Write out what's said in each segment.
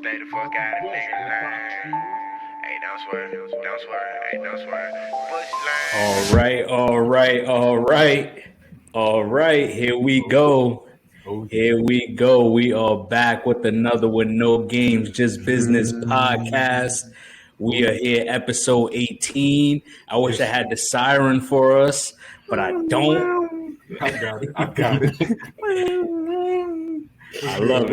Stay the fuck out of nigga lane. Hey, don't swear, hey, don't swear. Push lane. All right. Here we go. We are back with another With No Games, Just Business podcast. We are here, episode 18. I wish I had the siren for us, but I don't. I got it. I love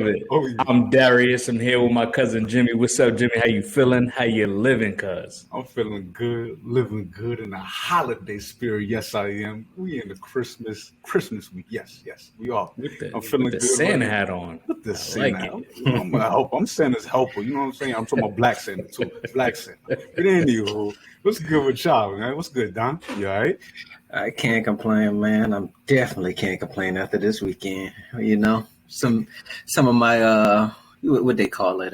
it. Oh, yeah. I'm Darius. I'm here with my cousin Jimmie. What's up, Jimmie? How you feeling? How you living, cuz? I'm feeling good, living good in a holiday spirit. Yes, I am. We in the Christmas week. Yes, we are. I'm feeling with the good. Santa hat on. With the I Santa like hat. I'm gonna help. I'm Santa's helper. You know what I'm saying? I'm talking about Black Santa too. Black Santa. But anywho, what's good with y'all, man? What's good, Don? You all right? I can't complain, man. I definitely can't complain after this weekend. You know, some of my what they call it,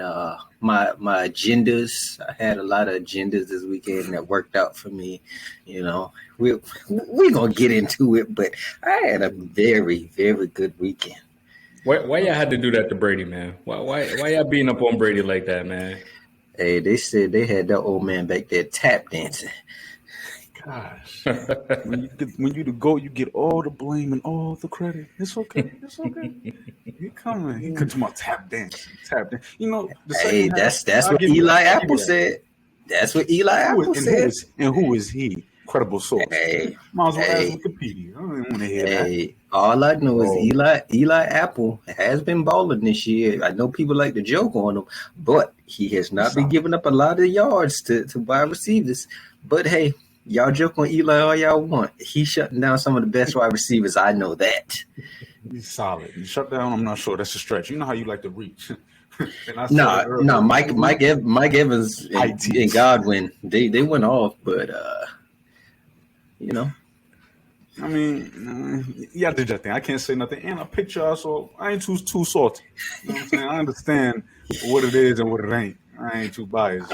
my agendas. I had a lot of agendas this weekend that worked out for me. You know, we're gonna get into it, but I had a very, very good weekend. Why y'all had to do that to Brady, man? Why y'all beating up on Brady like that, man? Hey, they said they had that old man back there tap dancing. Gosh, when you the GOAT, you get all the blame and all the credit. It's okay. He coming. He comes to my tap dance. You know. Hey, that's what Eli Apple said. That's what Eli Apple said. Who is he? Credible source. Hey, might as well ask Wikipedia. I don't even want to hear that. All I know is Eli Apple has been balling this year. I know people like to joke on him, but he has not been giving up a lot of yards to wide receivers. But hey, y'all joke on Eli all y'all want. He's shutting down some of the best wide receivers. I know that. He's solid. He shut down. I'm not sure. That's a stretch. You know how you like to reach. No. Mike Evans and Godwin, they went off, but you know. I mean, y'all did your thing. I can't say nothing. And I picked y'all, so I ain't too salty. You know what I'm saying? I understand what it is and what it ain't. I ain't too biased.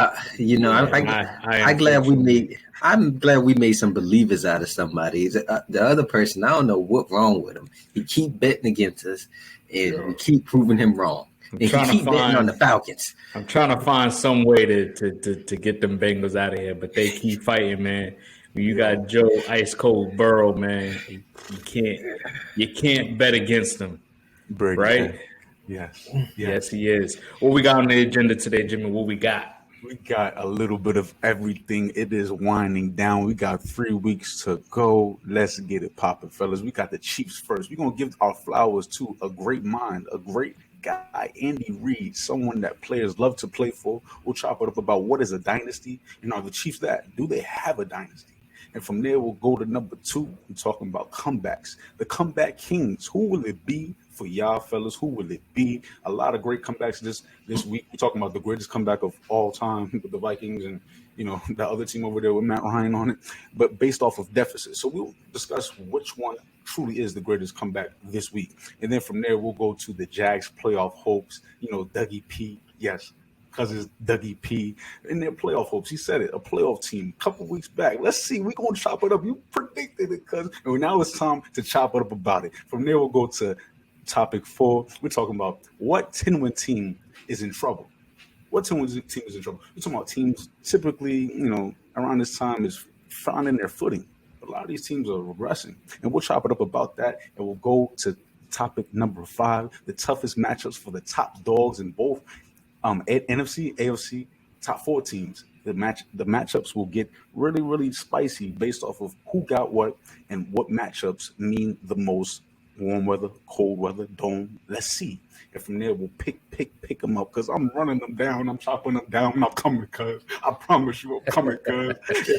I'm glad we made some believers out of somebody. The other person, I don't know what's wrong with him. He keep betting against us, and we keep proving him wrong. And he keep betting on the Falcons. I'm trying to find some way to get them Bengals out of here, but they keep fighting, man. When you got Joe Ice Cold Burrow, man, you can't bet against them, Brady, right? Yes, he is. What we got on the agenda today, Jimmie? What we got? We got a little bit of everything. It is winding down. We got 3 weeks to go. Let's get it popping, fellas. We got the Chiefs first. We're going to give our flowers to a great mind, a great guy, Andy Reid, someone that players love to play for. We'll chop it up about what is a dynasty, and are the Chiefs that? Do they have a dynasty? And from there, we'll go to number 2. We're talking about comebacks. The comeback kings. Who will it be for y'all, fellas? Who will it be? A lot of great comebacks this week. We're talking about the greatest comeback of all time with the Vikings and, you know, the other team over there with Matt Ryan on it, but based off of deficit. So we'll discuss which one truly is the greatest comeback this week. And then from there, we'll go to the Jags playoff hopes. You know, Dougie P. Yes. Because it's Dougie P. in their playoff hopes. He said it, a playoff team a couple weeks back. Let's see. We're going to chop it up. You predicted it, cuz. And now it's time to chop it up about it. From there, we'll go to topic 4. We're talking about what 10-win team is in trouble. What 10-win team is in trouble? We're talking about teams typically, you know, around this time is finding their footing. A lot of these teams are regressing. And we'll chop it up about that. And we'll go to topic number 5, the toughest matchups for the top dogs in both NFC, AFC, top 4 teams. The matchups will get really, really spicy based off of who got what and what matchups mean the most. Warm weather, cold weather, dome. Let's see. And from there, we'll pick them up because I'm running them down. I'm chopping them down. I'm not coming, cuz. I promise you I'm coming, cuz.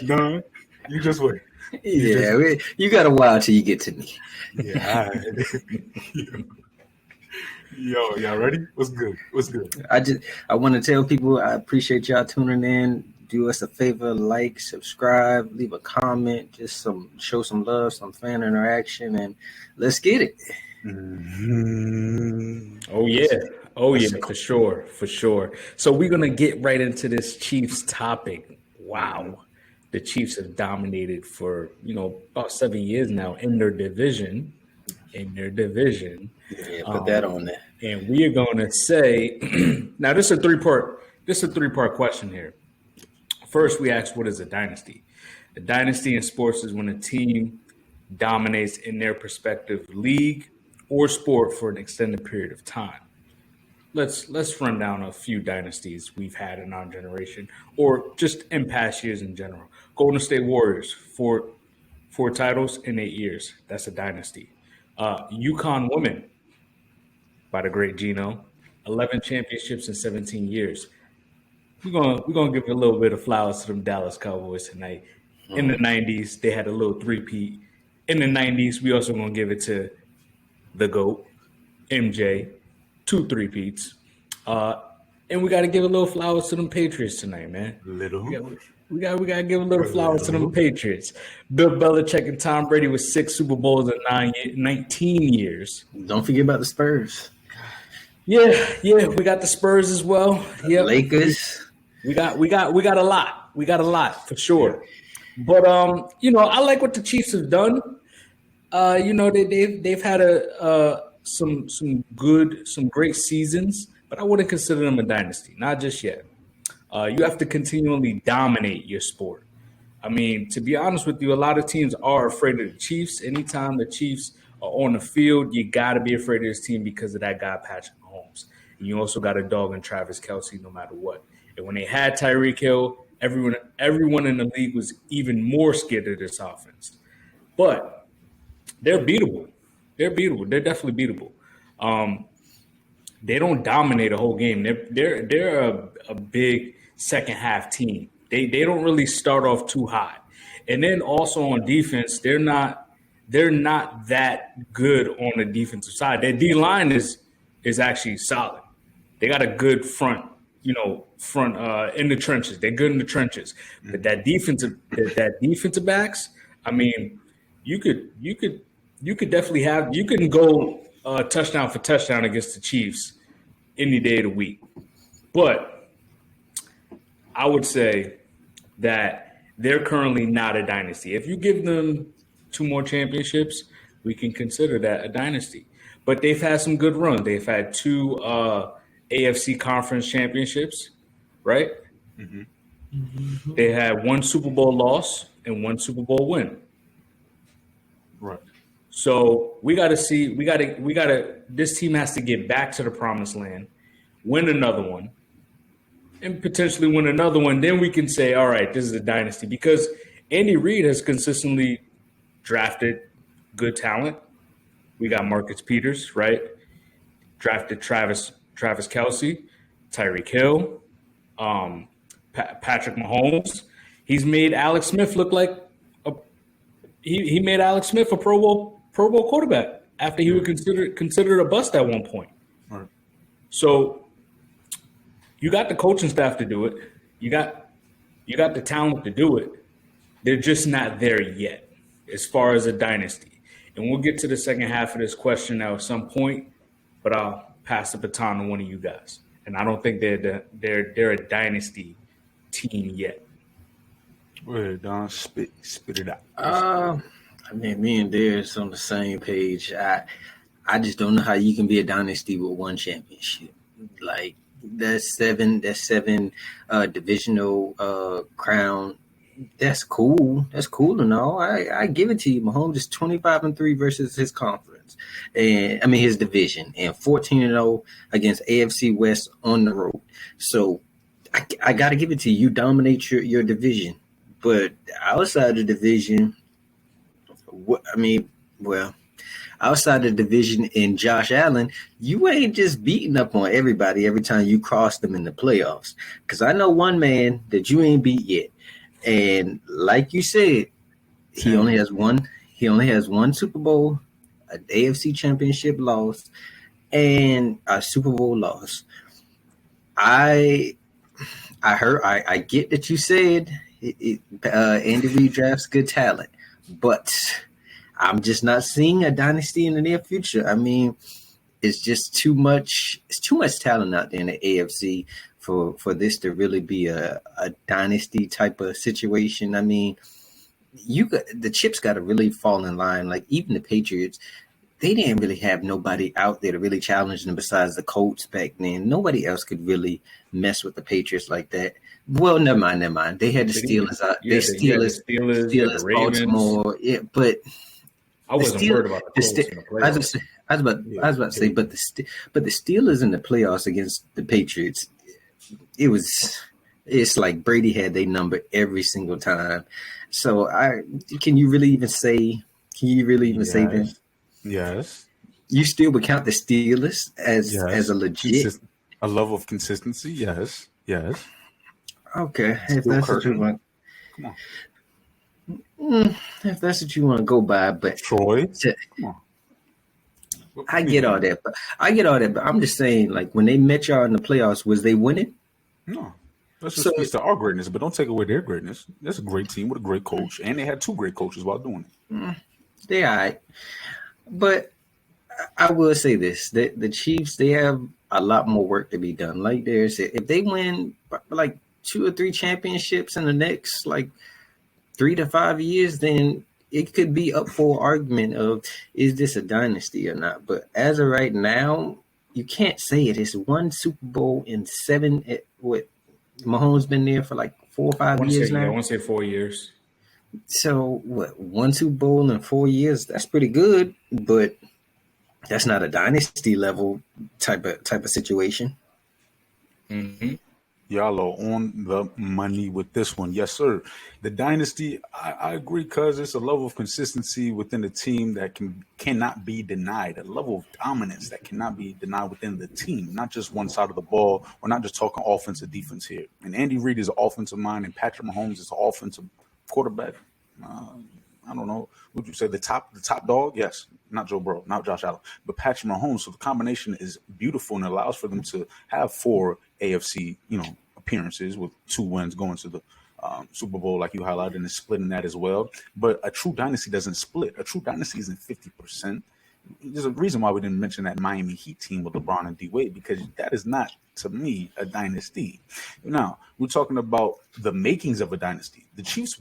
Done. You just wait. You got a while till you get to me. Yeah. All right. Yo, y'all ready? What's good? I want to tell people I appreciate y'all tuning in. Do us a favor, like, subscribe, leave a comment, show some love, some fan interaction, and let's get it. Mm-hmm. Oh yeah, for sure. So we're gonna get right into this Chiefs topic. Wow, the Chiefs have dominated for about 7 years now in their division. Yeah, put that on there. And we are going to say now this is a three-part question here. First, we asked, what is a dynasty? A dynasty in sports is when a team dominates in their respective league or sport for an extended period of time. Let's run down a few dynasties we've had in our generation, or just in past years in general. Golden State Warriors, four titles in 8 years. That's a dynasty. UConn women, by the great Gino, 11 championships in 17 years. We're gonna give a little bit of flowers to them Dallas Cowboys tonight. In the 90s, they had a little three-peat. In the 90s, we also gonna give it to the GOAT, MJ, 2 three-peats. And we got to give a little flowers to them Patriots tonight, man. We got to give a little flowers to them Patriots. Bill Belichick and Tom Brady with 6 Super Bowls in 19 years. Don't forget about the Spurs. Yeah, we got the Spurs as well. Yeah, Lakers. We got a lot. We got a lot for sure. But I like what the Chiefs have done. They've had some great seasons, but I wouldn't consider them a dynasty, not just yet. You have to continually dominate your sport. I mean, to be honest with you, a lot of teams are afraid of the Chiefs. Anytime the Chiefs are on the field, you got to be afraid of this team because of that guy, Patrick Mahomes. And you also got a dog in Travis Kelce, no matter what. And when they had Tyreek Hill, everyone in the league was even more scared of this offense. But they're beatable. They're definitely beatable. They don't dominate a whole game. They're a big second half team. They don't really start off too hot. And then also on defense, they're not that good on the defensive side. Their D line is actually solid. They got a good front in the trenches. They're good in the trenches. But that defensive backs, I mean, you could definitely you can go touchdown for touchdown against the Chiefs any day of the week. But I would say that they're currently not a dynasty. If you give them 2 more championships, we can consider that a dynasty. But they've had some good runs. They've had 2 AFC conference championships, right? Mm-hmm. They had 1 Super Bowl loss and 1 Super Bowl win. Right. So we got to this team has to get back to the promised land, win another one, and potentially win another one. Then we can say, all right, this is a dynasty, because Andy Reid has consistently drafted good talent. We got Marcus Peters, right? Drafted Travis Kelce, Tyreek Hill, Patrick Mahomes. He's made Alex Smith look like he made Alex Smith a Pro Bowl quarterback after he was considered a bust at one point. Right. So you got the coaching staff to do it. You got the talent to do it. They're just not there yet as far as a dynasty. And we'll get to the second half of this question now at some point, but I'll pass the baton to one of you guys. And I don't think they're a dynasty team yet. Go ahead, Don. Spit it out. I mean, me and Darius on the same page. I just don't know how you can be a dynasty with 1 championship. Like that seven divisional crown. That's cool. That's cool and all. I give it to you. Mahomes is 25-3 versus his conference, and I mean his division, and 14-0 against AFC West on the road. So I got to give it to you. You dominate your division, but outside the division, outside the division in Josh Allen, you ain't just beating up on everybody every time you cross them in the playoffs. Because I know one man that you ain't beat yet. And like you said, he only has one Super Bowl, an AFC championship loss, and a Super Bowl loss. I get that you said Andy Reid drafts good talent, but I'm just not seeing a dynasty in the near future. I mean, it's just too much. It's too much talent out there in the AFC for this to really be a dynasty type of situation. I mean, the chips got to really fall in line. Like even the Patriots, they didn't really have nobody out there to really challenge them besides the Colts back then. Nobody else could really mess with the Patriots like that. Well, never mind. They had the Steelers out. You had the Steelers, you had the Ravens. Baltimore. Yeah, but I wasn't worried about the Colts in the playoffs. I was about to say, but the Steelers in the playoffs against the Patriots, it's like Brady had their number every single time. So can you really even say that? Yes. You still would count the Steelers as a legit a level of consistency? Yes. Okay, if that's what you want. Come on. If that's what you want to go by, but Troy, come on. I get all that, but I'm just saying, like, when they met y'all in the playoffs, was they winning? No. Let's just speak to our greatness, but don't take away their greatness. That's a great team with a great coach, and they had 2 great coaches while doing it. They all right. But I will say this, the Chiefs, they have a lot more work to be done. Like Darius said, if they win like 2 or 3 championships in the next like 3 to 5 years, then it could be up for argument of, is this a dynasty or not? But as of right now, you can't say it. It's 1 Super Bowl in 7. Mahomes been there for like 4 or 5 years now. I want to say 4 years. So what? 1 Super Bowl in 4 years? That's pretty good, but that's not a dynasty level type of situation. Mm-hmm. Y'all are on the money with this one. Yes, sir. The dynasty, I agree, because it's a level of consistency within the team that cannot be denied, a level of dominance that cannot be denied within the team, not just one side of the ball. We're not just talking offense or defense here. And Andy Reid is an offensive mind, and Patrick Mahomes is an offensive quarterback. I don't know. Would you say the top dog? Yes. Not Joe Burrow, not Josh Allen, but Patrick Mahomes. So the combination is beautiful and allows for them to have 4 AFC, appearances with 2 wins going to the Super Bowl, like you highlighted, and splitting that as well. But a true dynasty doesn't split. A true dynasty isn't 50%. There's a reason why we didn't mention that Miami Heat team with LeBron and D Wade, because that is not, to me, a dynasty. Now, we're talking about the makings of a dynasty. The Chiefs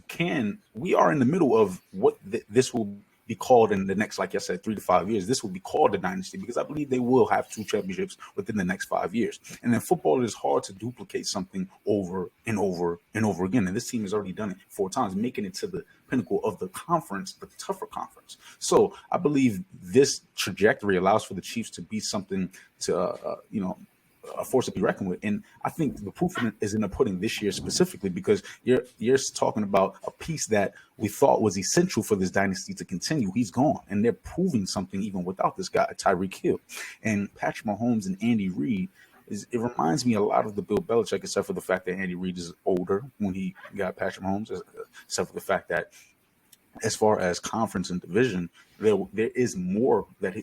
we are in the middle of what this will be called in the next, like I said, 3 to 5 years. This will be called a dynasty because I believe they will have 2 championships within the next 5 years. And in football, it is hard to duplicate something over and over and over again. And this team has already done it 4 times, making it to the pinnacle of the conference, the tougher conference. So I believe this trajectory allows for the Chiefs to be something to, a force to be reckoned with. And I think the proof is in the pudding this year specifically, because you're talking about a piece that we thought was essential for this dynasty to continue. He's gone, and they're proving something even without this guy, Tyreek Hill. And Patrick Mahomes and Andy Reid, it reminds me a lot of the Bill Belichick, except for the fact that Andy Reid is older when he got Patrick Mahomes, except for the fact that as far as conference and division, there is more that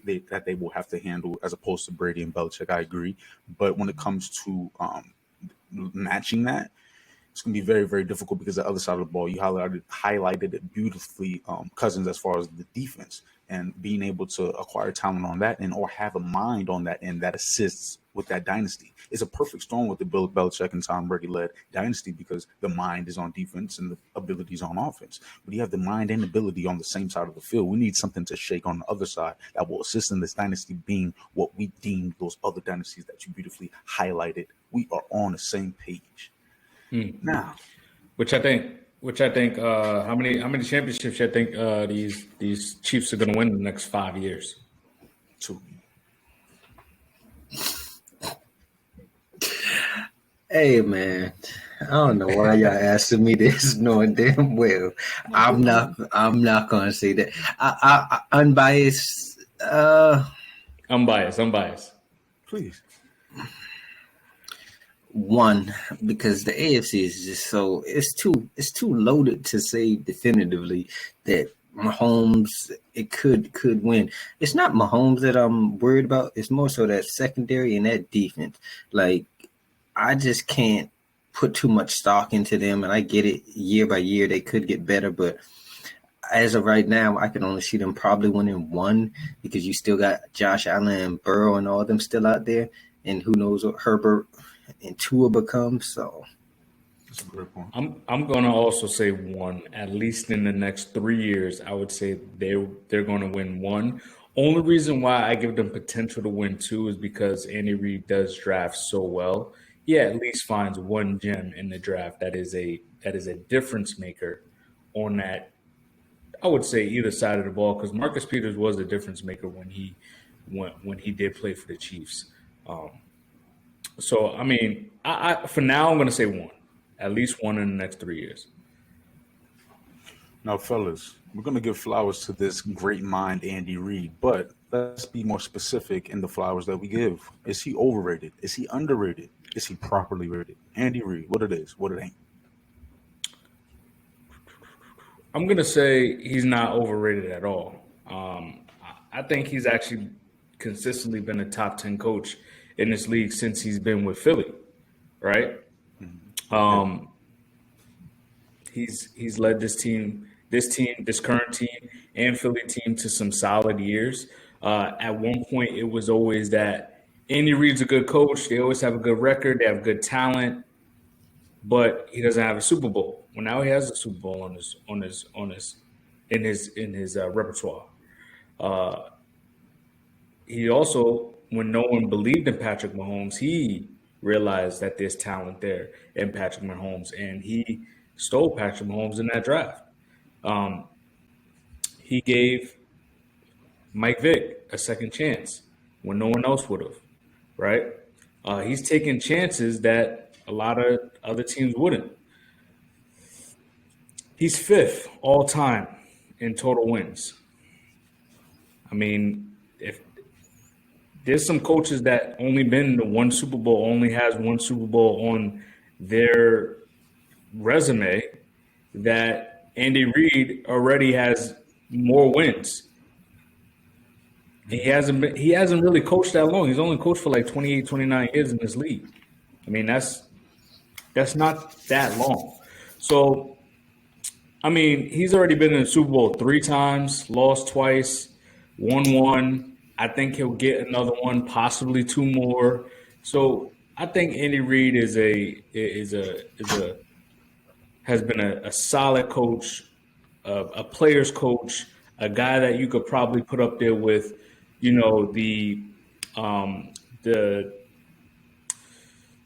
they will have to handle as opposed to Brady and Belichick. I agree, but when it comes to matching that, it's going to be very, very difficult because the other side of the ball, you highlighted it beautifully, Cousins, as far as the defense and being able to acquire talent on that end or have a mind on that end that assists with that dynasty. It's a perfect storm with the Bill Belichick and Tom Brady led dynasty because the mind is on defense and the abilities on offense. But you have the mind and ability on the same side of the field. We need something to shake on the other side that will assist in this dynasty being what we deem those other dynasties that you beautifully highlighted. We are on the same page. Now, which I think how many championships you think these Chiefs are going to win in the next 5 years? 2. Hey man, I don't know why y'all asking me this, knowing damn well I'm not gonna say that. I unbiased. Unbiased. Please. 1, because the AFC is just it's too loaded to say definitively that Mahomes it could win. It's not Mahomes that I'm worried about. It's more so that secondary and that defense. Like, I just can't put too much stock into them, and I get it. Year by year, they could get better, but as of right now, I can only see them probably winning 1 because you still got Josh Allen and Burrow and all of them still out there, and who knows what Herbert and Tua become. So that's a great point. I'm gonna also say 1, at least in the next 3 years. I would say they're going to win 1 Only reason why I give them potential to win too is because Andy Reid does draft so well. He at least finds one gem in the draft that is a difference maker on that. I would say either side of the ball because Marcus Peters was a difference maker when he did play for the Chiefs. So I mean, I for now I'm going to say one, at least one in the next 3 years. Now, fellas, we're going to give flowers to this great mind, Andy Reid, but let's be more specific in the flowers that we give. Is he overrated? Is he underrated? Is he properly rated? Andy Reid, what it is, what it ain't. I'm going to say he's not overrated at all. I think he's actually consistently been a top 10 coach in this league since he's been with Philly, right? He's led this current team, and Philly team to some solid years. At one point, it was always that Andy Reid's a good coach. They always have a good record. They have good talent, but he doesn't have a Super Bowl. Well, now he has a Super Bowl in his repertoire. He also, when no one believed in Patrick Mahomes, he realized that there's talent there in Patrick Mahomes, and he stole Patrick Mahomes in that draft. He gave Mike Vick a second chance when no one else would have, right? He's taking chances that a lot of other teams wouldn't. He's fifth all time in total wins. I mean, if there's some coaches that only been to one Super Bowl, only has one Super Bowl on their resume, that Andy Reid already has more wins. He hasn't really coached that long. He's only coached for like 28, 29 years in this league. I mean, that's not that long. So, I mean, he's already been in the Super Bowl 3 times, lost twice, won one. I think he'll get another one, possibly 2 more. So I think Andy Reid has been a solid coach, a player's coach, a guy that you could probably put up there with, the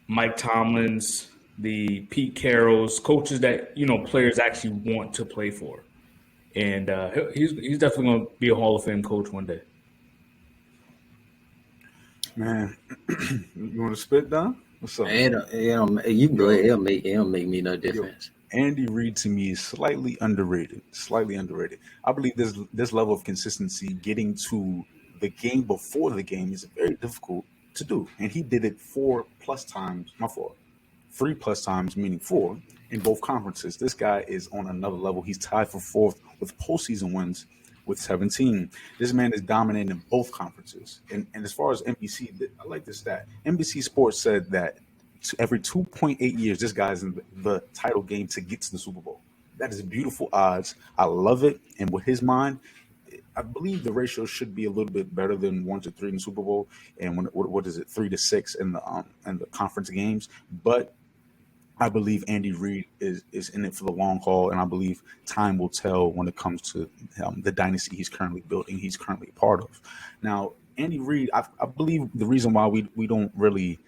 Mike Tomlins, the Pete Carrolls, coaches that players actually want to play for, and he's definitely going to be a Hall of Fame coach one day. Man, you want to spit down? What's up? You go ahead. It'll make me no difference. Andy Reid to me is slightly underrated. I believe this level of consistency, getting to the game before the game, is very difficult to do, and he did it 4+ times. My fault. 3+ times, meaning 4 in both conferences. This guy is on another level. He's tied for 4th with postseason wins with 17. This man is dominating in both conferences. And as far as NBC, I like this stat. NBC Sports said that every 2.8 years, this guy's in the title game to get to the Super Bowl. That is beautiful odds. I love it. And with his mind, I believe the ratio should be a little bit better than 1-3 in the Super Bowl, and what is it, 3-6 in the conference games. But I believe Andy Reid is in it for the long haul, and I believe time will tell when it comes to the dynasty he's currently building, he's currently a part of. Now, Andy Reid, I believe the reason why we don't really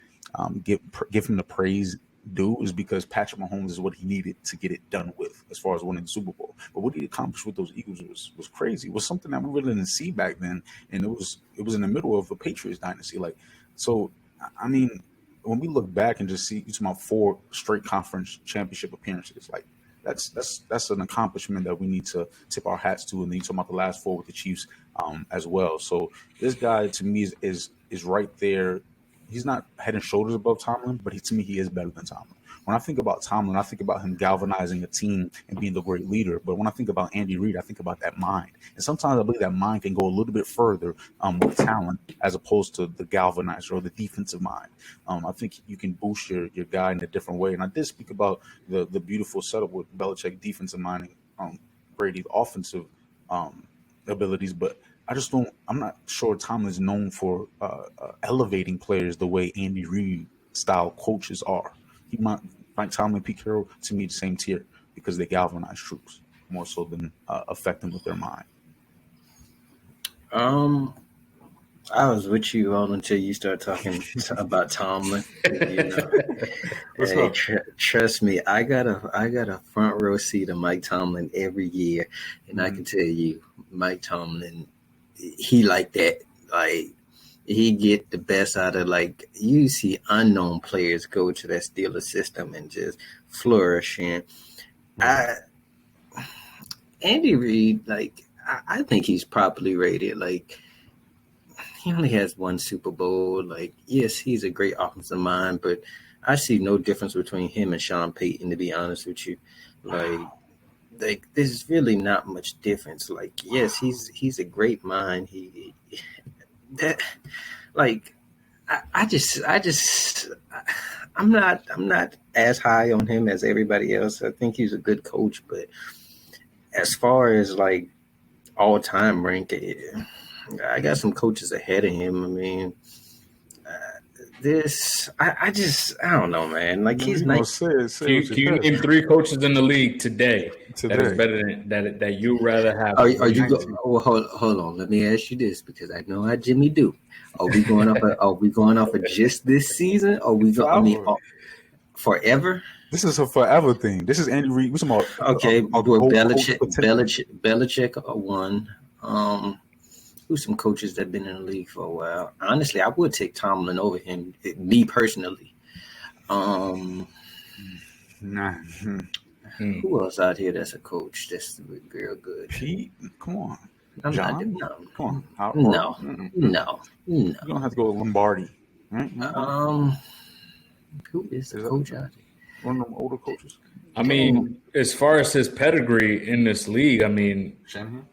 give him the praise due is because Patrick Mahomes is what he needed to get it done with as far as winning the Super Bowl. But what he accomplished with those Eagles was crazy. It was something that we really didn't see back then, and it was in the middle of a Patriots dynasty. I mean, when we look back and just see you talking about 4 straight conference championship appearances, like that's an accomplishment that we need to tip our hats to. And then you talking about the last 4 with the Chiefs as well. So this guy to me is right there. He's not head and shoulders above Tomlin, but to me he is better than Tomlin. When I think about Tomlin, I think about him galvanizing a team and being the great leader. But when I think about Andy Reid, I think about that mind. And sometimes I believe that mind can go a little bit further with talent as opposed to the galvanizer or the defensive mind. I think you can boost your guy in a different way. And I did speak about the beautiful setup with Belichick defensive mind and Brady's offensive abilities, but I'm not sure Tomlin is known for elevating players the way Andy Reid style coaches are. He might find Tomlin and Pete Carroll to me the same tier because they galvanize troops more so than affect them with their mind. Um, I was with you all until you start talking about Tomlin. You know, What's hey, up? trust me, I got a front row seat of Mike Tomlin every year, and I Mhm. can tell you, Mike Tomlin, he like that. Like he get the best out of like you see unknown players go to that Steelers system and just flourish. And I Andy Reid, like I think he's properly rated. Like he only has one Super Bowl. Like, yes, he's a great offensive mind, but I see no difference between him and Sean Payton, to be honest with you. Like, Wow. there's really not much difference. Like, yes, he's a great mind. That like I just I'm not as high on him as everybody else. I think he's a good coach, but as far as like all time rank, I got some coaches ahead of him. I mean, I don't know, man. Like No, he's you gonna like, say Can it you, with your can you chest name three coaches in the league today that is today. better than that you rather have are over you Jimmy go? G? Oh, hold on. Let me ask you this because I know how Jimmy do. Are we going off of just this season? Or we go? I mean, Forever. forever? This is a forever thing. This is Andy Reid. We're talking about Okay, a well, GOAT coach potential. Belichick won. Who's some coaches that been in the league for a while? Honestly, I would take Tomlin over him. Me personally. Um, Nah. Hmm. who else out here that's a coach that's real good? Pete, come on. I'm not doing John, no, come on. Or, no, no, no. You're gonna have to go with Lombardi, right? Um, who is the Is that coach out one of them older coaches? I there? mean, as far as his pedigree in this league, I mean, Shanahan.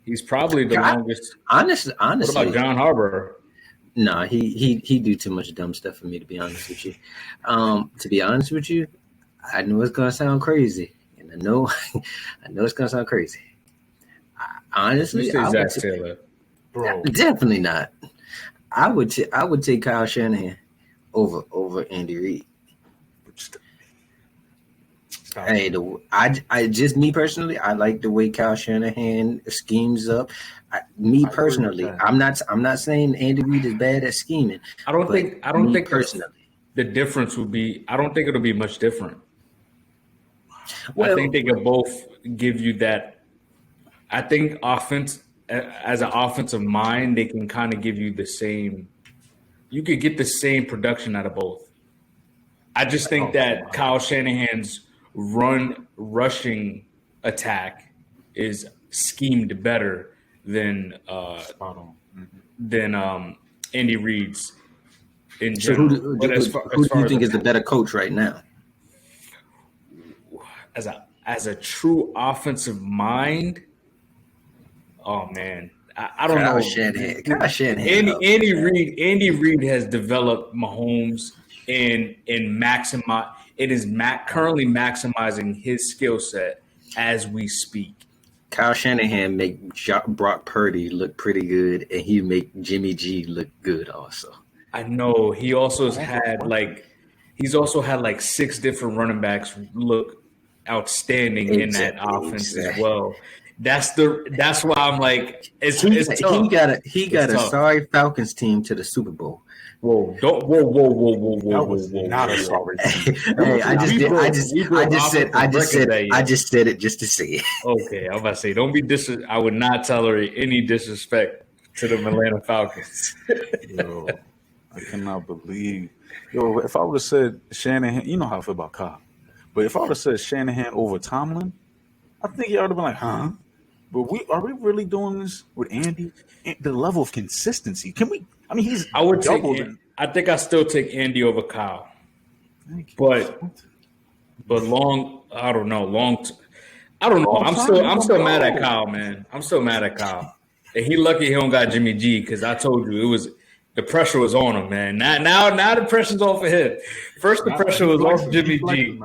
he's probably the I, longest. honestly, What about honestly, John Harbaugh? no, he do too much dumb stuff for me. To be honest with you, I know it's gonna sound crazy, and I know, I know it's gonna sound crazy. You Honestly, say I would Zach Taylor. Bro, definitely not. I would take Kyle Shanahan over Andy Reid. stop. Hey, I just me personally, I like the way Kyle Shanahan schemes up. Me I agree with personally, that. I'm not saying Andy Reid is bad at scheming, I don't but think me the personally, the difference would be. I don't think it'll be much different. I think well, they could both give you that. I think as an offensive mind, they can kind of give you the same. You could get the same production out of both. I just think Oh, that Kyle Shanahan's run rushing attack is schemed better than spot on. than Andy Reid's in so who general. do, But who, as who do you far as think is the better coach right now? as a true offensive mind, oh man, I don't Kyle know. Shanahan. Kyle Shanahan. Andy Reid has developed Mahomes and maximize. It is currently maximizing his skill set as we speak. Kyle Shanahan make Brock Purdy look pretty good, and he make Jimmy G look good also. I know he's also had like six different running backs look outstanding in that offense as Exactly. well. That's why I'm like He it's he tough. got a he It's got a tough. sorry Falcons team to the Super Bowl. Whoa, don't whoa, That was not a sorry team. Hey, we broke offensive records that I year. just said it just to say it. Okay, I'm about to say, don't be I would not tolerate any disrespect to the Atlanta Falcons. Yo, I cannot believe. Yo, if I would have said Shanahan, you know how I feel about Cobb. But if I would have said Shanahan over Tomlin, I think y'all would have been like, huh? But are we really doing this with Andy? And the level of consistency. Can we? I mean, he's I would take. doubled. In, I think I still take Andy over Kyle, thank you. but long. I don't know. I don't know. Long I'm time, still. you I'm gonna still mad at go. Kyle, man. I'm still mad at Kyle. And he lucky he don't got Jimmy G because I told you the pressure was on him, man. Now the pressure's off of him. First the pressure was off Jimmy G.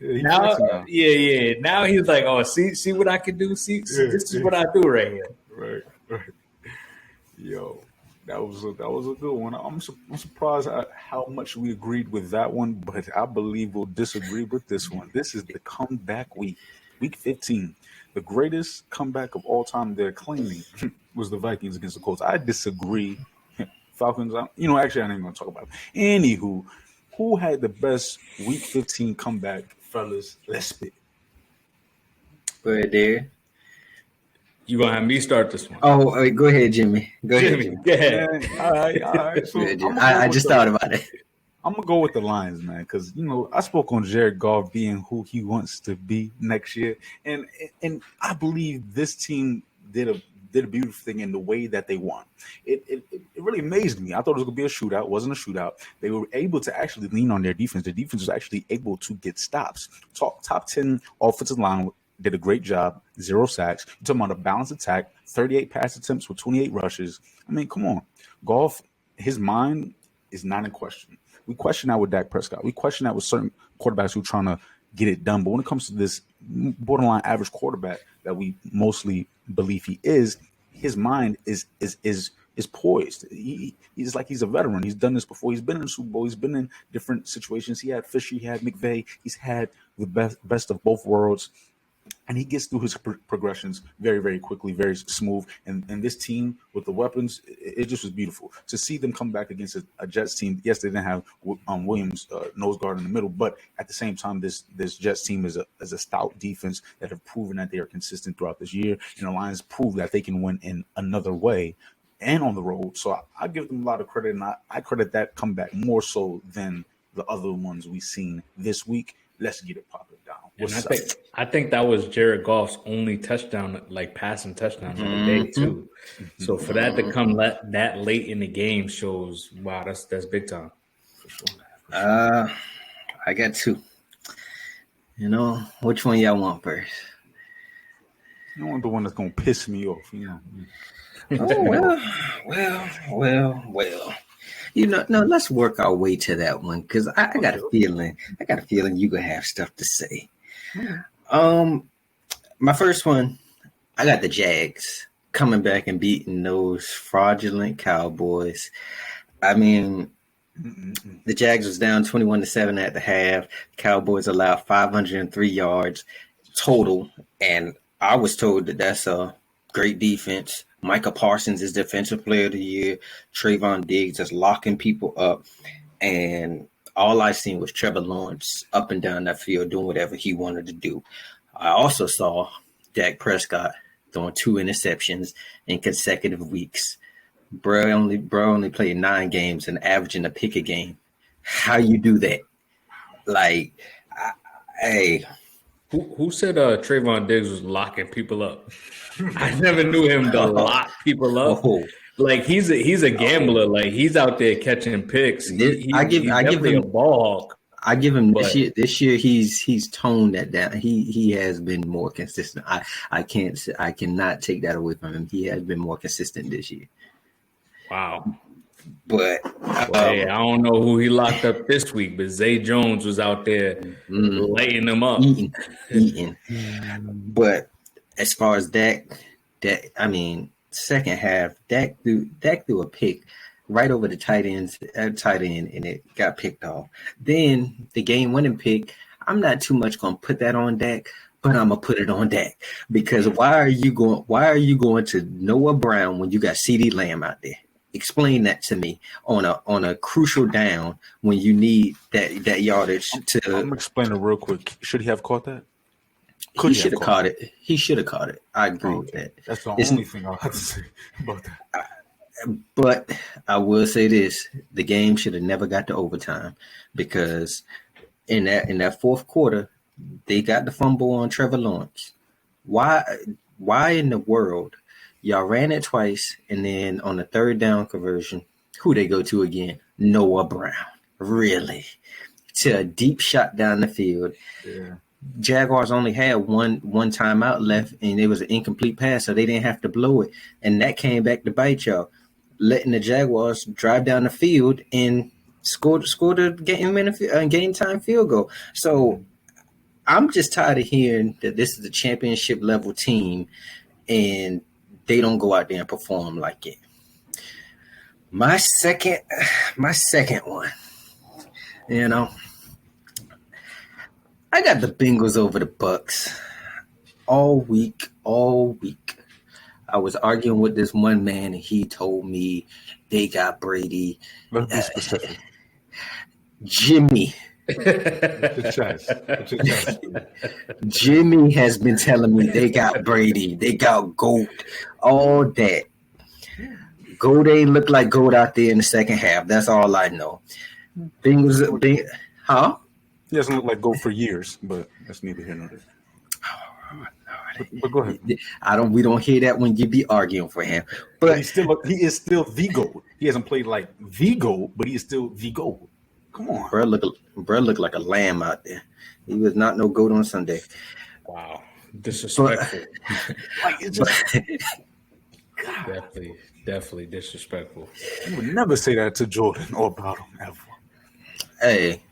Yeah, Now, now. yeah. Now he's like, oh, see what I can do. See, this is what I do right here. Right. Yo, that was a good one. I'm surprised at how much we agreed with that one, but I believe we'll disagree with this one. This is the comeback week. Week 15, the greatest comeback of all time they're claiming was the Vikings against the Colts. I disagree. Falcons, actually, I ain't even going to talk about it. Anywho, who had the best Week 15 comeback, fellas? Let's spit. Go ahead, Darius. You gonna have me start this one? Oh, wait, go ahead, Jimmie. Go ahead, Jimmie, go ahead. All right. So I just thought about it. I'm gonna go with the Lions, man, because I spoke on Jared Goff being who he wants to be next year, and I believe this team did a beautiful thing in the way that they won. It really amazed me. I thought it was gonna be a shootout. It wasn't a shootout. They were able to actually lean on their defense. The defense was actually able to get stops. Top 10 offensive line did a great job. 0 sacks. You're talking about a balanced attack. 38 pass attempts with 28 rushes. I mean, come on. Goff, his mind is not in question. We question that with Dak Prescott. We question that with certain quarterbacks who are trying to get it done. But when it comes to this borderline average quarterback that we mostly believe he is, his mind is poised. He's like he's a veteran. He's done this before. He's been in the Super Bowl. He's been in different situations. He had Fisher. He had McVay. He's had the best of both worlds. And he gets through his progressions very, very quickly, very smooth. And this team with the weapons, it just was beautiful to see them come back against a Jets team. Yes, they didn't have Williams nose guard in the middle, but at the same time, this Jets team is a stout defense that have proven that they are consistent throughout this year. And the Lions prove that they can win in another way and on the road. So I give them a lot of credit, and I credit that comeback more so than the other ones we've seen this week. Let's get it popping down. I think that was Jared Goff's only touchdown, like passing touchdown of the day too. So for that to come that late in the game shows, wow, that's big time. For sure. I got 2. Which one y'all want first? I want the one that's gonna piss me off. Well. No, let's work our way to that one because I got a feeling you're gonna have stuff to say. My first one, I got the Jags coming back and beating those fraudulent Cowboys. I mean, the Jags was down 21-7 at the half. Cowboys allowed 503 yards total, and I was told that that's a great defense. Micah Parsons is Defensive Player of the Year. Trayvon Diggs is locking people up. And all I seen was Trevor Lawrence up and down that field doing whatever he wanted to do. I also saw Dak Prescott throwing 2 interceptions in consecutive weeks. Bro only played 9 games and averaging a pick a game. How you do that? Hey. Who said Trayvon Diggs was locking people up? I never knew him to lock people up. Oh. Like he's a gambler. Like he's out there catching picks. I give him a ball hawk. I give him this year. He's toned that down. He has been more consistent. I cannot take that away from him. He has been more consistent this year. Wow. But hey, I don't know who he locked up this week, but Zay Jones was out there lighting them up, eating. But as far as Dak, I mean, second half, Dak threw a pick right over the tight end, and it got picked off. Then the game-winning pick, I'm not too much gonna put that on Dak, but I'm gonna put it on Dak because why are you going to Noah Brown when you got CeeDee Lamb out there? Explain that to me on a crucial down when you need that yardage to. I'm gonna explain it real quick. Should he have caught that? He should have caught it. He should have caught it. I agree with that. That's the only thing I'll have to say about that. But I will say this: the game should have never got to overtime because in that fourth quarter, they got the fumble on Trevor Lawrence. Why in the world? Y'all ran it twice, and then on the third down conversion, who they go to again? Noah Brown. Really? To a deep shot down the field. Yeah. Jaguars only had one timeout left, and it was an incomplete pass, so they didn't have to blow it. And that came back to bite y'all, letting the Jaguars drive down the field and score the game time field goal. So I'm just tired of hearing that this is a championship level team, and they don't go out there and perform like it. My second one, I got the Bengals over the Bucks. all week, I was arguing with this one man, and he told me they got Brady. Let's be specific. Jimmie. It's your chest. Jimmie has been telling me they got Brady, they got GOAT, all that. GOAT ain't look like GOAT out there in the second half. That's all I know. Huh? He hasn't looked like GOAT for years, but that's neither here nor there. But go ahead. We don't hear that when you be arguing for him. But he is still the GOAT. He hasn't played like the GOAT, but he is still the GOAT. Come on. Bro look like a lamb out there. He was not no GOAT on Sunday. Wow. Disrespectful. Like, it's just Definitely disrespectful. You would never say that to Jordan or about him ever. Hey.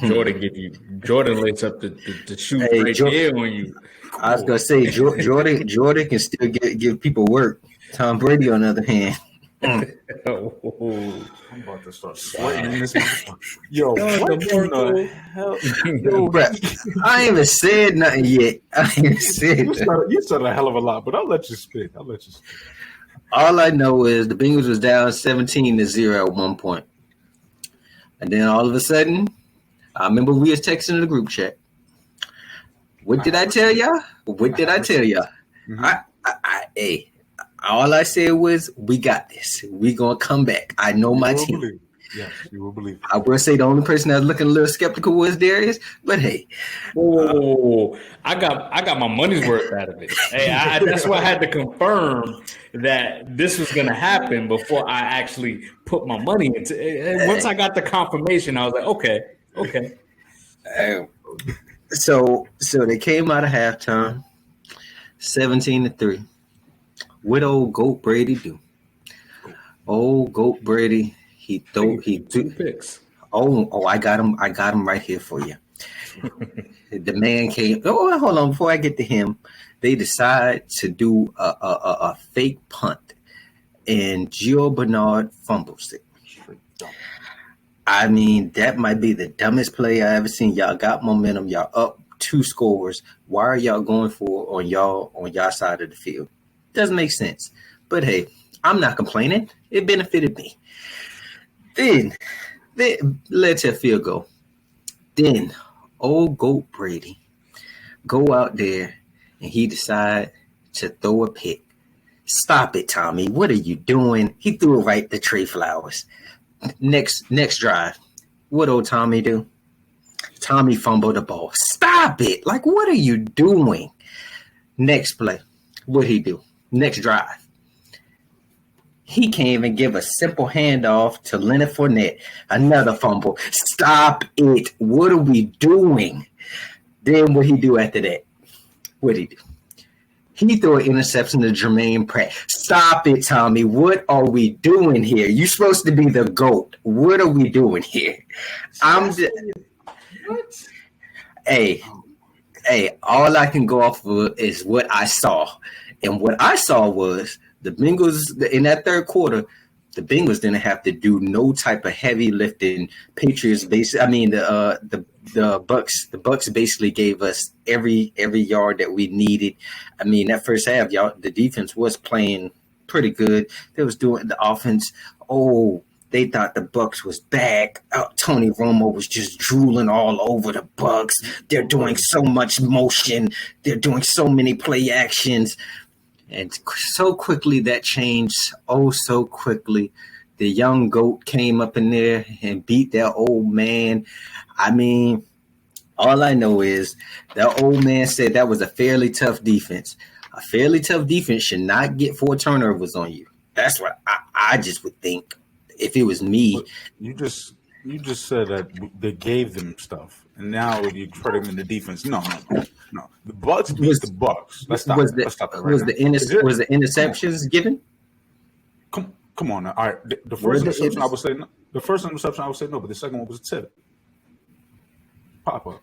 Jordan lays up the shoe right there on you. I was gonna say Jordan can still give people work. Tom Brady, on the other hand. I'm about to start sweating in this motherfucker. Yo, what the hell? Yo, bro, I ain't even said nothing yet. You said a hell of a lot, but I'll let you spit. All I know is the Bengals was down 17-0 at one point. And then all of a sudden, I remember we was texting in the group chat. What did I tell y'all? Mm-hmm. Hey, all I said was, we got this. We going to come back. I know my team. Yes, you will believe. I will say the only person that was looking a little skeptical was Darius, but hey. I got my money's worth out of it. Hey, that's why I had to confirm that this was going to happen before I actually put my money into it. Once I got the confirmation, I was like, okay. So they came out of halftime, 17-3. What old GOAT Brady do? Old GOAT Brady, he threw 2 picks. Oh, I got him right here for you. The man came. Oh, hold on. Before I get to him, they decide to do a fake punt, and Gio Bernard fumbles it. I mean, that might be the dumbest play I ever seen. Y'all got momentum. Y'all up 2 scores. Why are y'all going for on y'all side of the field? Doesn't make sense. But hey, I'm not complaining. It benefited me. Then led to a field goal. Then old GOAT Brady go out there and he decide to throw a pick. Stop it, Tommy. What are you doing? He threw it right to Trey Flowers. Next drive. What old Tommy do? Tommy fumbled the ball. Stop it. Like, what are you doing? Next play. What'd he do? Next drive. He can't even give a simple handoff to Leonard Fournette. Another fumble. Stop it. What are we doing? Then what he do after that? What'd he do? He threw an interception to Jermaine Pratt. Stop it, Tommy. What are we doing here? You're supposed to be the GOAT. What are we doing here? Hey, all I can go off of is what I saw. And what I saw was the Bengals in that third quarter, the Bengals didn't have to do no type of heavy lifting. Patriots the Bucks basically gave us every yard that we needed. I mean, that first half, the defense was playing pretty good. They was doing the offense. Oh, they thought the Bucks was back. Tony Romo was just drooling all over the Bucks. They're doing so much motion. They're doing so many play actions. And so quickly that changed. Oh, so quickly. The young GOAT came up in there and beat that old man. I mean, all I know is that old man said that was a fairly tough defense. A fairly tough defense should not get 4 turnovers on you. That's what I just would think if it was me. You just said that they gave them stuff, and now you credit them in the defense. No. The Bucks beat the Bucks. Let's stop that right now. Was the interceptions given? Come on now. All right. The first interception I would say no. But the second one was a tip. Pop-up.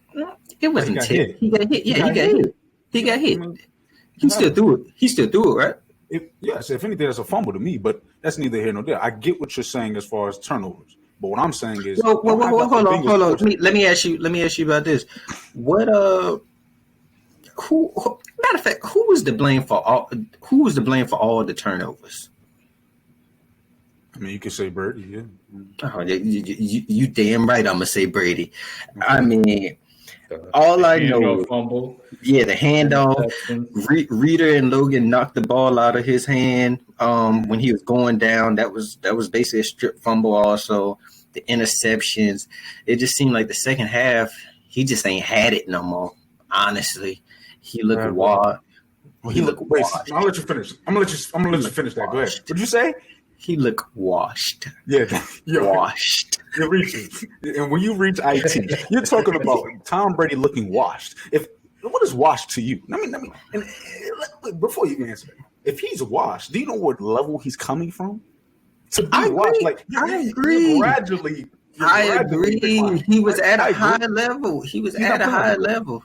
It wasn't tip. He got hit. Yeah, he got hit. He still threw it, right? Yes, if anything, that's a fumble to me, but that's neither here nor there. I get what you're saying as far as turnovers, but what I'm saying is, hold on. Let me ask you about this. What Matter of fact, who was to blame for all the turnovers? I mean, you could say Brady, yeah. Oh, you damn right. I'm gonna say Brady. I mean, all I know, fumble. Yeah, the handoff. Reader and Logan knocked the ball out of his hand when he was going down. That was basically a strip fumble. Also, the interceptions. It just seemed like the second half he just ain't had it no more. Honestly, he looked wild. He looked washed. I'll let you finish. I'm gonna let you finish that. Go ahead. What'd you say? He looked washed. Yeah, washed. You're reaching. And when you reach IT, you're talking about Tom Brady looking washed. What is washed to you? I mean, and before you even answer that, if he's washed, do you know what level he's coming from? To be washed, like I agree. I agree. He was at a high level.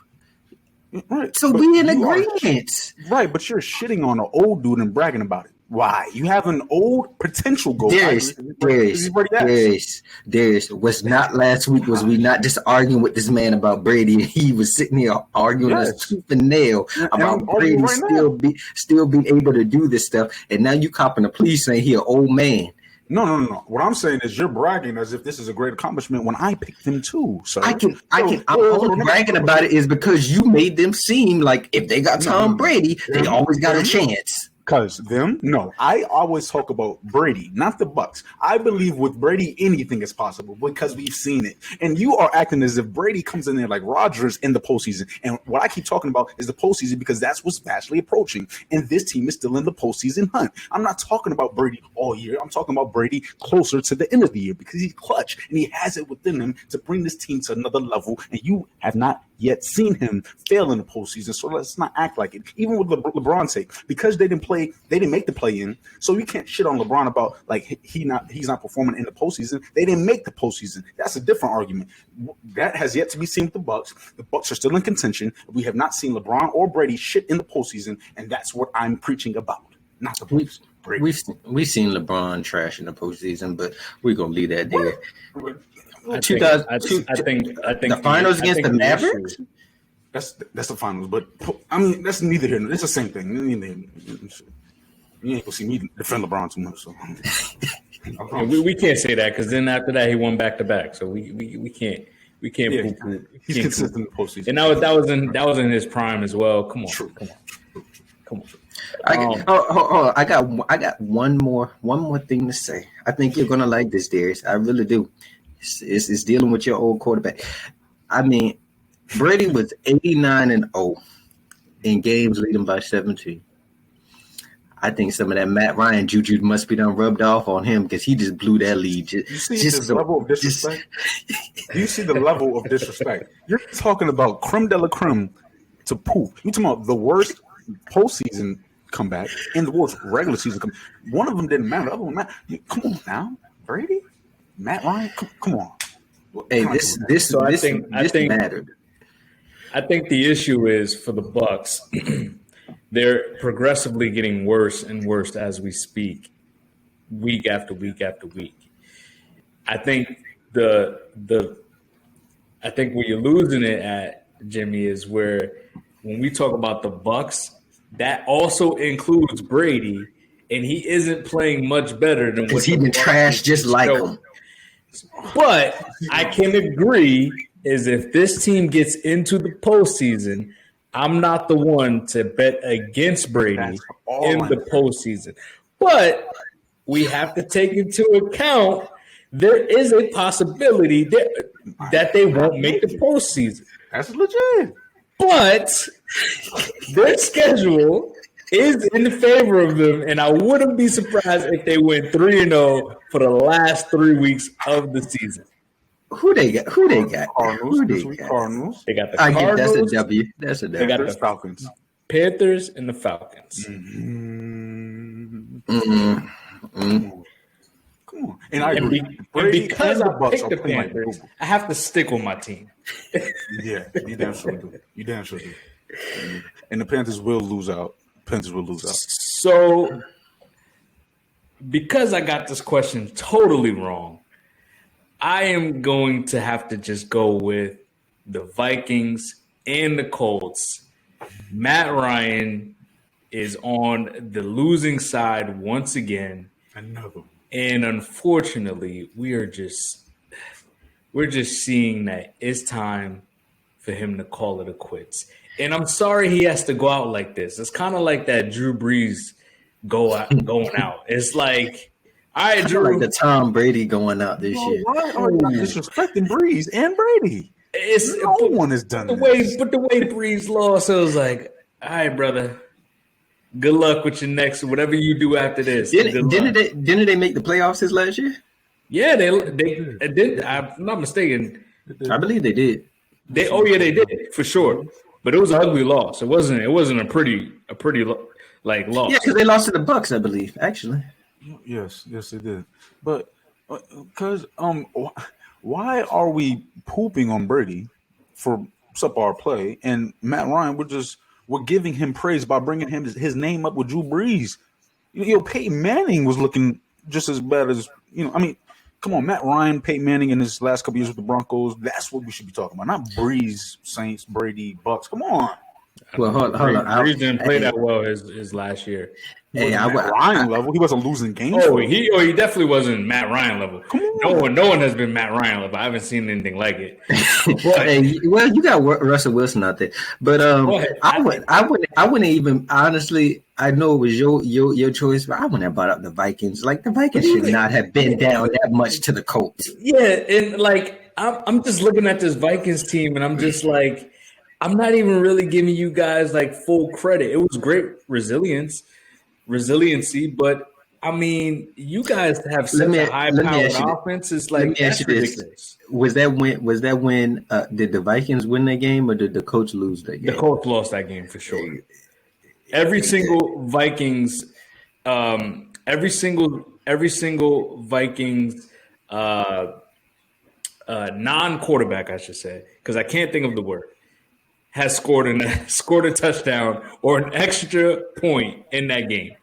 Right. So we in agreement. Right, but you're shitting on an old dude and bragging about it. Why? You have an old potential goal. Darius, was not last week, was we not just arguing with this man about Brady? He was sitting here arguing us tooth and nail about Brady still being able to do this stuff. And now you copping the police saying he an old man. No. What I'm saying is you're bragging as if this is a great accomplishment when I picked them too. So I'm only bragging about it is because you made them seem like if they got Tom Brady, they always got a chance. I always talk about Brady, not the Bucs. I believe with Brady anything is possible because we've seen it. And you are acting as if Brady comes in there like Rodgers in the postseason. And what I keep talking about is the postseason because that's what's vastly approaching. And this team is still in the postseason hunt. I'm not talking about Brady all year. I'm talking about Brady closer to the end of the year because he's clutch and he has it within him to bring this team to another level. And you have not yet seen him fail in the postseason. So let's not act like it. Even with LeBron's sake, because they didn't make the play in. So you can't shit on LeBron about like he's not performing in the postseason. They didn't make the postseason. That's a different argument. That has yet to be seen with the Bucs. The Bucs are still in contention. We have not seen LeBron or Brady shit in the postseason, and that's what I'm preaching about. Not the Bucs. We've seen LeBron trash in the postseason, but we're gonna leave that there. I think the finals against the Mavericks. That's the finals, but I mean that's neither here. It's the same thing. You ain't gonna see me defend LeBron too much. So we can't say that because then after that he won back to back. So we can't. He's consistent in the postseason, and that was in his prime as well. Come on. I got one more thing to say. I think you're gonna like this, Darius. I really do. It's dealing with your old quarterback. I mean, Brady was 89-0 in games leading by 17. I think some of that Matt Ryan juju must be done rubbed off on him because he just blew that lead. You see the level of disrespect? Do you see the level of disrespect? You're talking about creme de la creme to poof. You're talking about the worst postseason comeback and the worst regular season comeback. One of them didn't matter. The other one mattered. Come on now, Brady? Matt Ryan? Come on. Hey, this mattered. I think the issue is for the Bucs, they're progressively getting worse and worse as we speak, week after week after week. I think where you're losing it at, Jimmie, is where when we talk about the Bucs, that also includes Brady, and he isn't playing much better than what he's been trashed just like him. But I can agree is if this team gets into the postseason, I'm not the one to bet against Brady in the postseason. But we have to take into account there is a possibility that they won't make the postseason. That's legit. But their schedule is in favor of them, and I wouldn't be surprised if they went 3-0 for the last 3 weeks of the season. Who they got? Cardinals. They got the Cardinals. I get that's a W. That's a W. They got the Falcons. Panthers and the Falcons. Come on. And I agree. And because I picked the Panthers, I have to stick with my team. Yeah, you damn sure do. And the Panthers will lose out. So, because I got this question totally wrong, I am going to have to just go with the Vikings and the Colts Matt Ryan is on the losing side once again. Another. And unfortunately, we're just seeing that it's time for him to call it quits. And I'm sorry he has to go out like this. It's kind of like that Drew Brees going out. It's like, all right, Drew. Like the Tom Brady going out this year. Why are you disrespecting Brees and Brady? No one has done the this. But the way Brees lost, it was like, all right, brother. Good luck with your next whatever you do after this. Didn't they make the playoffs this last year? Yeah, they did. I'm not mistaken. I believe they did. They did for sure. But it was an ugly loss. It wasn't a pretty like loss. Yeah, because they lost to the Bucks, I believe. Actually, Yes, they did. But because why are we pooping on Brady for subpar play, and Matt Ryan? We're giving him praise by bringing his name up with Drew Brees. Peyton Manning was looking just as bad as I mean, come on, Matt Ryan, Peyton Manning in his last couple years with the Broncos. That's what we should be talking about, not Brees, Saints, Brady, Bucks. Come on. well, hold on. Brees didn't play that well his last year. Hey, Matt Ryan level. He wasn't losing games. Oh, he definitely wasn't Matt Ryan level. Come on. No one has been Matt Ryan level. I haven't seen anything like it. Hey, well, you got Russell Wilson out there, but I wouldn't even honestly. I know it was your choice, but I wouldn't have brought up the Vikings. Like the Vikings should not have been down that much to the Colts. Yeah, and like I'm just looking at this Vikings team, and I'm just like, I'm not even really giving you guys like full credit. It was great resiliency, but I mean, you guys have such a high-powered offense. It's like, that's ridiculous. Was that when did the Vikings win that game, or did the Colts lose that game? The Colts lost that game for sure. Every single Vikings, non-quarterback, I should say, because I can't think of the word, has scored a touchdown or an extra point in that game.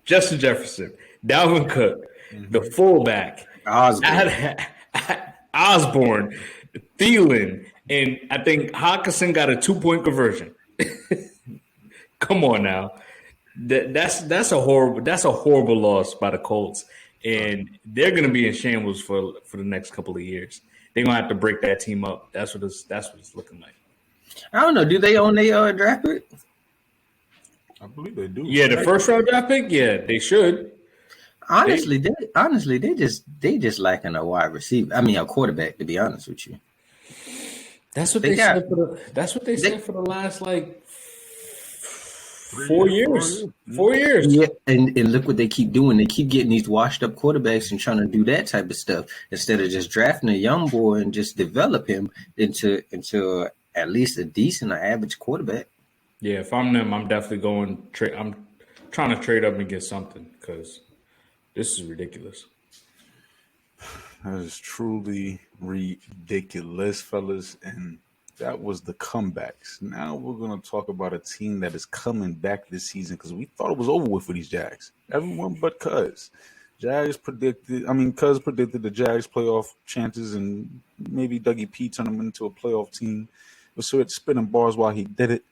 Justin Jefferson, Dalvin Cook, the fullback, Osborne, Thielen, and I think Hawkinson got a 2-point conversion. Come on now, that's a horrible loss by the Colts, and they're going to be in shambles for the next couple of years. They're going to have to break that team up. That's what it's looking like. I don't know. Do they own their draft pick? I believe they do. Yeah, the first round draft pick. Yeah, they should. Honestly, they just lacking a wide receiver. I mean, a quarterback. To be honest with you, that's what they said for the last like 4 years. 4 years. Yeah, and look what they keep doing. They keep getting these washed up quarterbacks and trying to do that type of stuff instead of just drafting a young boy and just develop him into at least a decent or average quarterback. Yeah, if I'm them, I'm definitely going. I'm trying to trade up and get something because this is ridiculous. That is truly ridiculous, fellas. And that was the comebacks. Now we're going to talk about a team that is coming back this season because we thought it was over with for these Jags. Everyone but Cuz. Cuz predicted the Jags playoff chances and maybe Dougie P turned them into a playoff team. So it's spinning bars while he did it.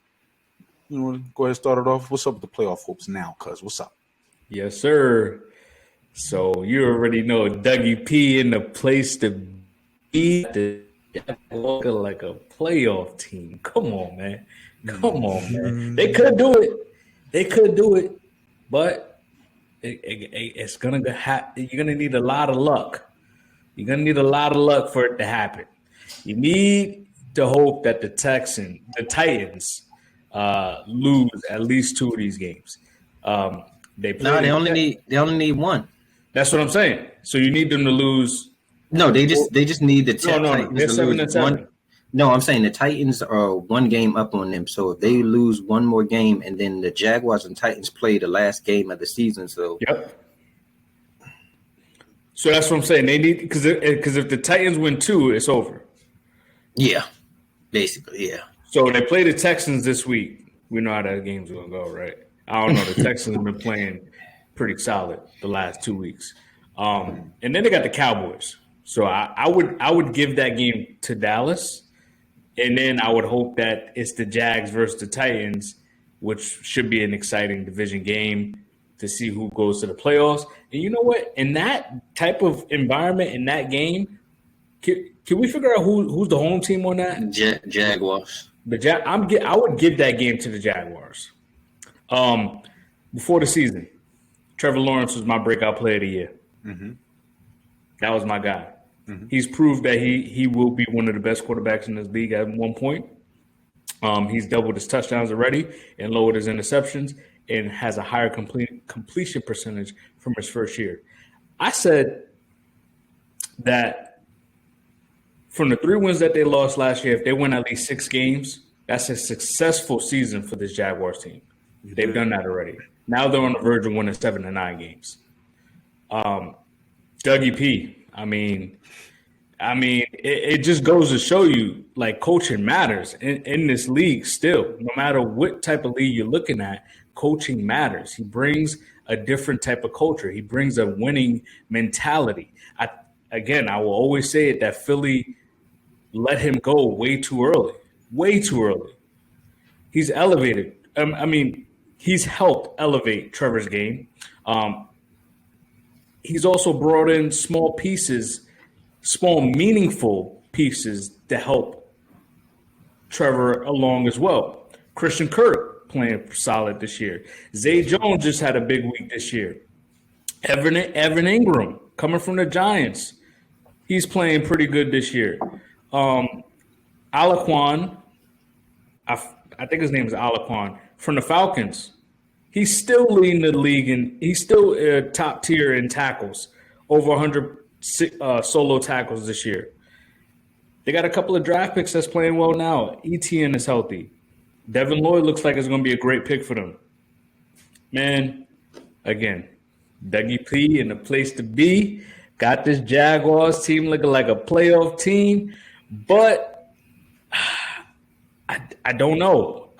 You know, go ahead and start it off. What's up with the playoff hopes now, Cuz? What's up? Yes, sir. So you already know Dougie P in the place to be. Looking like a playoff team. Come on, man. They could do it. But it's gonna you're gonna need a lot of luck. You're gonna need a lot of luck for it to happen. You need to hope that the Titans lose at least 2 of these games. They only need one. That's what I'm saying. So you need them to lose. No, they just need the Titans they're to lose 1. No, I'm saying the Titans are 1 game up on them. So if they lose 1 more game, and then the Jaguars and Titans play the last game of the season. So yep. So that's what I'm saying. They need because if the Titans win 2, it's over. Yeah, basically, yeah. So they play the Texans this week. We know how that game's gonna go, right? I don't know. The Texans have been playing pretty solid the last 2 weeks, and then they got the Cowboys. So I would give that game to Dallas, And then I would hope that it's the Jags versus the Titans, which should be an exciting division game to see who goes to the playoffs. And you know what? In that type of environment, in that game, can we figure out who's the home team on that? Jaguars. I would give that game to the Jaguars. Before the season, Trevor Lawrence was my breakout player of the year. Mm-hmm. That was my guy. Mm-hmm. He's proved that he will be one of the best quarterbacks in this league at one point. He's doubled his touchdowns already and lowered his interceptions and has a higher completion percentage from his first year. I said that from the 3 wins that they lost last year, if they win at least 6 games, that's a successful season for this Jaguars team. They've done that already. Now they're on the verge of winning 7 to 9 games. Dougie P. I mean, it just goes to show you, like, coaching matters in this league still. No matter what type of league you're looking at, coaching matters. He brings a different type of culture. He brings a winning mentality. I will always say it, that Philly let him go way too early. Way too early. He's elevated. He's helped elevate Trevor's game. He's also brought in small meaningful pieces to help Trevor along as well. Christian Kirk playing solid this year. Zay Jones just had a big week this year. Evan Ingram coming from the Giants. He's playing pretty good this year. Alaquan, I think his name is Alaquan, from the Falcons. He's still leading the league, and he's still top tier in tackles, over 100 solo tackles this year. They got a couple of draft picks that's playing well now. Etienne is healthy. Devin Lloyd looks like it's going to be a great pick for them. Man, again, Dougie P in the place to be. Got this Jaguars team looking like a playoff team, but I don't know.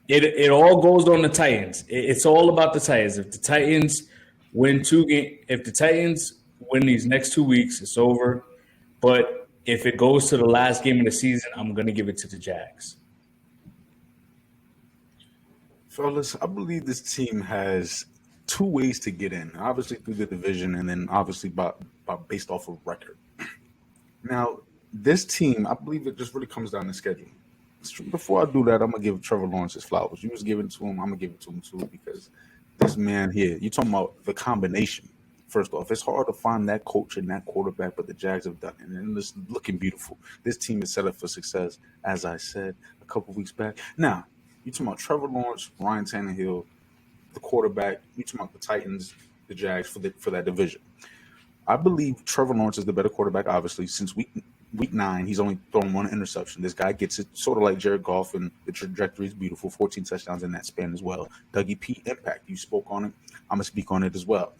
It all goes on the Titans. It's all about the Titans. If the Titans win these next 2 weeks, it's over. But if it goes to the last game of the season, I'm going to give it to the Jags. Fellas, I believe this team has 2 ways to get in. Obviously through the division, and then obviously based off of record. Now, this team, I believe it just really comes down to schedule. Before I do that, I'm going to give Trevor Lawrence his flowers. You was giving it to him, I'm going to give it to him too, because this man here, you're talking about the combination. First off, it's hard to find that coach and that quarterback, but the Jags have done it, and it's looking beautiful. This team is set up for success, as I said a couple weeks back. Now, you're talking about Trevor Lawrence, Ryan Tannehill, the quarterback. You're talking about the Titans, the Jags for that division. I believe Trevor Lawrence is the better quarterback, obviously, since week 9, he's only thrown 1 interception. This guy gets it sort of like Jared Goff, and the trajectory is beautiful. 14 touchdowns in that span as well. Dougie P impact. You spoke on it. I'm going to speak on it as well.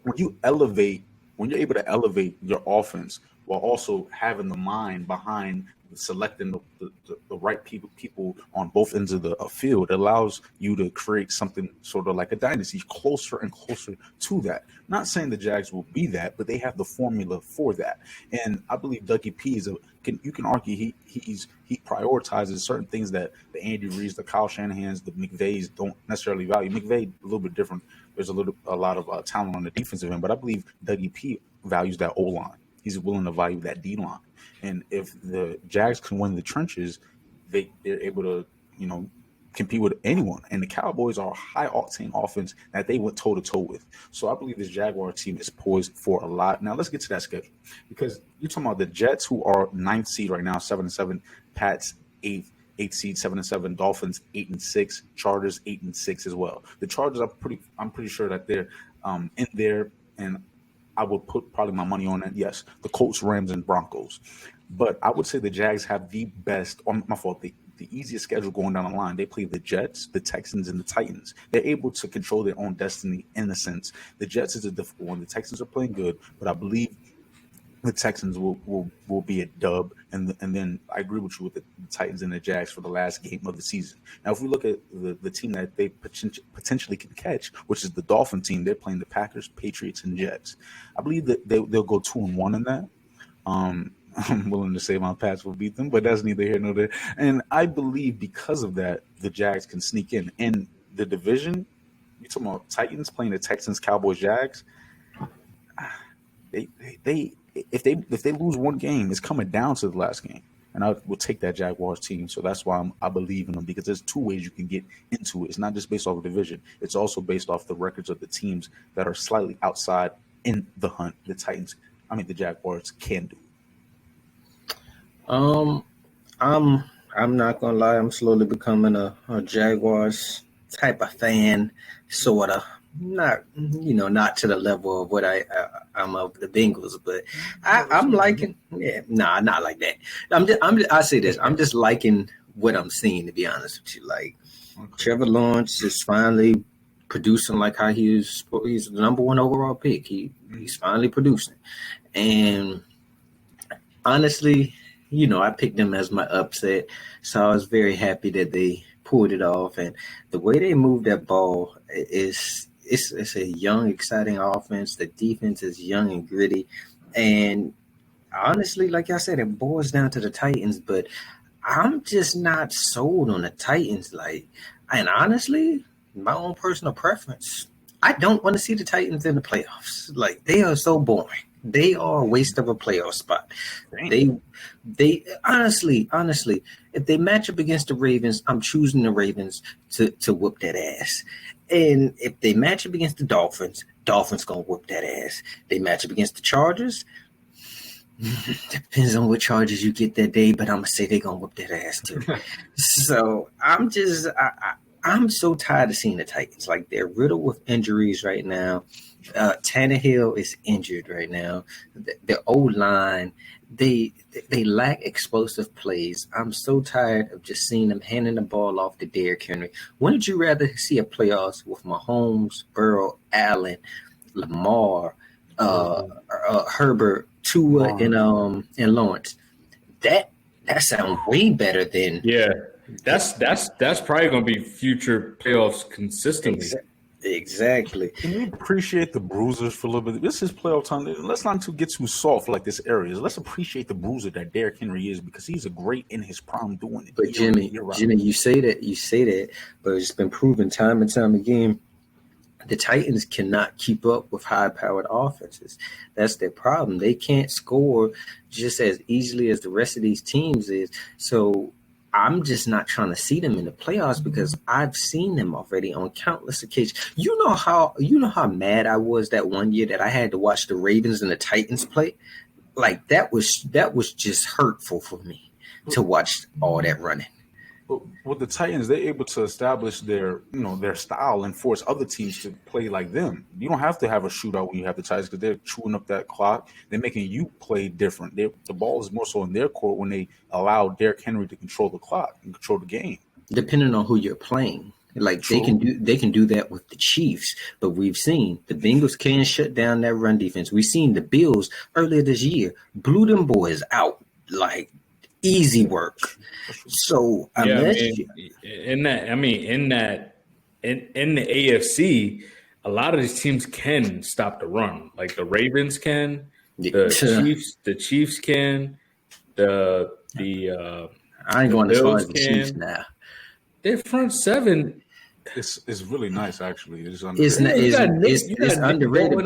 When you're able to elevate your offense while also having the mind behind selecting the right people on both ends of the field, allows you to create something sort of like a dynasty, closer and closer to that. Not saying the Jags will be that, but they have the formula for that. And I believe Dougie P you can argue he prioritizes certain things that the Andy Reids, the Kyle Shanahans, the McVays don't necessarily value. McVay a little bit different. There's a lot of talent on the defensive end, but I believe Dougie P values that O-line. He's willing to value that D-line. And if the Jags can win the trenches, they're able to, compete with anyone. And the Cowboys are a high-octane offense that they went toe-to-toe with. So I believe this Jaguar team is poised for a lot. Now, let's get to that schedule. Because you're talking about the Jets, who are 9th seed right now, 7-7. Pats, 8th seed, 7-7. Dolphins, 8-6. Chargers, 8-6 as well. The Chargers, I'm pretty sure that they're in there, and I would put probably my money on that. Yes, the Colts, Rams, and Broncos. But I would say the Jags have the best, the easiest schedule going down the line. They play the Jets, the Texans, and the Titans. They're able to control their own destiny in a sense. The Jets is a difficult one. The Texans are playing good, but I believe the Texans will be a dub. And then I agree with you with the Titans and the Jags for the last game of the season. Now, if we look at the team that they potentially can catch, which is the Dolphin team, they're playing the Packers, Patriots, and Jets. I believe that they'll go 2-1 in that. I'm willing to say my Pats will beat them, but that's neither here nor there. And I believe because of that, the Jags can sneak in. And the division, you talking about Titans playing the Texans, Cowboys, Jags. They if they lose one game, it's coming down to the last game, and I will take that Jaguars team. So that's why I believe in them, because there's two ways you can get into it. It's not just based off of division; it's also based off the records of the teams that are slightly outside in the hunt. The Jaguars can do. I'm not gonna lie. I'm slowly becoming a Jaguars type of fan, sort of. Not to the level of what I'm of the Bengals, but I'm liking. Yeah, not like that. I say this. I'm just liking what I'm seeing. To be honest with you, like Trevor Lawrence is finally producing like how he's the number one overall pick. He's finally producing, and honestly, I picked them as my upset, so I was very happy that they pulled it off. And the way they moved that ball is. It's a young, exciting offense. The defense is young and gritty. And honestly, like I said, it boils down to the Titans, but I'm just not sold on the Titans. And honestly, my own personal preference, I don't want to see the Titans in the playoffs. They are so boring. They are a waste of a playoff spot. They honestly, if they match up against the Ravens, I'm choosing the Ravens to whoop that ass. And if they match up against the Dolphins gonna whoop that ass. They match up against the Chargers. Depends on what Chargers you get that day, but I'm gonna say they're gonna whoop that ass too. So I'm so tired of seeing the Titans. They're riddled with injuries right now. Tannehill is injured right now. The O-line, they lack explosive plays. I'm so tired of just seeing them handing the ball off to Derrick Henry. Wouldn't you rather see a playoffs with Mahomes, Burrow, Allen, Lamar, Herbert, Tua, and Lawrence? That sounds way better than That's probably going to be future playoffs consistently. Exactly. Can you appreciate the bruisers for a little bit? This is playoff time. Let's not get too soft like this area. Let's appreciate the bruiser that Derrick Henry is, because he's a great in his prime doing it. But Jimmy, you say that, but it's been proven time and time again. The Titans cannot keep up with high-powered offenses. That's their problem. They can't score just as easily as the rest of these teams is. So I'm just not trying to see them in the playoffs, because I've seen them already on countless occasions. You know how mad I was that one year that I had to watch the Ravens and the Titans play? That was just hurtful for me to watch all that running. But with the Titans, they're able to establish their style and force other teams to play like them. You don't have to have a shootout when you have the Titans, because they're chewing up that clock. They're making you play different. The ball is more so in their court when they allow Derrick Henry to control the clock and control the game. Depending on who you're playing. True. They can do that with the Chiefs, but we've seen the Bengals can shut down that run defense. We've seen the Bills earlier this year blew them boys out easy work. So in the AFC, a lot of these teams can stop the run. Like the Ravens can, the Chiefs can, I ain't going as far as the Chiefs now. Their front seven is really nice, actually. It's underrated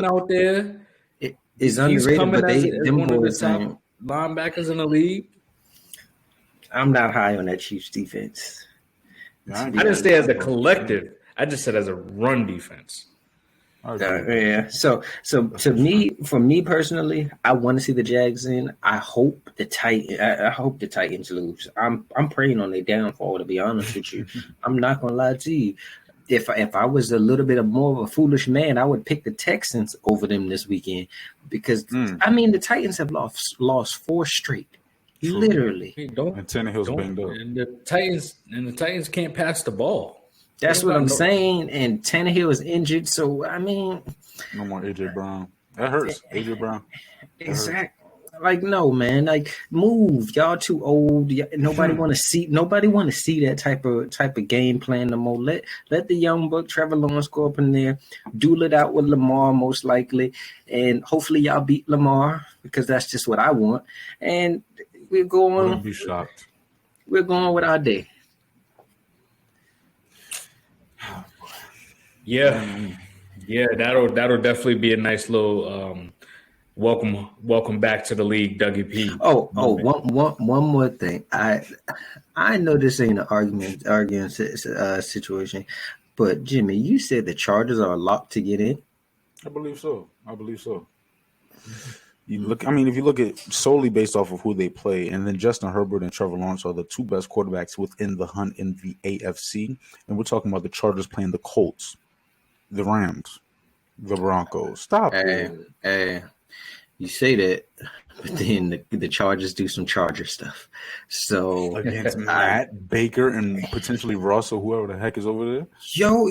out there. It's underrated, but them one of the boys top linebackers in the league. I'm not high on that Chiefs defense. I didn't say as a collective. I just said as a run defense. So to me, for me personally, I want to see the Jags in. I hope the Titans lose. I'm praying on their downfall, to be honest with you. I'm not gonna lie to you. If I was a little bit more of a foolish man, I would pick the Texans over them this weekend, because the Titans have lost 4 straight. True. Literally. And Tannehill's banged up. And the Titans can't pass the ball. That's what I'm saying. And Tannehill is injured, so no more AJ Brown. That hurts. AJ Brown. Exactly. Like, no, man. Like, move. Y'all too old. Nobody want to see. Nobody want to see that type of game plan no more. Let the young buck Trevor Lawrence go up in there, duel it out with Lamar most likely, and hopefully y'all beat Lamar because that's just what I want. And we're going. Wouldn't be shocked. We're going with our day. Yeah, that'll definitely be a nice little welcome back to the league, Dougie P. One more thing. I know this ain't an arguing situation, but Jimmie, you said the Chargers are locked to get in. I believe so. If you look at solely based off of who they play, and then Justin Herbert and Trevor Lawrence are the two best quarterbacks within the hunt in the AFC, and we're talking about the Chargers playing the Colts, the Rams, the Broncos. Stop it. Hey, you say that, but then the Chargers do some Charger stuff. So against Matt Baker and potentially Russ or whoever the heck is over there. Y'all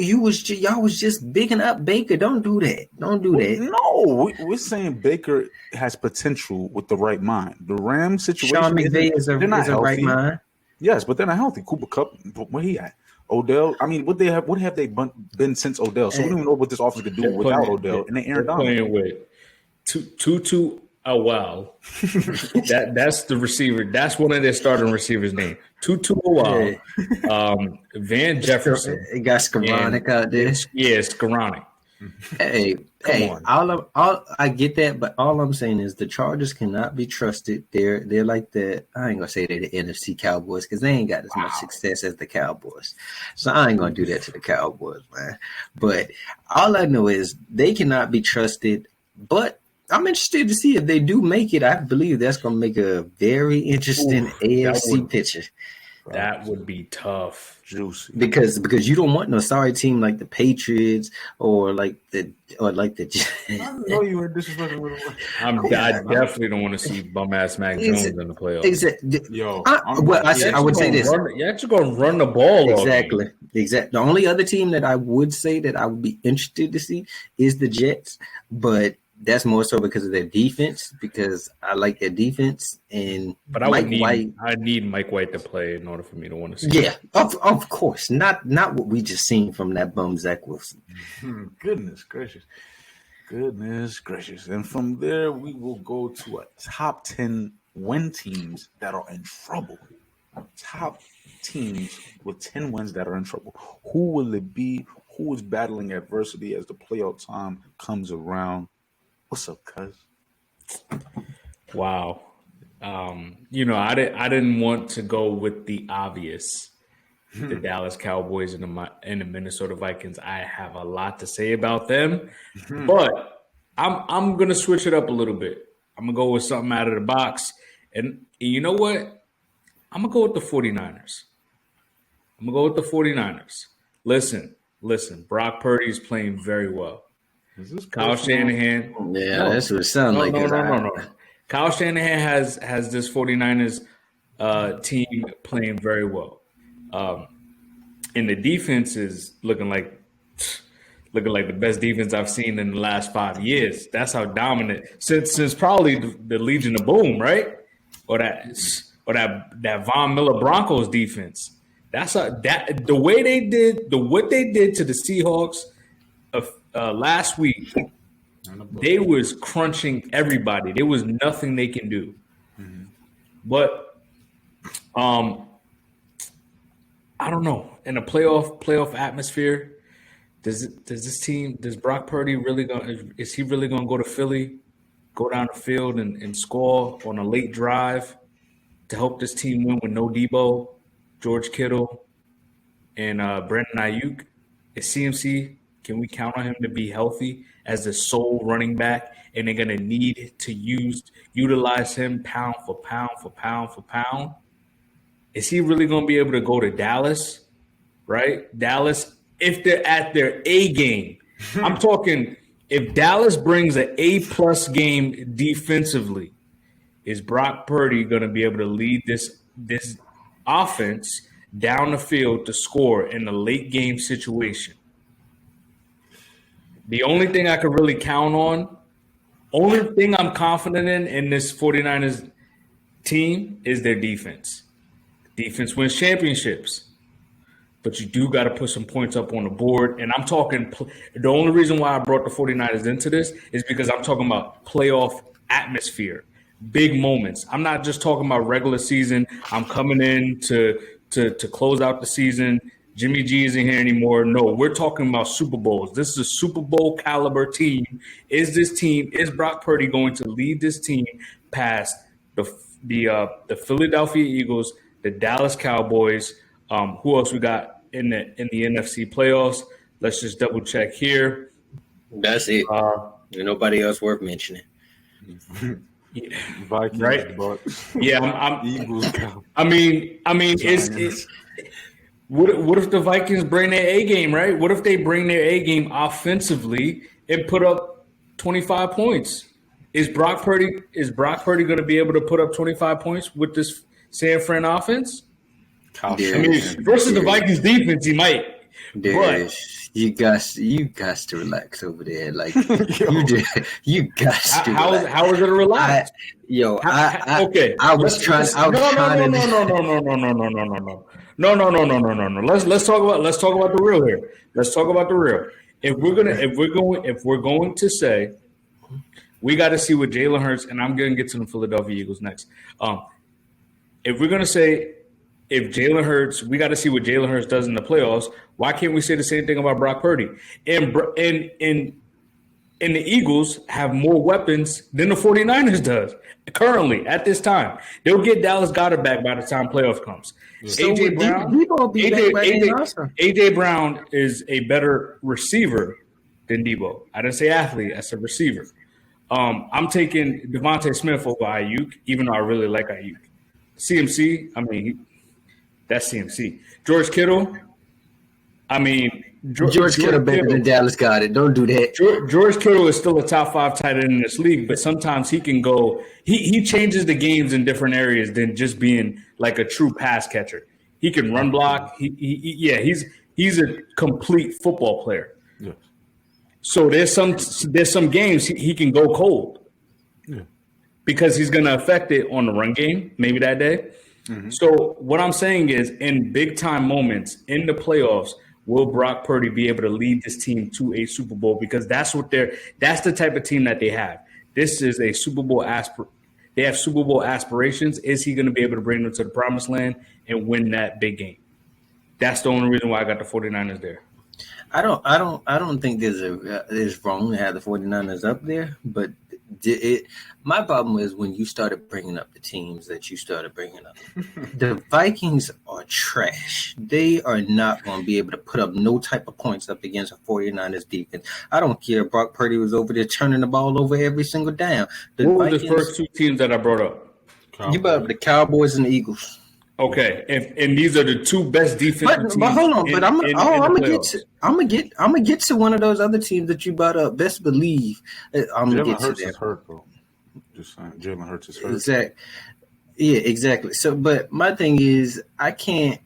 was just bigging up Baker. Don't do that. No, we're saying Baker has potential with the right mind. The Rams situation. Sean McVay is a right mind. Yes, but they're not healthy. Cooper Kupp, where he at? Odell. I mean, what have they been since Odell? So we don't even know what this offense could do without Odell. And they Aaron Donald playing with Tutu. Oh wow, that's the receiver. That's one of their starting receivers' name. Tutu Wow. Van Jefferson. It got Skoranek out there. Yeah, Skoranek. Hey, all I get that, but all I'm saying is the Chargers cannot be trusted. They're like I ain't gonna say they're the NFC Cowboys because they ain't got as much success as the Cowboys. So I ain't gonna do that to the Cowboys, man. But all I know is they cannot be trusted. But I'm interested to see if they do make it. I believe that's gonna make a very interesting AFC picture. That would be tough, juicy. Because you don't want no sorry team like the Patriots or like the. I know you were disrespectful. I definitely don't want to see bum ass Mac Jones in the playoffs. Exactly. Yo, I would say this. You're actually going to run the ball. Exactly. The only other team that I would say that I would be interested to see is the Jets, but that's more so because of their defense, because I like their defense. But I need Mike White to play in order for me to want to see. Yeah, of course. Not what we just seen from that bum Zach Wilson. Goodness gracious. And from there, we will go to a top 10 win teams that are in trouble. Top teams with 10 wins that are in trouble. Who will it be? Who is battling adversity as the playoff time comes around? What's up, cuz? Wow. I didn't want to go with the obvious, the Dallas Cowboys and the Minnesota Vikings. I have a lot to say about them, but I'm gonna switch it up a little bit. I'm gonna go with something out of the box, and you know what? I'm gonna go with the 49ers. Listen. Brock Purdy is playing very well. Kyle Shanahan. Yeah, that's what it sounds like. No. Kyle Shanahan has this 49ers team playing very well. And the defense is looking like the best defense I've seen in the last 5 years. That's how dominant since probably the Legion of Boom, right? Or that Von Miller Broncos defense. What they did to the Seahawks last week. They was crunching everybody. There was nothing they can do. But I don't know. In a playoff atmosphere, does Brock Purdy is he really gonna go to Philly, go down the field and score on a late drive to help this team win with no Debo, George Kittle, and Brandon Ayuk? Is CMC, can we count on him to be healthy as the sole running back? And they're gonna need to utilize him pound for pound. Is he really gonna be able to go to Dallas? Right? Dallas, if they're at their A game. I'm talking if Dallas brings an A+ game defensively, is Brock Purdy gonna be able to lead this offense down the field to score in a late game situation? The only thing I could really count on Only thing I'm confident in this 49ers team is their defense. Defense wins championships. But you do got to put some points up on the board. And I'm talking the only reason why I brought the 49ers into this is because I'm talking about playoff atmosphere, big moments. I'm not just talking about regular season. I'm coming in to close out the season. Jimmy G isn't here anymore. No, we're talking about Super Bowls. This is a Super Bowl caliber team. Is Brock Purdy going to lead this team past the Philadelphia Eagles, the Dallas Cowboys? Who else we got in the NFC playoffs? Let's just double check here. That's it. Nobody else worth mentioning. Yeah. Vikings, Right? Bucks, Yeah, Eagles. I mean, it's what if the Vikings bring their A game, right? What if they bring their A game offensively and put up 25 points? Is Brock Purdy going to be able to put up 25 points with this San Fran offense? Versus the Vikings defense, he might. Darius, you got to relax over there. Like you got to. How is it a relax? Okay. I was trying. No. Let's talk about the real here. Let's talk about the real. If we're going to say we got to see what Jalen Hurts, and I'm going to get to the Philadelphia Eagles next. If we're going to say if Jalen Hurts, we got to see what Jalen Hurts does in the playoffs. Why can't we say the same thing about Brock Purdy? And the Eagles have more weapons than the 49ers does currently at this time. They'll get Dallas Goedert back by the time playoff comes. So AJ Brown is a better receiver than Debo. I didn't say athlete. I said receiver. I'm taking Devontae Smith over Ayuk, even though I really like Ayuk. CMC, I mean, that's CMC. George Kittle, I mean, George Kittle better than Dallas Goedert. Don't do that. George Kittle is still a top 5 tight end in this league, but sometimes he can go. He changes the games in different areas than just being like a true pass catcher. He can run block. He's a complete football player. Yeah. So there's some games he can go cold. Yeah. Because he's going to affect it on the run game, maybe that day. Mm-hmm. So what I'm saying is, in big-time moments in the playoffs, will Brock Purdy be able to lead this team to a Super Bowl? Because that's the type of team that they have. This is a Super Bowl they have Super Bowl aspirations. Is he going to be able to bring them to the promised land and win that big game? That's the only reason why I got the 49ers there. I don't think it's wrong to have the 49ers up there, but my problem is when you started bringing up the teams that you started bringing up. The Vikings are trash. They are not going to be able to put up no type of points up against a 49ers defense. I don't care. Brock Purdy was over there turning the ball over every single down. What were the first 2 teams that I brought up? You brought up the Cowboys and the Eagles. Okay, and these are the 2 best defensive teams. But hold on, I'm gonna get to one of those other teams that you brought up. Best believe I'm gonna get to them. Hurt, bro. Just saying, Jalen Hurts is hurt. Exactly. Yeah, exactly. So, but my thing is, I can't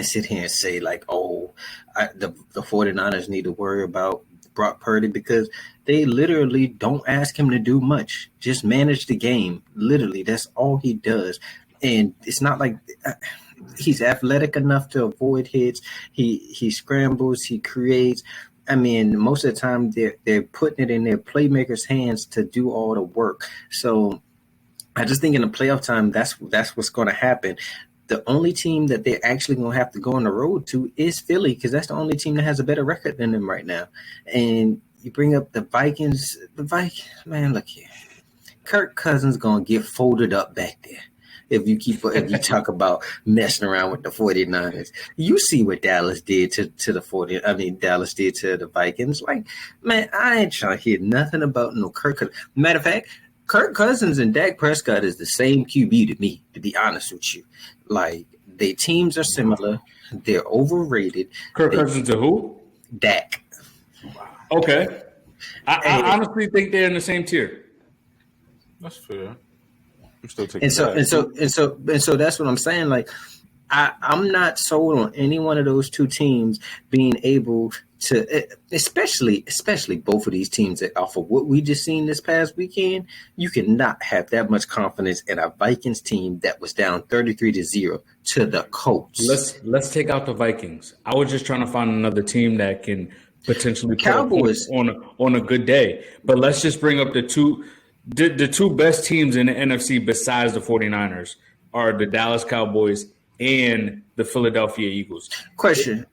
sit here and say like, the 49ers need to worry about Brock Purdy because they literally don't ask him to do much. Just manage the game. Literally, that's all he does. And it's not like he's athletic enough to avoid hits. He scrambles. He creates. I mean, most of the time they're putting it in their playmakers' hands to do all the work. So I just think in the playoff time, that's what's going to happen. The only team that they're actually going to have to go on the road to is Philly because that's the only team that has a better record than them right now. And you bring up the Vikings. Man, look here. Kirk Cousins going to get folded up back there. If you talk about messing around with the 49ers, you see what Dallas did to the Vikings. Like, man, I ain't trying to hear nothing about no Kirk Cousins. Matter of fact, Kirk Cousins and Dak Prescott is the same QB to me, to be honest with you. Like, their teams are similar. They're overrated. Kirk Cousins to who? Dak. Okay. I honestly think they're in the same tier. That's fair. I'm still taking and so that's what I'm saying. Like, I'm not sold on any one of those two teams being able to, especially both of these teams that off of what we just seen this past weekend. You cannot have that much confidence in a Vikings team that was down 33-0 to the Colts. Let's take out the Vikings. I was just trying to find another team that can potentially put Cowboys on a good day. But let's just bring up the two best teams in the NFC besides the 49ers are the Dallas Cowboys and the Philadelphia Eagles. Question.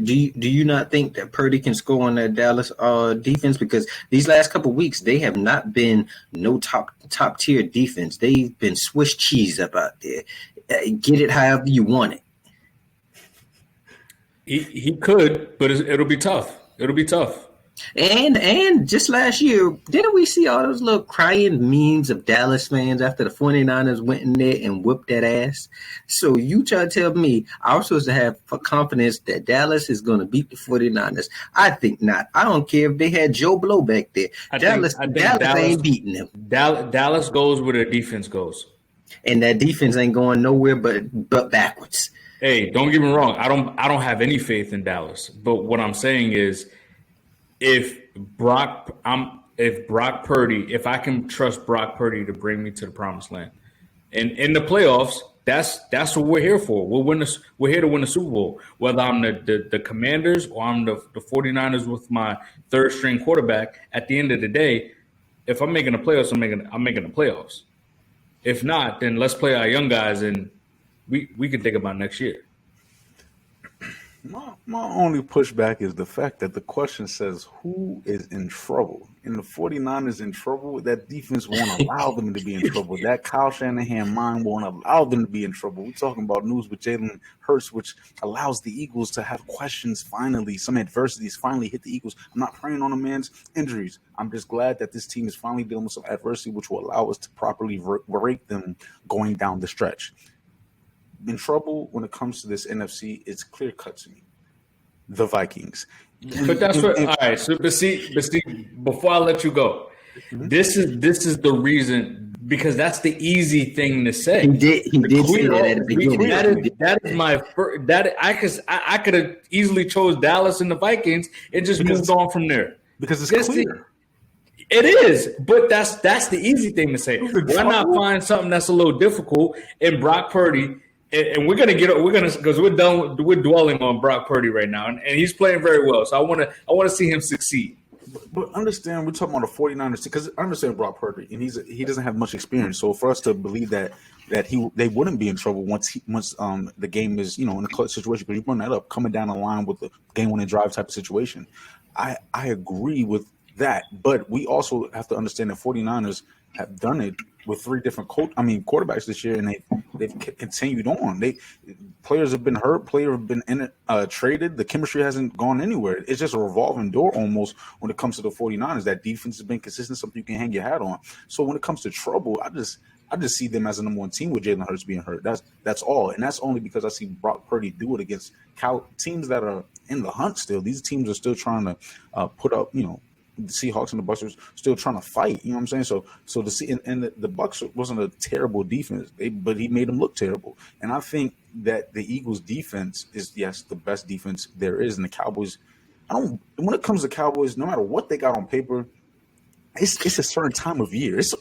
Do you not think that Purdy can score on that Dallas defense? Because these last couple of weeks they have not been no top tier defense. They've been Swiss cheese up out there. Get it however you want it. He could, but it'll be tough. It'll be tough. And just last year, didn't we see all those little crying memes of Dallas fans after the 49ers went in there and whooped that ass? So you try to tell me I was supposed to have confidence that Dallas is going to beat the 49ers. I think not. I don't care if they had Joe Blow back there. Dallas ain't beating them. Dallas goes where their defense goes. And that defense ain't going nowhere but backwards. Hey, don't get me wrong. I don't have any faith in Dallas. But what I'm saying is, if I can trust Brock Purdy to bring me to the promised land, and in the playoffs, that's what we're here for. We're here to win the Super Bowl. Whether I'm the Commanders or I'm the 49ers with my third string quarterback, at the end of the day, if I'm making the playoffs, I'm making the playoffs. If not, then let's play our young guys and we can think about next year. My only pushback is the fact that the question says who is in trouble. And the 49ers in trouble, that defense won't allow them to be in trouble. That Kyle Shanahan mind won't allow them to be in trouble. We're talking about news with Jalen Hurts, which allows the Eagles to have questions finally. Some adversities finally hit the Eagles. I'm not preying on a man's injuries. I'm just glad that this team is finally dealing with some adversity, which will allow us to properly rate them going down the stretch. In trouble when it comes to this NFC, it's clear cut to me. The Vikings. But that's what. All right. So, but see, before I let you go, this is the reason, because that's the easy thing to say. He did say that at the beginning. That is my first. I could have easily chose Dallas and the Vikings and just moved on from there Because it's clear. It is, but that's the easy thing to say. Why not find something that's a little difficult in Brock Purdy? And we're gonna because we're done. We're dwelling on Brock Purdy right now, and he's playing very well. So I want to see him succeed. But understand, we're talking about the 49ers because I understand Brock Purdy, and he doesn't have much experience. So for us to believe that they wouldn't be in trouble once the game is in a clutch situation, because you run that up coming down the line with the game-winning drive type of situation. I agree with that, but we also have to understand that 49ers have done it with three different quarterbacks this year, and they've continued on. Players have been hurt, players have been traded. The chemistry hasn't gone anywhere. It's just a revolving door almost when it comes to the 49ers. That defense has been consistent, something you can hang your hat on. So when it comes to trouble, I just see them as a number one team with Jalen Hurts being hurt. That's all, and that's only because I see Brock Purdy do it against teams that are in the hunt still. These teams are still trying to put up, the Seahawks and the Bucs are still trying to fight. You know what I'm saying? So the Bucs wasn't a terrible defense, but he made them look terrible. And I think that the Eagles' defense is, yes, the best defense there is. And the Cowboys, when it comes to Cowboys, no matter what they got on paper, it's a certain time of year. This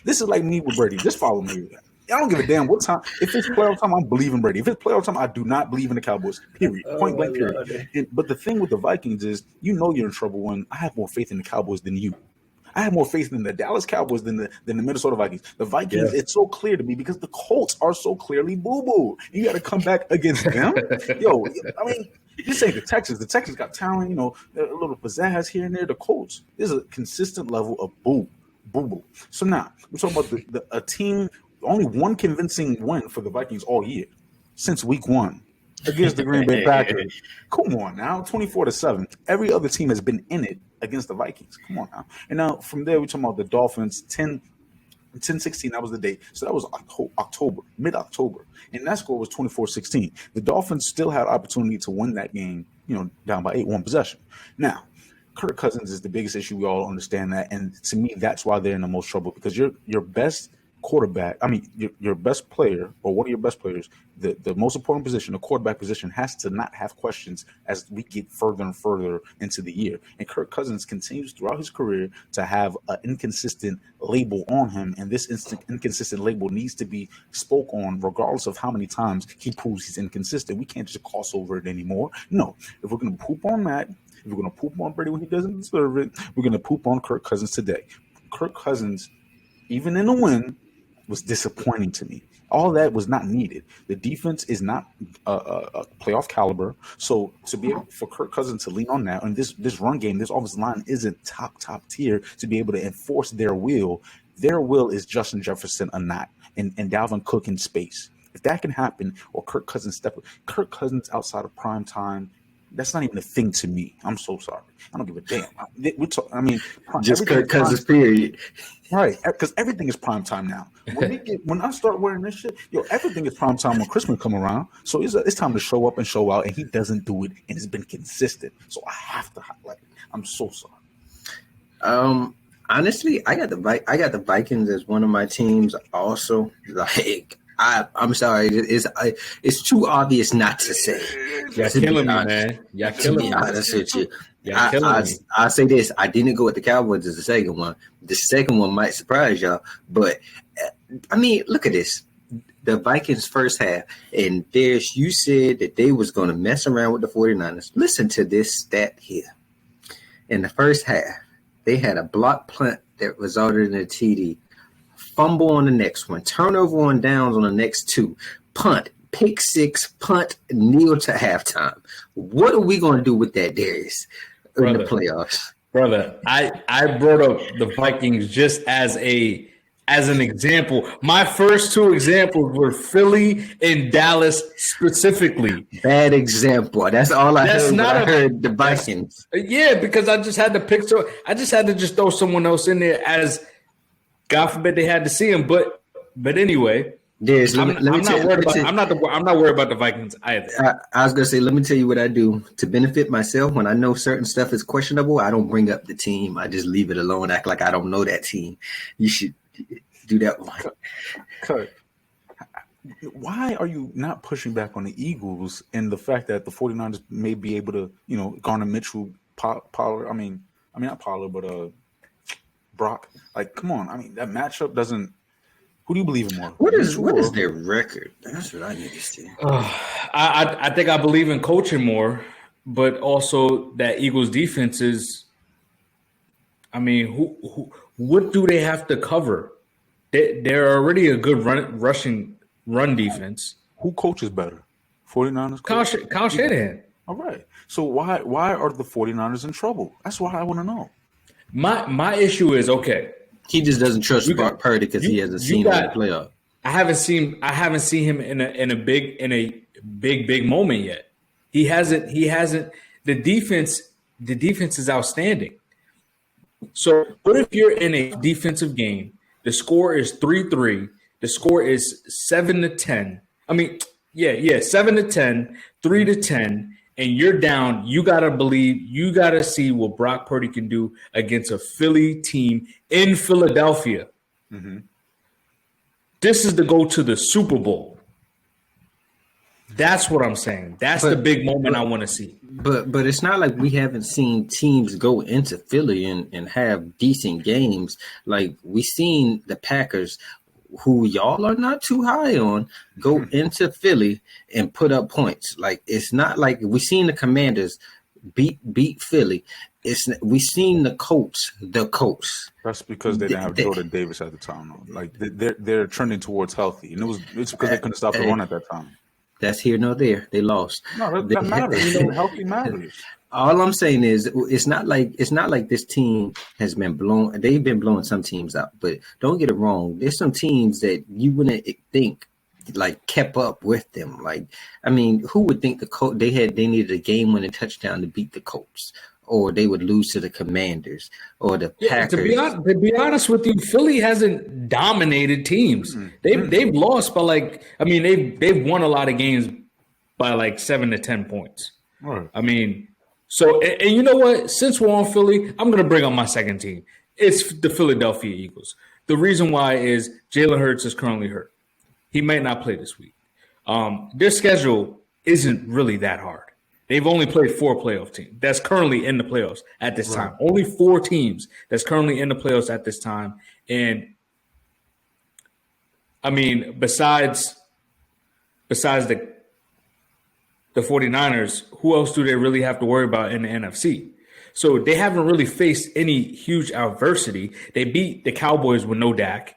is like me with Brady. Just follow me. I don't give a damn what time. If it's playoff time, I'm believing Brady. If it's playoff time, I do not believe in the Cowboys. Period. Point blank. Period. But the thing with the Vikings is, you're in trouble when I have more faith in the Cowboys than you. I have more faith in the Dallas Cowboys than the Minnesota Vikings. The Vikings, It's so clear to me because the Colts are so clearly boo-boo. You got to come back against them. This ain't the Texans. The Texans got talent, a little pizzazz here and there. The Colts, there's a consistent level of boo-boo. So now, we're talking about a team. Only one convincing win for the Vikings all year since week 1 against the Green Bay Packers. Come on now, 24-7. Every other team has been in it against the Vikings. Come on now. And now from there, we're talking about the Dolphins, 10-16, that was the date. So that was October, mid-October. And that score was 24-16. The Dolphins still had opportunity to win that game, down by 8-1 possession. Now, Kirk Cousins is the biggest issue. We all understand that. And to me, that's why they're in the most trouble, because your best quarterback, I mean, your best player or one of your best players, the most important position, the quarterback position, has to not have questions as we get further and further into the year. And Kirk Cousins continues throughout his career to have an inconsistent label on him, and this inconsistent label needs to be spoke on regardless of how many times he proves he's inconsistent. We can't just gloss over it anymore. No, if we're going to poop on Matt, if we're going to poop on Brady when he doesn't deserve it, we're going to poop on Kirk Cousins today. Kirk Cousins, even in a win, was disappointing to me. All that was not needed. The defense is not a playoff caliber. So to be able for Kirk Cousins to lean on that, and this run game, this offensive line isn't top tier to be able to enforce their will. Their will is Justin Jefferson a not, and Dalvin Cook in space. If that can happen, or Kirk Cousins outside of prime time, that's not even a thing to me. I'm so sorry. I don't give a damn. Just Kirk Cousins, period. Right, because everything is prime time now. When I start wearing this shit, everything is prime time when Christmas come around. So it's time to show up and show out, and he doesn't do it, and it's been consistent. So I have to highlight it. I'm so sorry. Honestly, I got the Vikings as one of my teams. Also, like I'm sorry, it's too obvious not to say. Y'all killing me, man. Y'all killing me. Honest with you. I say this. I didn't go with the Cowboys as the second one. The second one might surprise y'all, but I mean, look at this. The Vikings first half, and Darius, you said that they was going to mess around with the 49ers. Listen to this stat here. In the first half, they had a block punt that resulted in a TD, fumble on the next one, turnover on downs on the next two, punt, pick six, punt, kneel to halftime. What are we going to do with that, Darius, in the playoffs? Brother, I brought up the Vikings just as an example. My first two examples were Philly and Dallas specifically. Bad example. That's all I heard when I heard the Vikings. Yeah, because I just had to pick. I just had to just throw someone else in there as, God forbid, they had to see him. But anyway, I'm not worried about the Vikings either. I was gonna say, let me tell you what I do to benefit myself. When I know certain stuff is questionable, I don't bring up the team. I just leave it alone. Act like I don't know that team. You should do that one. Kurt, why are you not pushing back on the Eagles and the fact that the 49ers may be able to, garner Mitchell, Pollard? I mean, not Pollard, but Brock. Like, come on. I mean, that matchup doesn't. Who do you believe in more? What is their record? That's what I need to see. I think I believe in coaching more, but also that Eagles defense is. I mean, what do they have to cover? They're already a good run defense. Who coaches better? 49ers? Kyle Shanahan. All right. So why are the 49ers in trouble? That's why I want to know. My issue is, okay. He just doesn't trust Brock Purdy because he hasn't seen him in the playoff. I haven't seen him in a big moment yet. He hasn't. The defense is outstanding. So what if you're in a defensive game? The score is 3-3. The score is 7-10. I mean, 7-10, 3-10, and you're down. You gotta see what Brock Purdy can do against a Philly team in Philadelphia. Mm-hmm. This is to go to the Super Bowl. That's what I'm saying. That's the big moment I want to see. But it's not like we haven't seen teams go into Philly and have decent games. Like we seen the Packers, who y'all are not too high on, go into Philly and put up points. Like it's not like we seen the Commanders beat Philly. We seen the Colts. That's because they didn't have Jordan Davis at the time. Though. Like they're trending towards healthy, and it's because they couldn't stop the run at that time. That's here nor there. They lost. No, that matters. Healthy matters. All I'm saying is it's not like this team has been blown. They've been blowing some teams out, but don't get it wrong. There's some teams that you wouldn't think like kept up with them. Like, I mean, who would think the Colts they needed a game-winning touchdown to beat the Colts, or they would lose to the Commanders or the Packers? To be honest with you, Philly hasn't dominated teams. They've lost by they've won a lot of games by like 7 to 10 points. Right. I mean, so and you know what? Since we're on Philly, I'm gonna bring up my second team. It's the Philadelphia Eagles. The reason why is Jalen Hurts is currently hurt. He might not play this week. Their schedule isn't really that hard. They've only played 4 playoff teams that's currently in the playoffs at this time. Only 4 teams that's currently in the playoffs at this time. And I mean, besides the 49ers, who else do they really have to worry about in the NFC? So they haven't really faced any huge adversity. They beat the Cowboys with no Dak,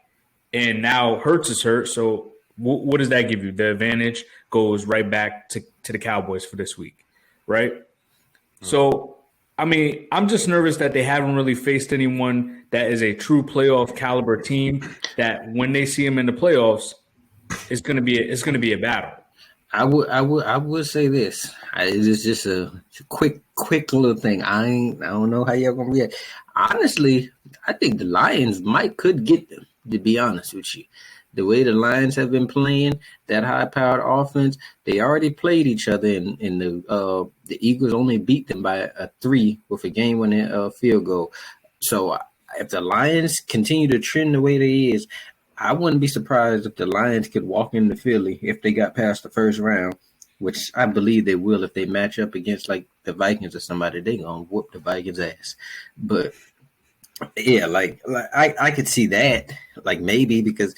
and now Hurts is hurt. So what does that give you? The advantage goes right back to the Cowboys for this week, right? So, I mean, I'm just nervous that they haven't really faced anyone that is a true playoff caliber team that when they see them in the playoffs, it's going to be a battle. I would say this. It is just a quick little thing. I don't know how y'all gonna react. Honestly, I think the Lions could get them. To be honest with you, the way the Lions have been playing, that high-powered offense, they already played each other, and the Eagles only beat them by a 3 with a game-winning field goal. So if the Lions continue to trend the way they is, I wouldn't be surprised if the Lions could walk into Philly if they got past the first round, which I believe they will if they match up against like the Vikings or somebody. They gonna whoop the Vikings' ass. But yeah, like I could see that, like maybe because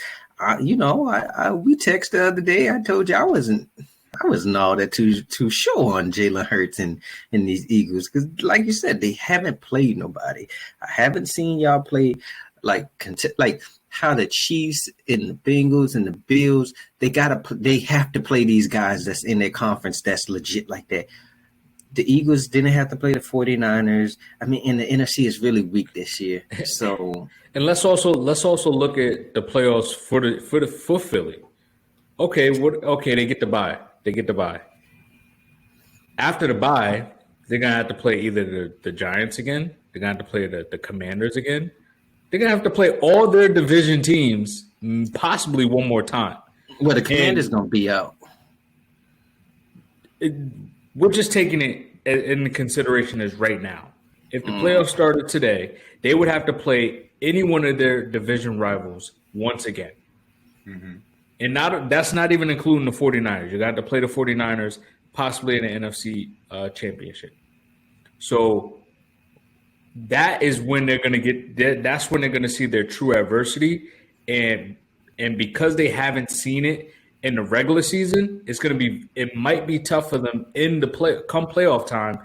we texted the other day. I told you I wasn't all that too sure on Jalen Hurts and these Eagles because, like you said, they haven't played nobody. I haven't seen y'all play like how the Chiefs and the Bengals and the Bills, they have to play these guys that's in their conference that's legit like that. The Eagles didn't have to play the 49ers. I mean, and the NFC is really weak this year. So and let's also look at the playoffs for Philly. Okay, they get the bye. After the bye, they're gonna have to play either the Giants again, they're gonna have to play the Commanders again. They're going to have to play all their division teams possibly one more time. Well, the Commanders going to be out. We're just taking it into consideration as right now. If the playoffs started today, they would have to play any one of their division rivals once again. Mm-hmm. And that's not even including the 49ers. You got to play the 49ers possibly in the NFC championship. So that is when they're going to get. That's when they're going to see their true adversity, and because they haven't seen it in the regular season, it might be tough for them in the playoff time,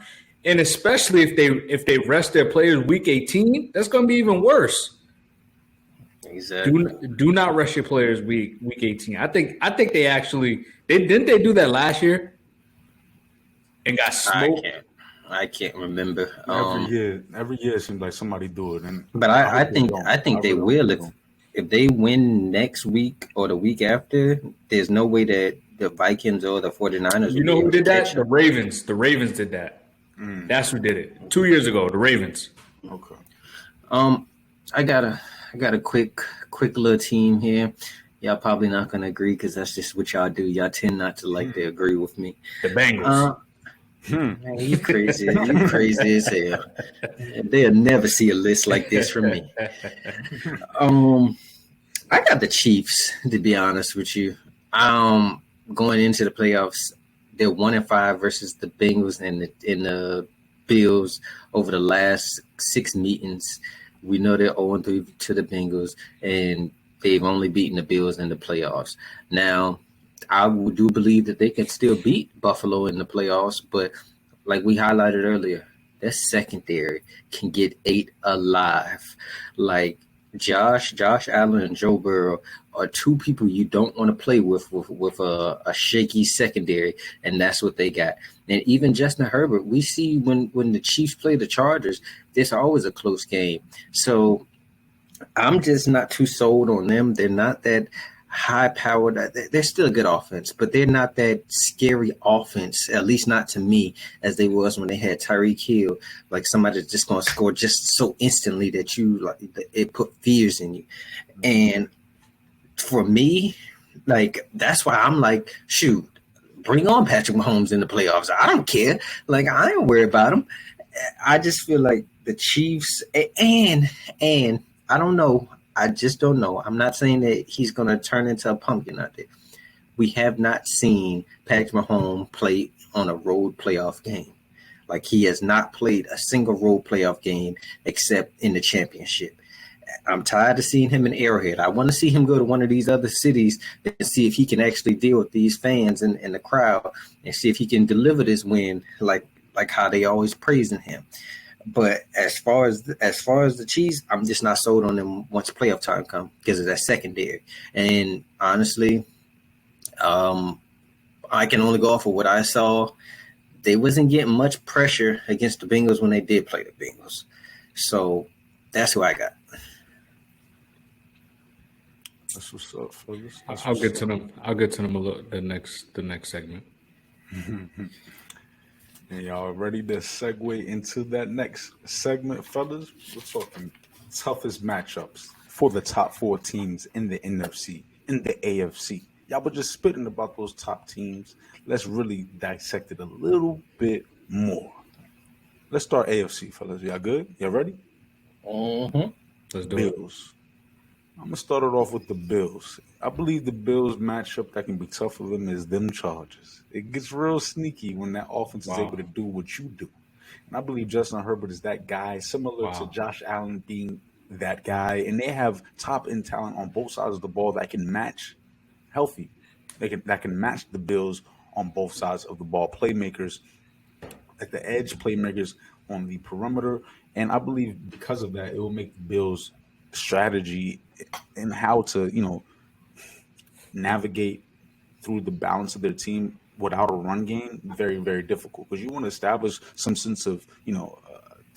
and especially if they rest their players week 18, that's going to be even worse. Exactly. Do not rush your players week 18. I think they do that last year and got smoked. I can't remember. Every year it seems like somebody do it. But I think they will if they win next week or the week after. There's no way that the Vikings or the 49ers. You know who did that? The Ravens. The Ravens did that. That's who did it 2 years ago. The Ravens. Okay. I got a quick little team here. Y'all probably not gonna agree because that's just what y'all do. Y'all tend not to like to agree with me. The Bengals. Man, you crazy. You crazy as hell. They'll never see a list like this from me. I got the Chiefs, to be honest with you. Going into the playoffs, they're 1-5 versus the Bengals and the Bills over the last 6 meetings. We know they're 0-3 to the Bengals, and they've only beaten the Bills in the playoffs. Now, I do believe that they can still beat Buffalo in the playoffs, but like we highlighted earlier, their secondary can get 8 alive. Like Josh Allen and Joe Burrow are 2 people you don't want to play with a shaky secondary, and that's what they got. And even Justin Herbert, we see when the Chiefs play the Chargers, there's always a close game. So I'm just not too sold on them. They're not that high-powered. They're still a good offense, but they're not that scary offense, at least not to me, as they was when they had Tyreek Hill, like somebody that's just going to score just so instantly that it put fears in you. And for me, like, that's why I'm like, shoot, bring on Patrick Mahomes in the playoffs. I don't care. Like, I ain't worried about him. I just feel like the Chiefs and I don't know. I just don't know. I'm not saying that he's going to turn into a pumpkin out there. We have not seen Patrick Mahomes play on a road playoff game. Like, he has not played a single road playoff game except in the championship. I'm tired of seeing him in Arrowhead. I want to see him go to one of these other cities and see if he can actually deal with these fans and the crowd and see if he can deliver this win like how they always praising him. But as far as the Chiefs, I'm just not sold on them once playoff time comes because of that secondary. And honestly, I can only go off of what I saw. They wasn't getting much pressure against the Bengals when they did play the Bengals. So that's who I got. That's what's up, fellas. I'll get to them. I'll get to them a little the next segment. And y'all ready to segue into that next segment, fellas? We're talking toughest matchups for the top 4 teams in the NFC, in the AFC. Y'all were just spitting about those top teams. Let's really dissect it a little bit more. Let's start AFC, fellas. Y'all good? Y'all ready? Mm-hmm. Let's do it. Bills. I'm going to start it off with the Bills. I believe the Bills matchup that can be tough for them is them Chargers. It gets real sneaky when that offense is able to do what you do. And I believe Justin Herbert is that guy, similar to Josh Allen being that guy. And they have top-end talent on both sides of the ball that can match healthy. That can match the Bills on both sides of the ball. Playmakers at the edge, playmakers on the perimeter. And I believe because of that, it will make the Bills' strategy and how to, navigate through the balance of their team without a run game very, very difficult. Because you want to establish some sense of,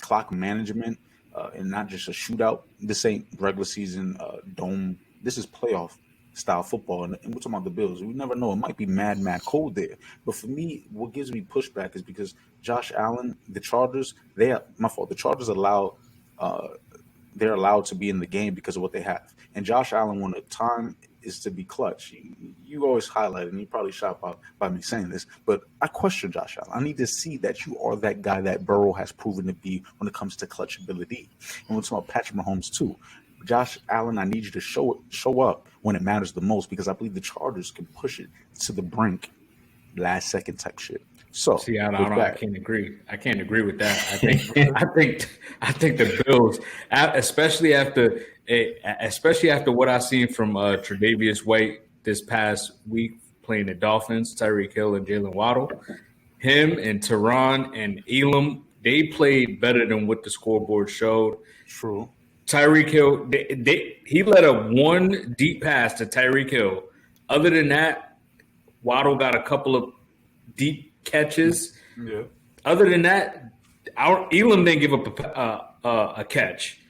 clock management and not just a shootout. This ain't regular season dome. This is playoff style football. And we're talking about the Bills. We never know. It might be mad cold there. But for me, what gives me pushback is because Josh Allen, the Chargers, the Chargers allow they're allowed to be in the game because of what they have. And Josh Allen, when the time is to be clutch, you always highlight it, and you probably shocked by me saying this, but I question Josh Allen. I need to see that you are that guy that Burrow has proven to be when it comes to clutch ability. And we're talking about Patrick Mahomes too. Josh Allen, I need you to show up when it matters the most because I believe the Chargers can push it to the brink, last second type shit. So see, I can't agree. I can't agree with that. I think the Bills, especially after what I've seen from Tre'Davious White this past week playing the Dolphins, Tyreek Hill and Jalen Waddle, him and Teron and Elam, they played better than what the scoreboard showed. True. Tyreek Hill, he let a one deep pass to Tyreek Hill. Other than that, Waddle got a couple of deep catches. Yeah. Other than that, Elam didn't give up a catch.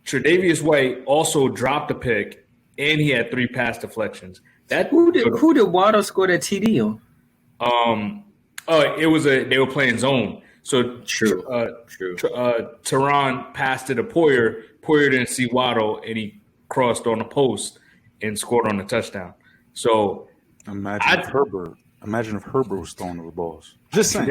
Tre'Davious White also dropped a pick, and he had 3 pass deflections. Who did Waddle score that TD on? They were playing zone. So True. Teron passed it to Poyer. Poyer didn't see Waddle, and he crossed on the post and scored on the touchdown. So Imagine if Herbert was throwing the balls. Just saying.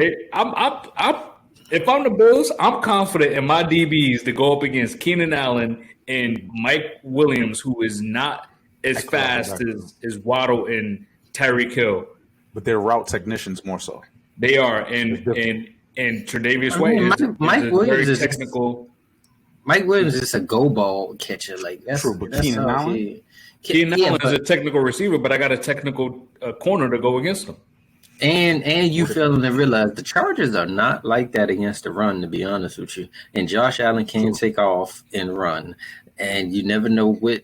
If I'm the Bills, I'm confident in my DBs to go up against Keenan Allen and Mike Williams, who is not as fast as Waddle and Tyreek Hill. But they're route technicians more so. They are, and Tre'Davious White Mike Williams is technical. Mike Williams is a go ball catcher. Like that's true, but that's Keenan how Allen? he- Keenan yeah, Allen is but- a technical receiver, but I got a technical corner to go against him. And you failing to realize the Chargers are not like that against the run, to be honest with you. And Josh Allen can take off and run, and you never know what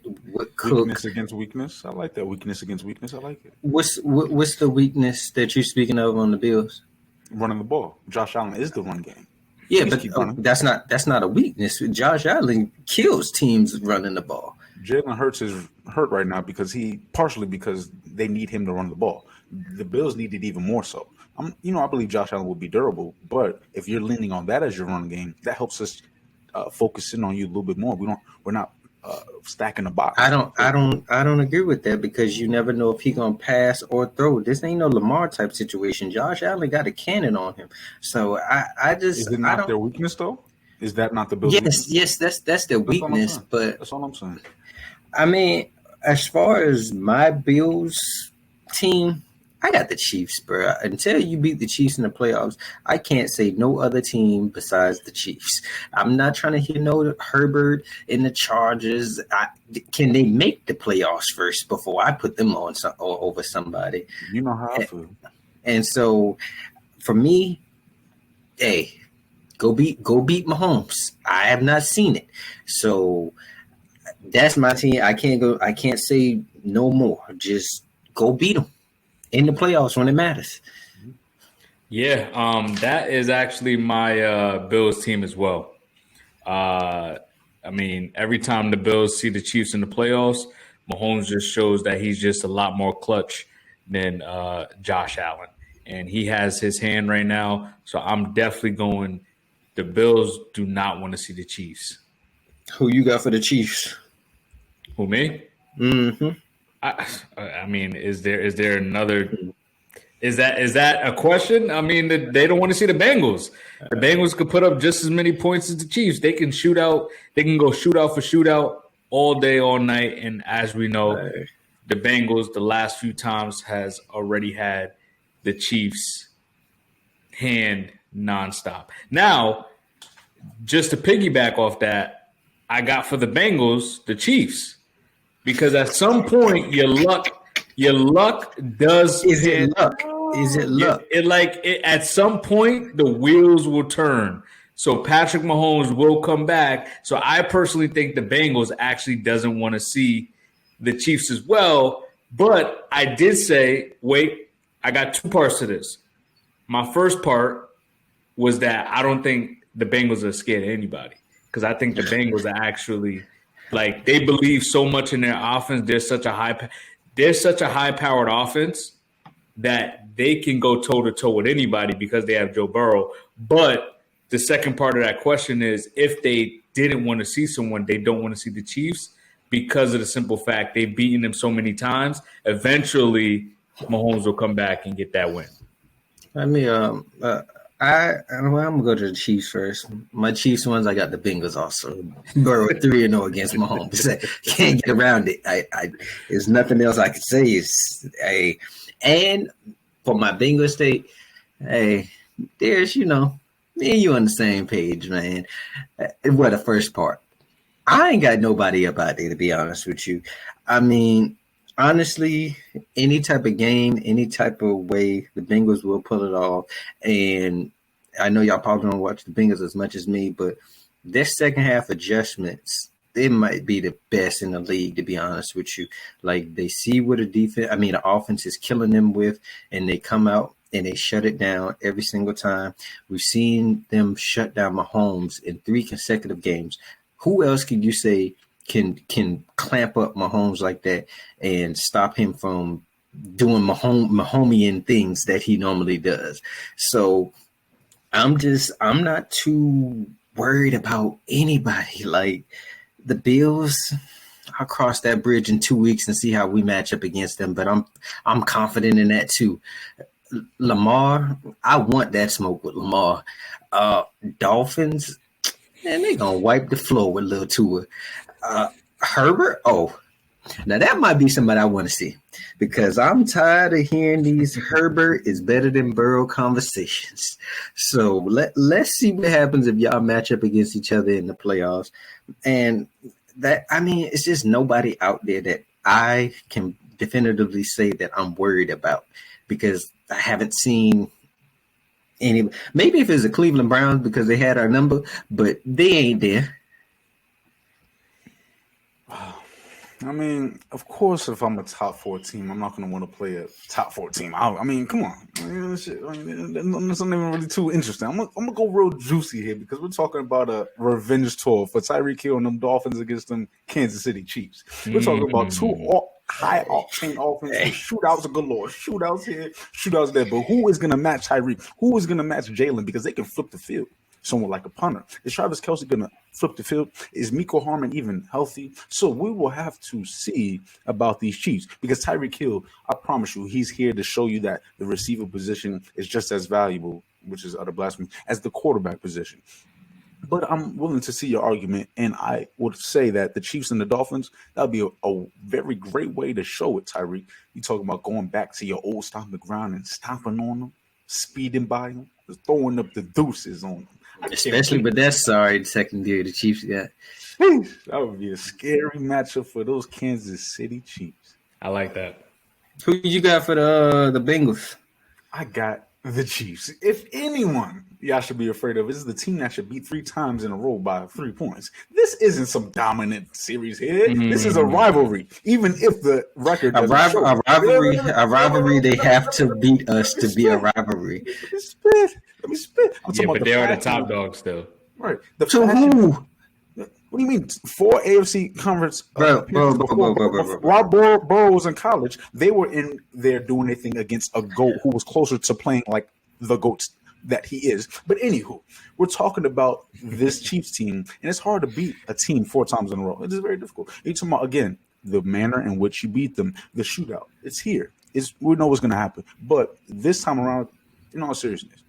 Cook. Weakness against weakness. I like that. Weakness against weakness. I like it. What's the weakness that you're speaking of on the Bills? Running the ball. Josh Allen is the run game. Yeah, Please but keep running. that's not a weakness. Josh Allen kills teams running the ball. Jalen Hurts is hurt right now because they need him to run the ball. The Bills need it even more so. I believe Josh Allen will be durable, but if you're leaning on that as your run game, that helps us focus in on you a little bit more. We're not stacking the box. I don't agree with that because you never know if he's gonna pass or throw. This ain't no Lamar type situation. Josh Allen got a cannon on him, so I just Is it not their weakness though? Is that not the Bills? yes that's their weakness, but that's all I'm saying. I mean, as far as my Bills team, I got the Chiefs, bro. Until you beat the Chiefs in the playoffs, I can't say no other team besides the Chiefs. I'm not trying to hear no Herbert in the Chargers. Can they make the playoffs first before I put them on over somebody? You know how I feel. And so, for me, hey, go beat Mahomes. I have not seen it, so that's my team. I can't say no more. Just go beat them in the playoffs when it matters. Yeah, that is actually my Bills team as well. I mean, every time the Bills see the Chiefs in the playoffs, Mahomes just shows that he's just a lot more clutch than Josh Allen. And he has his hand right now. So I'm definitely going. The Bills do not want to see the Chiefs. Who you got for the Chiefs? Who, me? Mm-hmm. I mean, is there another? Is that a question? I mean, they don't want to see the Bengals. The Bengals could put up just as many points as the Chiefs. They can shoot out. They can go shootout for shootout all day, all night. And as we know, the Bengals the last few times has already had the Chiefs hand nonstop. Now, just to piggyback off that, I got for the Bengals the Chiefs because at some point your luck does. Is it luck? Is it luck? At some point the wheels will turn. So Patrick Mahomes will come back. So I personally think the Bengals actually doesn't want to see the Chiefs as well. But I did say, wait, I got two parts to this. My first part was that I don't think the Bengals are scared of anybody because I think the Bengals are actually they believe so much in their offense. They're such a high-powered offense that they can go toe-to-toe with anybody because they have Joe Burrow. But the second part of that question is if they didn't want to see someone, they don't want to see the Chiefs because of the simple fact they've beaten them so many times. Eventually, Mahomes will come back and get that win. I mean, I'm gonna go to the Chiefs first. My Chiefs ones, I got the Bengals also. Burrow 3-0 against Mahomes. Can't get around it. There's nothing else I can say. And for my Bengals state, hey, there's me and you on the same page, man. What the first part? I ain't got nobody up out there, to be honest with you. I mean, honestly, any type of game, any type of way, the Bengals will pull it off. And I know y'all probably don't watch the Bengals as much as me, but their second half adjustments, they might be the best in the league, to be honest with you. They see what the offense is killing them with, and they come out and they shut it down every single time. We've seen them shut down Mahomes in 3 consecutive games. Who else can you say can clamp up Mahomes like that and stop him from doing Mahomian things that he normally does? So I'm not too worried about anybody. The Bills, I'll cross that bridge in 2 weeks and see how we match up against them. But I'm confident in that too. Lamar, I want that smoke with Lamar. Dolphins, man, they gonna wipe the floor with Lil Tua. Herbert, now that might be somebody I want to see because I'm tired of hearing these Herbert is better than Burrow conversations. So let's see what happens if y'all match up against each other in the playoffs. And it's just nobody out there that I can definitively say that I'm worried about because I haven't seen any. Maybe if it's the Cleveland Browns because they had our number, but they ain't there. I mean, of course, if I'm a top 4 team, I'm not going to want to play a top 4 team. I mean, come on. That's not even really too interesting. I'm going to go real juicy here because we're talking about a revenge tour for Tyreek Hill and them Dolphins against them Kansas City Chiefs. We're talking about 2 high-octane offenses, shootouts galore, shootouts here, shootouts there. But who is going to match Tyreek? Who is going to match Jalen? Because they can flip the field. Someone like a punter. Is Travis Kelce going to flip the field? Is Mecole Hardman even healthy? So we will have to see about these Chiefs because Tyreek Hill, I promise you, he's here to show you that the receiver position is just as valuable, which is utter blasphemy, as the quarterback position. But I'm willing to see your argument, and I would say that the Chiefs and the Dolphins, that would be a very great way to show it, Tyreek. You talking about going back to your old stomping ground and stomping on them, speeding by them, throwing up the deuces on them. Especially with that sorry secondary the Chiefs got. That would be a scary matchup for those Kansas City Chiefs. I like that. Who you got for the Bengals? I got the Chiefs. If anyone y'all should be afraid of, is the team that should beat 3 times in a row by 3 points. This isn't some dominant series here. Mm-hmm. This is a rivalry. Even if the record a rivalry, they have to beat us to be a rivalry. Let me spit. But they are the top dogs still. Right. To who? What do you mean? 4 AFC conference. Bro. While Burrow was in college, they were in there doing their thing against a GOAT who was closer to playing like the GOAT that he is. But anywho, we're talking about this Chiefs team, and it's hard to beat a team 4 times in a row. It is very difficult. You're talking about, again, the manner in which you beat them, the shootout. It's here. We know what's going to happen. But this time around, in all seriousness,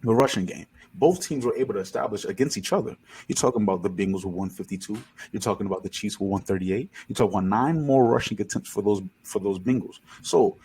the rushing game. Both teams were able to establish against each other. You're talking about the Bengals with 152. You're talking about the Chiefs with 138. You're talking about 9 more rushing attempts for those Bengals. So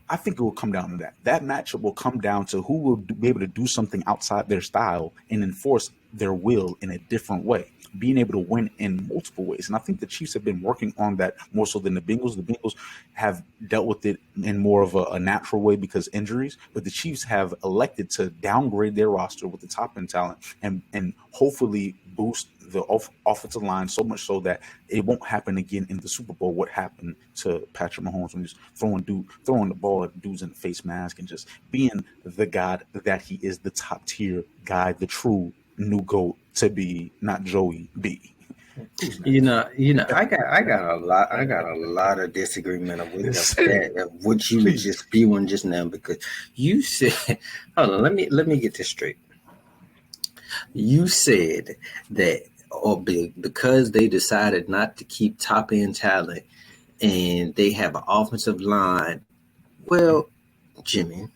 I think it will come down to that. That matchup will come down to who will be able to do something outside their style and enforce their will in a different way, being able to win in multiple ways. And I think the Chiefs have been working on that more so than the Bengals. The Bengals have dealt with it in more of a natural way because injuries, but the Chiefs have elected to downgrade their roster with the top end talent and hopefully boost the offensive line so much so that it won't happen again in the Super Bowl. What happened to Patrick Mahomes when he's throwing the ball at dudes in the face mask and just being the god that he is, the top tier guy, the true new GOAT to be, not Joey B. You know, I got a lot of disagreement with that, of what you were just spewing just now, because you said, hold on, let me get this straight. You said that because they decided not to keep top end talent and they have an offensive line. Well, Jimmie,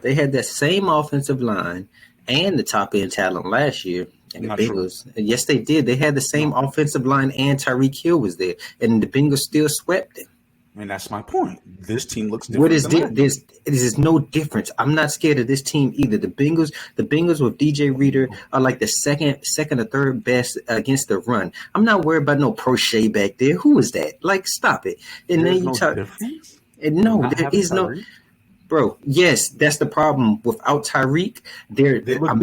they had that same offensive line and the top end talent last year. And the Bengals, yes, they did. They had the same offensive line, and Tyreek Hill was there, and the Bengals still swept it. And that's my point. This team looks different. What is there's no difference. I'm not scared of this team either. The Bengals with DJ Reader are like the second or third best against the run. I'm not worried about no Prochet back there. Who is that? Like, stop it. And there's then you no talk. Difference? No, there is no. Bro, yes, that's the problem. Without Tyreek, I'm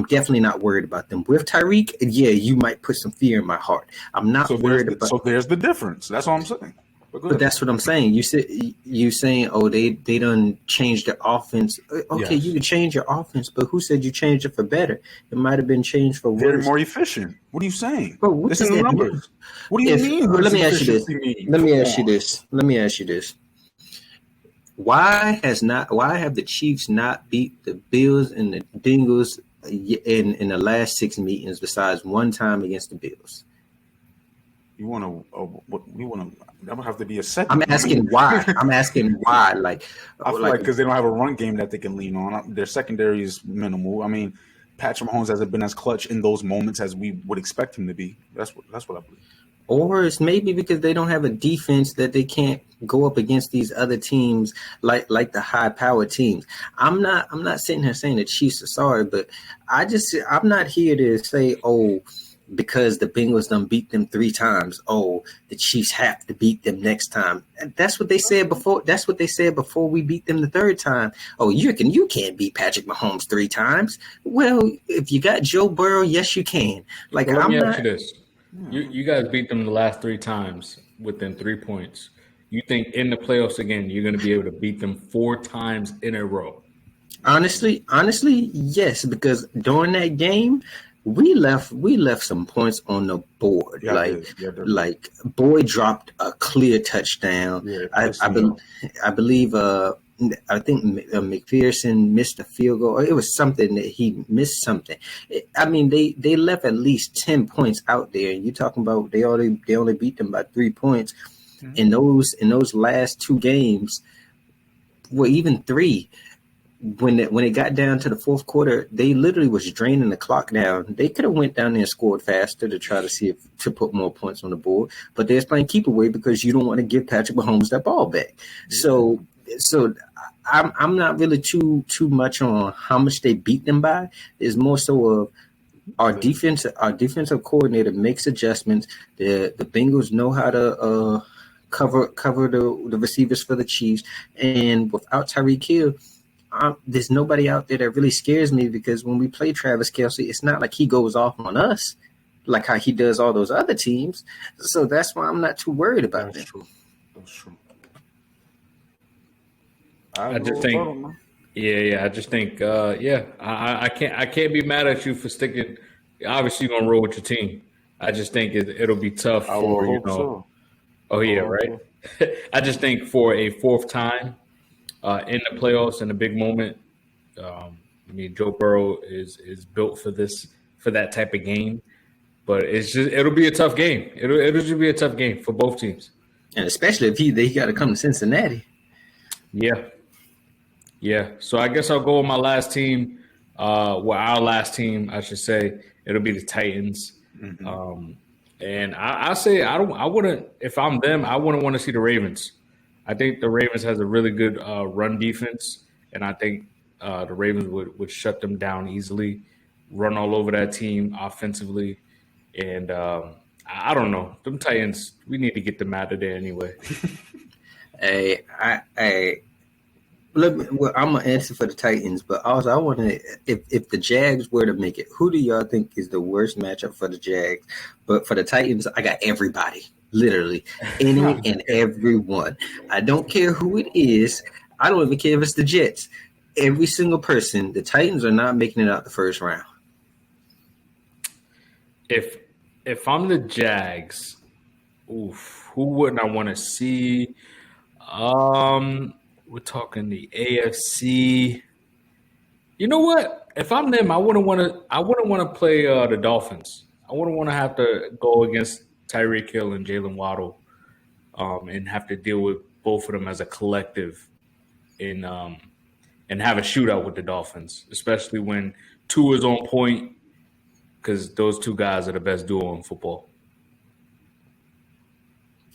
definitely not worried about them. With Tyreek, yeah, you might put some fear in my heart. I'm not worried about. So there's the difference. That's what I'm saying. But that's what I'm saying. You saying, oh, they done changed their offense. Okay, yes. You can change your offense, but who said you changed it for better? It might have been changed for worse. They're more efficient. What are you saying? Bro, what this is the numbers. Mean? What do you mean? Let me ask you this. Why have the Chiefs not beat the Bills and the Bengals in the last 6 meetings besides one time against the Bills? You want to? That would have to be a set. I'm asking why. Like, I feel like because they don't have a run game that they can lean on. Their secondary is minimal. I mean, Patrick Mahomes hasn't been as clutch in those moments as we would expect him to be. That's what I believe. Or it's maybe because they don't have a defense that they can't go up against these other teams like the high-powered teams. I'm not sitting here saying the Chiefs are sorry, but I'm not here to say, oh, because the Bengals done beat them 3 times, oh, the Chiefs have to beat them next time. And that's what they said before. That's what they said before we beat them the 3rd time. Oh, you can't beat Patrick Mahomes 3 times. Well, if you got Joe Burrow, yes, you can. Like, let me ask you this. You guys beat them the last 3 times within 3 points. You think in the playoffs again, you're going to be able to beat them 4 times in a row? Honestly, yes, because during that game, we left some points on the board. Like Boyd dropped a clear touchdown. Yeah, I believe I think McPherson missed a field goal. Or it was something that he missed something. I mean, they left at least 10 points out there. And you're talking about they only beat them by 3 points. Mm-hmm. In those last 2 games, well, even 3. when it got down to the fourth quarter, they literally was draining the clock down. They could have went down there and scored faster to try to see if to put more points on the board, but they're playing keep away because you don't want to give Patrick Mahomes that ball back. So I'm not really too much on how much they beat them by. It's more so of our defensive coordinator makes adjustments. The Bengals know how to cover the receivers for the Chiefs, and without Tyreek Hill, there's nobody out there that really scares me because when we play Travis Kelce, it's not like he goes off on us like how he does all those other teams. So that's why I'm not too worried about That's it. true. That's true. I just think, I just think, I can't be mad at you for sticking. Obviously, you're gonna roll with your team. I just think it'll be tough I for will hope so. Oh yeah, right. I just think for a fourth time in the playoffs in a big moment, Joe Burrow is built for that type of game. But it'll be a tough game. It'll just be a tough game for both teams. And especially if he got to come to Cincinnati. Yeah. So I guess I'll go with my last team. Our last team, I should say, it'll be the Titans. Mm-hmm. And I say I wouldn't, if I'm them, I wouldn't want to see the Ravens. I think the Ravens has a really good run defense, and I think the Ravens would shut them down easily, run all over that team offensively, and I don't know. Them Titans, we need to get them out of there anyway. I'm gonna answer for the Titans, but also I want to. If the Jags were to make it, who do y'all think is the worst matchup for the Jags? But for the Titans, I got everybody, literally any and everyone. I don't care who it is. I don't even care if it's the Jets. Every single person. The Titans are not making it out the first round. If I'm the Jags, who wouldn't I want to see? We're talking the AFC. You know what? If I'm them, I wouldn't want to play the Dolphins. I wouldn't want to have to go against Tyreek Hill and Jalen Waddle, and have to deal with both of them as a collective, and have a shootout with the Dolphins, especially when two is on point, because those two guys are the best duo in football.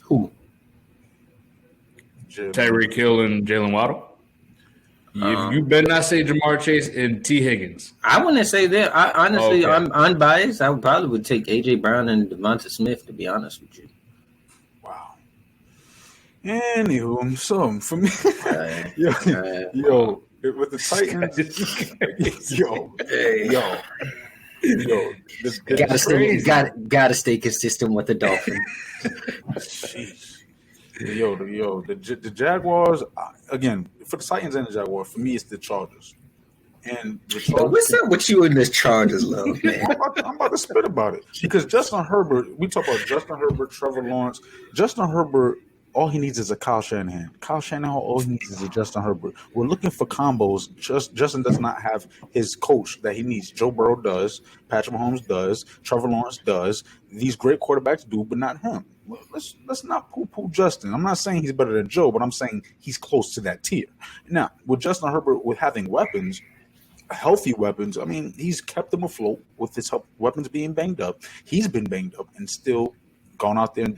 Who? Tyreek Hill and Jalen Waddle. You better not say Jamar Chase and T. Higgins. I wouldn't say that. Honestly, okay. I'm unbiased. I probably would take A.J. Brown and Devonta Smith, to be honest with you. Wow. Anywho, so for me, with the Titans, gotta stay consistent with the Dolphins. Jeez. The Jaguars, again, for the Titans and the Jaguars, for me, it's the Chargers. And the Chargers, what's up with you in this Chargers, love, man? I'm about to spit about it. Because Justin Herbert, we talk about Justin Herbert, Trevor Lawrence. Justin Herbert, all he needs is a Kyle Shanahan. Kyle Shanahan, all he needs is a Justin Herbert. We're looking for combos. Justin does not have his coach that he needs. Joe Burrow does. Patrick Mahomes does. Trevor Lawrence does. These great quarterbacks do, but not him. Let's not poo-poo Justin. I'm not saying he's better than Joe, but I'm saying he's close to that tier. Now, with Justin Herbert, with having weapons, healthy weapons, I mean, he's kept them afloat with his weapons being banged up. He's been banged up and still gone out there and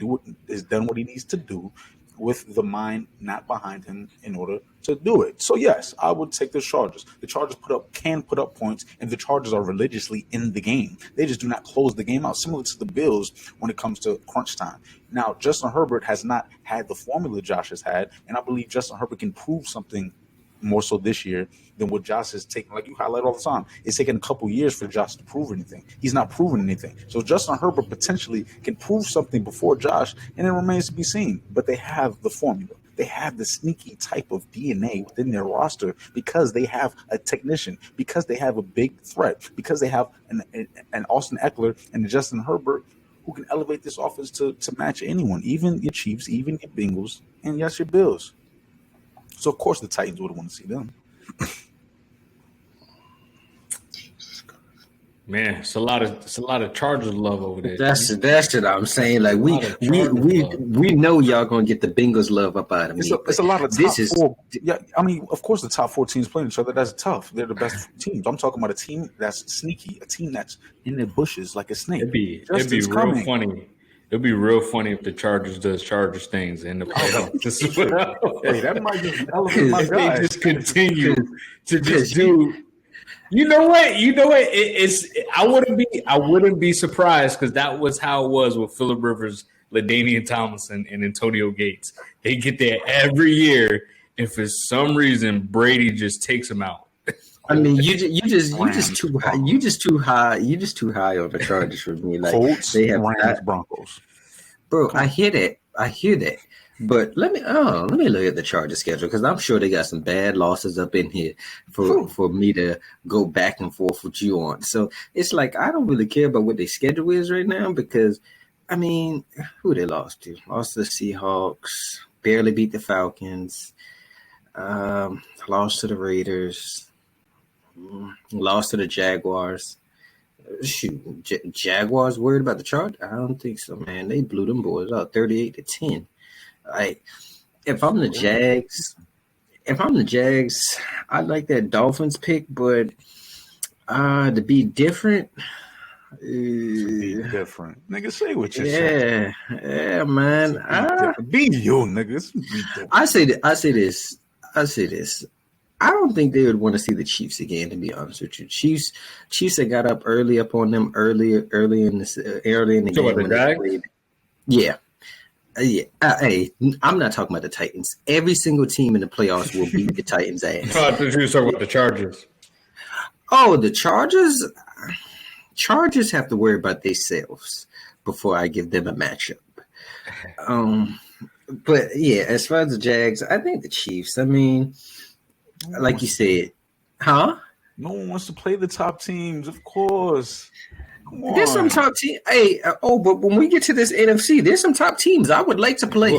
done what he needs to do with the mind not behind him in order to do it. So yes, I would take the Chargers. The Chargers can put up points, and the Chargers are religiously in the game. They just do not close the game out, similar to the Bills when it comes to crunch time. Now, Justin Herbert has not had the formula Josh has had, and I believe Justin Herbert can prove something more so this year than what Josh has taken. Like you highlight all the time, it's taken a couple years for Josh to prove anything. He's not proven anything. So Justin Herbert potentially can prove something before Josh, and it remains to be seen. But they have the formula. They have the sneaky type of DNA within their roster because they have a technician, because they have a big threat, because they have an Austin Eckler and a Justin Herbert who can elevate this offense to match anyone, even your Chiefs, even your Bengals, and yes, your Bills. So, of course, the Titans would want to see them. Man, it's a lot of Chargers love over there. That's what I'm saying. Like we know y'all gonna get the Bengals love up out of me. It's a lot of top four. Yeah, I mean, of course, the top four teams playing each other. That's tough. They're the best teams. I'm talking about a team that's sneaky, a team that's in their bushes like a snake. It'd be real funny. It'd be real funny if the Chargers does Chargers things in the playoffs. Hey, that might just elevate my guy. They just continue to just do. You know what? I wouldn't be surprised because that was how it was with Phillip Rivers, LaDainian Tomlinson, and Antonio Gates. They get there every year, and for some reason, Brady just takes them out. I mean, you just too high. You just too high on the Chargers for me. Like Colts, they have Rams, Broncos. Bro, I hear that. But let me look at the Chargers schedule because I'm sure they got some bad losses up in here for me to go back and forth with you on. So it's like I don't really care about what their schedule is right now because I mean, who they lost to? Lost to the Seahawks, barely beat the Falcons, lost to the Raiders, lost to the Jaguars. Shoot, Jaguars worried about the Chargers? I don't think so, man. They blew them boys out 38-10. Like, if I'm the Jags, I like that Dolphins pick, but to be different, different. Nigga, say what you say. Yeah, man. Be you, niggas. I say this. I don't think they would want to see the Chiefs again, to be honest with you. Chiefs that got up on them early in the game. When they played. Yeah. Hey, I'm not talking about the Titans. Every single team in the playoffs will beat the Titans' ass. I thought you were talking about the Chargers. Oh, the Chargers? Chargers have to worry about themselves before I give them a matchup. But yeah, as far as the Jags, I think the Chiefs. I mean, like you said, huh? No one wants to play the top teams, of course. There's some top teams. Hey, but when we get to this NFC, there's some top teams I would like to play.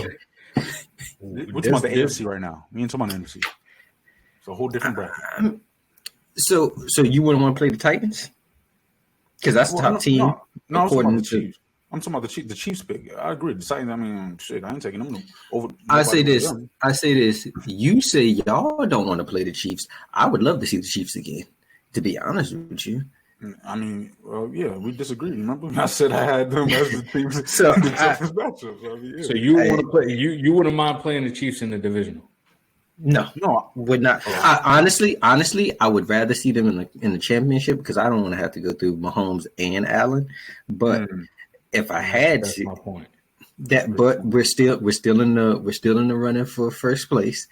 We're talking about the AFC right now. Me and talking about the NFC. It's a whole different bracket. So you wouldn't want to play the Titans? Because that's the top team. No, I'm talking about the Chiefs. I'm talking about the Chiefs pick. I agree. The Titans, I mean, shit, I ain't taking them over. I say this. You say y'all don't want to play the Chiefs. I would love to see the Chiefs again, to be honest with you. I mean, yeah, we disagree. Remember, I said I had them as the teams. So So you want to play? You wouldn't mind playing the Chiefs in the divisional? No, would not. Honestly, I would rather see them in the championship because I don't want to have to go through Mahomes and Allen. But if I had that's to, my point. But we're still in the running for first place.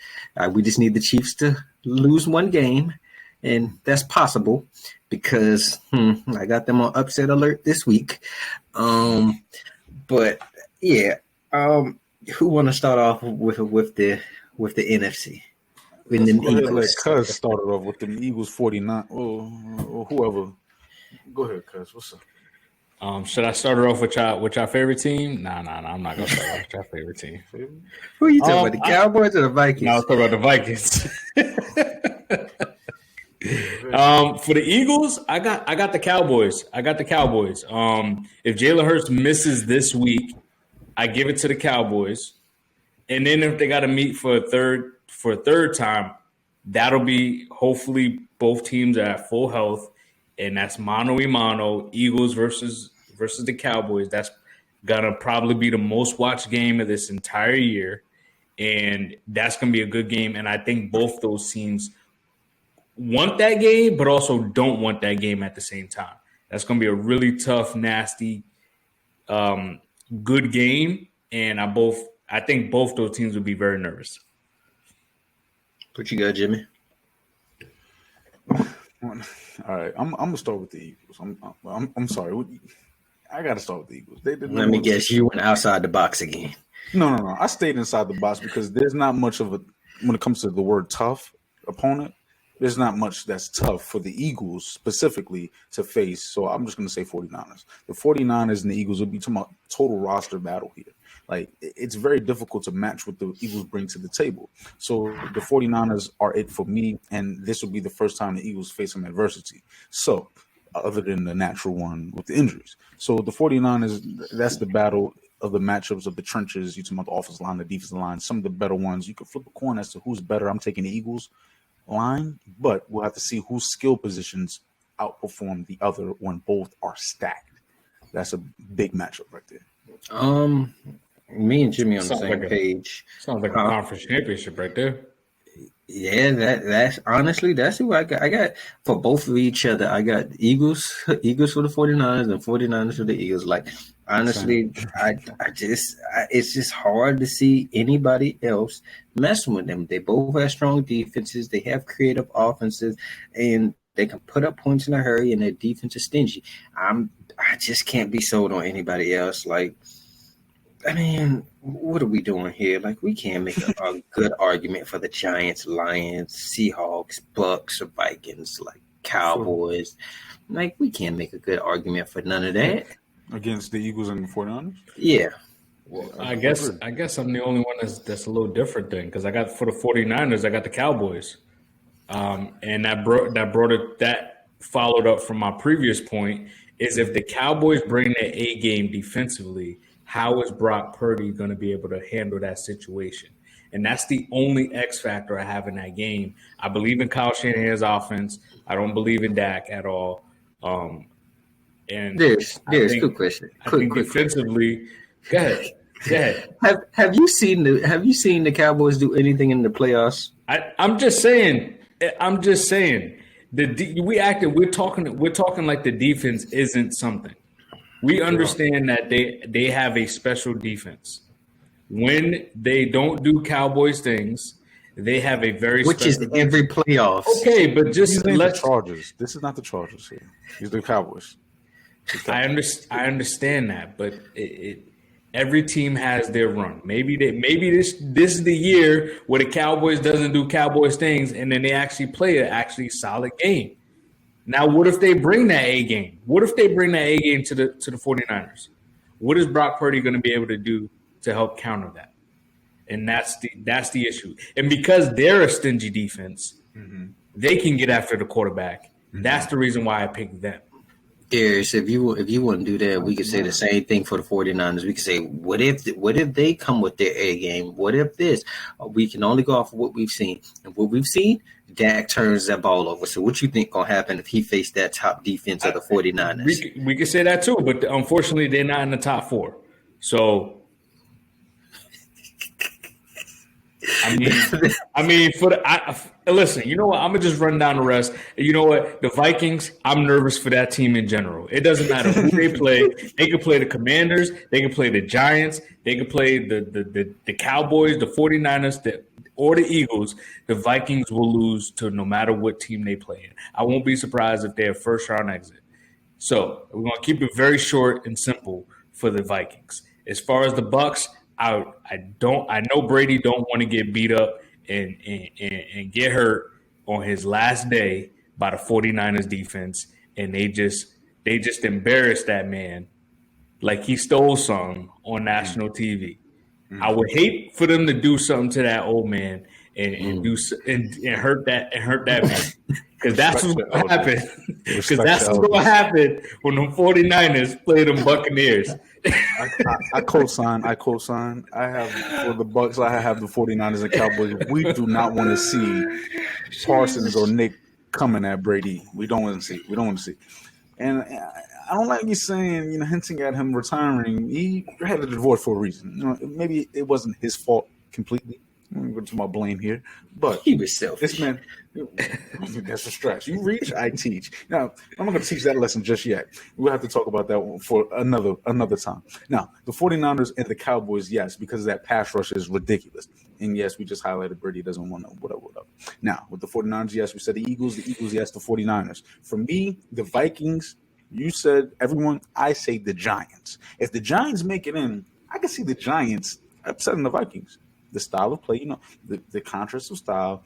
We just need the Chiefs to lose one game, and that's possible because I got them on upset alert this week. But yeah, who want to start off with the NFC? With the Eagles. Let Cuz started off with the Eagles 49 or whoever. Go ahead, Cuz. What's up? Should I start it off with your favorite team? Nah. I'm not gonna start off with your favorite team. Who are you talking about? The Cowboys or the Vikings? No, I was talking about the Vikings. For the Eagles, I got the Cowboys. If Jalen Hurts misses this week, I give it to the Cowboys. And then if they got to meet for a third time, that'll be hopefully both teams are at full health, and that's mano a mano, Eagles versus the Cowboys. That's gonna probably be the most watched game of this entire year, and that's gonna be a good game. And I think both those teams want that game, but also don't want that game at the same time. That's gonna be a really tough, nasty, good game, and I think both those teams would be very nervous. What you got, Jimmie? All right, I'm gonna start with the Eagles. I'm sorry, I gotta start with the Eagles. Let me guess, you went outside the box again. No. I stayed inside the box because there's not much of a when it comes to the word tough opponent. There's not much that's tough for the Eagles specifically to face. So I'm just gonna say 49ers. The 49ers and the Eagles will be talking about total roster battle here. Like, it's very difficult to match what the Eagles bring to the table. So the 49ers are it for me, and this will be the first time the Eagles face some adversity. So other than the natural one with the injuries. So the 49ers, that's the battle of the matchups of the trenches. You talk about the offensive line, the defensive line, some of the better ones. You could flip a coin as to who's better. I'm taking the Eagles line, but we'll have to see whose skill positions outperform the other when both are stacked. That's a big matchup right there. Me and Jimmie on the Sounds same like page. Sounds like a conference championship right there. Yeah, that's honestly that's who I got. I got for both of each other. I got Eagles for the 49ers and 49ers for the Eagles. Like honestly, it's just hard to see anybody else messing with them. They both have strong defenses. They have creative offenses, and they can put up points in a hurry. And their defense is stingy. I just can't be sold on anybody else. Like, I mean, what are we doing here? Like, we can't make a good argument for the Giants, Lions, Seahawks, Bucks, or Vikings, like Cowboys. Like, we can't make a good argument for none of that. Against the Eagles and the 49ers? Yeah. Well, I guess I'm the only one that's a little different then, because I got for the 49ers, I got the Cowboys. And that followed up from my previous point is if the Cowboys bring their A game defensively, how is Brock Purdy going to be able to handle that situation? And that's the only X factor I have in that game. I believe in Kyle Shanahan's offense. I don't believe in Dak at all. And there's good question. I think defensively, go ahead. Have you seen the Cowboys do anything in the playoffs? I'm just saying. We're talking like the defense isn't something. We understand that they have a special defense. When they don't do Cowboys things, they have a very which is every playoffs. Okay, but just the Chargers. This is not the Chargers here. These are the Cowboys. I understand that, but every team has their run. Maybe this is the year where the Cowboys doesn't do Cowboys things, and then they actually play an actually solid game. Now, what if they bring that A game? What if they bring that A game to the 49ers? What is Brock Purdy going to be able to do to help counter that? And that's the issue. And because they're a stingy defense, they can get after the quarterback. Mm-hmm. That's the reason why I picked them. Darius, if you wouldn't do that, we could say the same thing for the 49ers. We could say, what if they come with their A game? What if this? We can only go off of what we've seen. And what we've seen, Dak turns that ball over. So what you think going to happen if he faced that top defense of the 49ers? We could say that too, but unfortunately they're not in the top 4. So listen, you know what? I'm going to just run down the rest. You know what? The Vikings, I'm nervous for that team in general. It doesn't matter who they play. They could play the Commanders. They could play the Giants. They could play the Cowboys, the 49ers, or the Eagles. The Vikings will lose to no matter what team they play in. I won't be surprised if they're a first-round exit. So we're going to keep it very short and simple for the Vikings. As far as the Bucs, I know Brady don't want to get beat up and get hurt on his last day by the 49ers defense, and they just embarrassed that man like he stole something on national TV. I would hate for them to do something to that old man and hurt that man. Because that's what's going to happen. Because that's what's going to happen when the 49ers play them Buccaneers. I co-sign. I have for the Bucs. I have the 49ers and Cowboys. We do not want to see Parsons or Nick coming at Brady. We don't want to see. And I don't like you saying, hinting at him retiring. He had a divorce for a reason. Maybe it wasn't his fault completely. I'm going to go to my blame here, but he was selfish. This man, that's a stretch. You reach, I teach. Now, I'm not going to teach that lesson just yet. We'll have to talk about that one for another time. Now, the 49ers and the Cowboys, yes, because that pass rush is ridiculous. And yes, we just highlighted Brady doesn't want to whatever. Now, with the 49ers, yes, we said the Eagles, yes, the 49ers. For me, the Vikings, you said everyone, I say the Giants. If the Giants make it in, I can see the Giants upsetting the Vikings. The style of play, the contrast of style,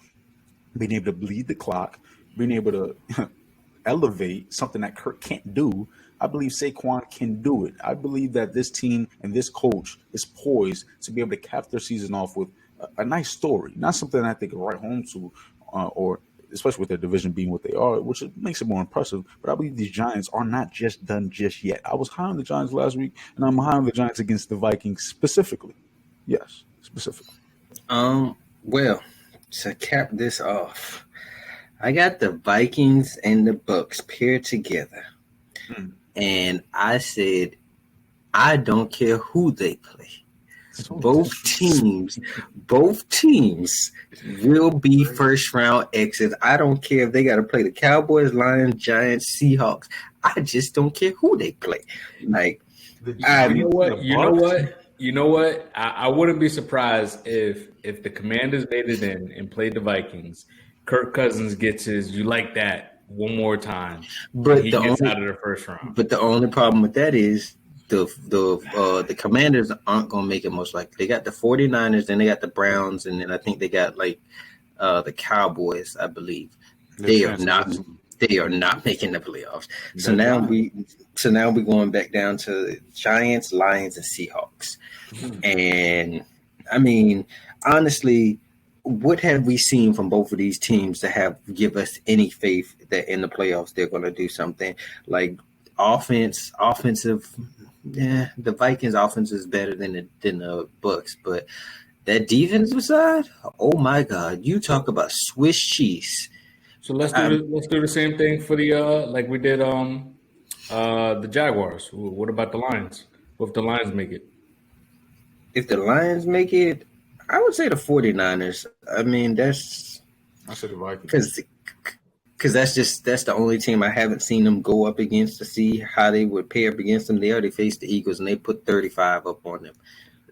being able to bleed the clock, being able to elevate something that Kirk can't do. I believe Saquon can do it. I believe that this team and this coach is poised to be able to cap their season off with a nice story, not something that they can write home to or especially with their division being what they are, which makes it more impressive. But I believe these Giants are not just done just yet. I was high on the Giants last week, and I'm high on the Giants against the Vikings specifically. Yes, specifically. Well, to cap this off, I got the Vikings and the Bucks paired together, and I said, I don't care who they play. Both teams will be first round exits. I don't care if they got to play the Cowboys, Lions, Giants, Seahawks. I just don't care who they play. Like, you know what? I wouldn't be surprised if the Commanders made it in and played the Vikings. Kirk Cousins gets his "you like that" one more time, but he gets out of the first round. But the only problem with that is the Commanders aren't going to make it most likely. They got the 49ers, then they got the Browns, and then I think they got the Cowboys, I believe. They are not making the playoffs. So now we're going back down to Giants, Lions, and Seahawks. And I mean, honestly, what have we seen from both of these teams to give us any faith that in the playoffs they're going to do something? Like offensive. Yeah, the Vikings' offense is better than the Bucks, but that defensive side, oh my God! You talk about Swiss cheese. So let's do the same thing for the like we did the Jaguars. What about the Lions? What if the Lions make it? If the Lions make it, I would say the 49ers. I mean, I said the Vikings because that's the only team I haven't seen them go up against to see how they would pair up against them. They already faced the Eagles and they put 35 up on them.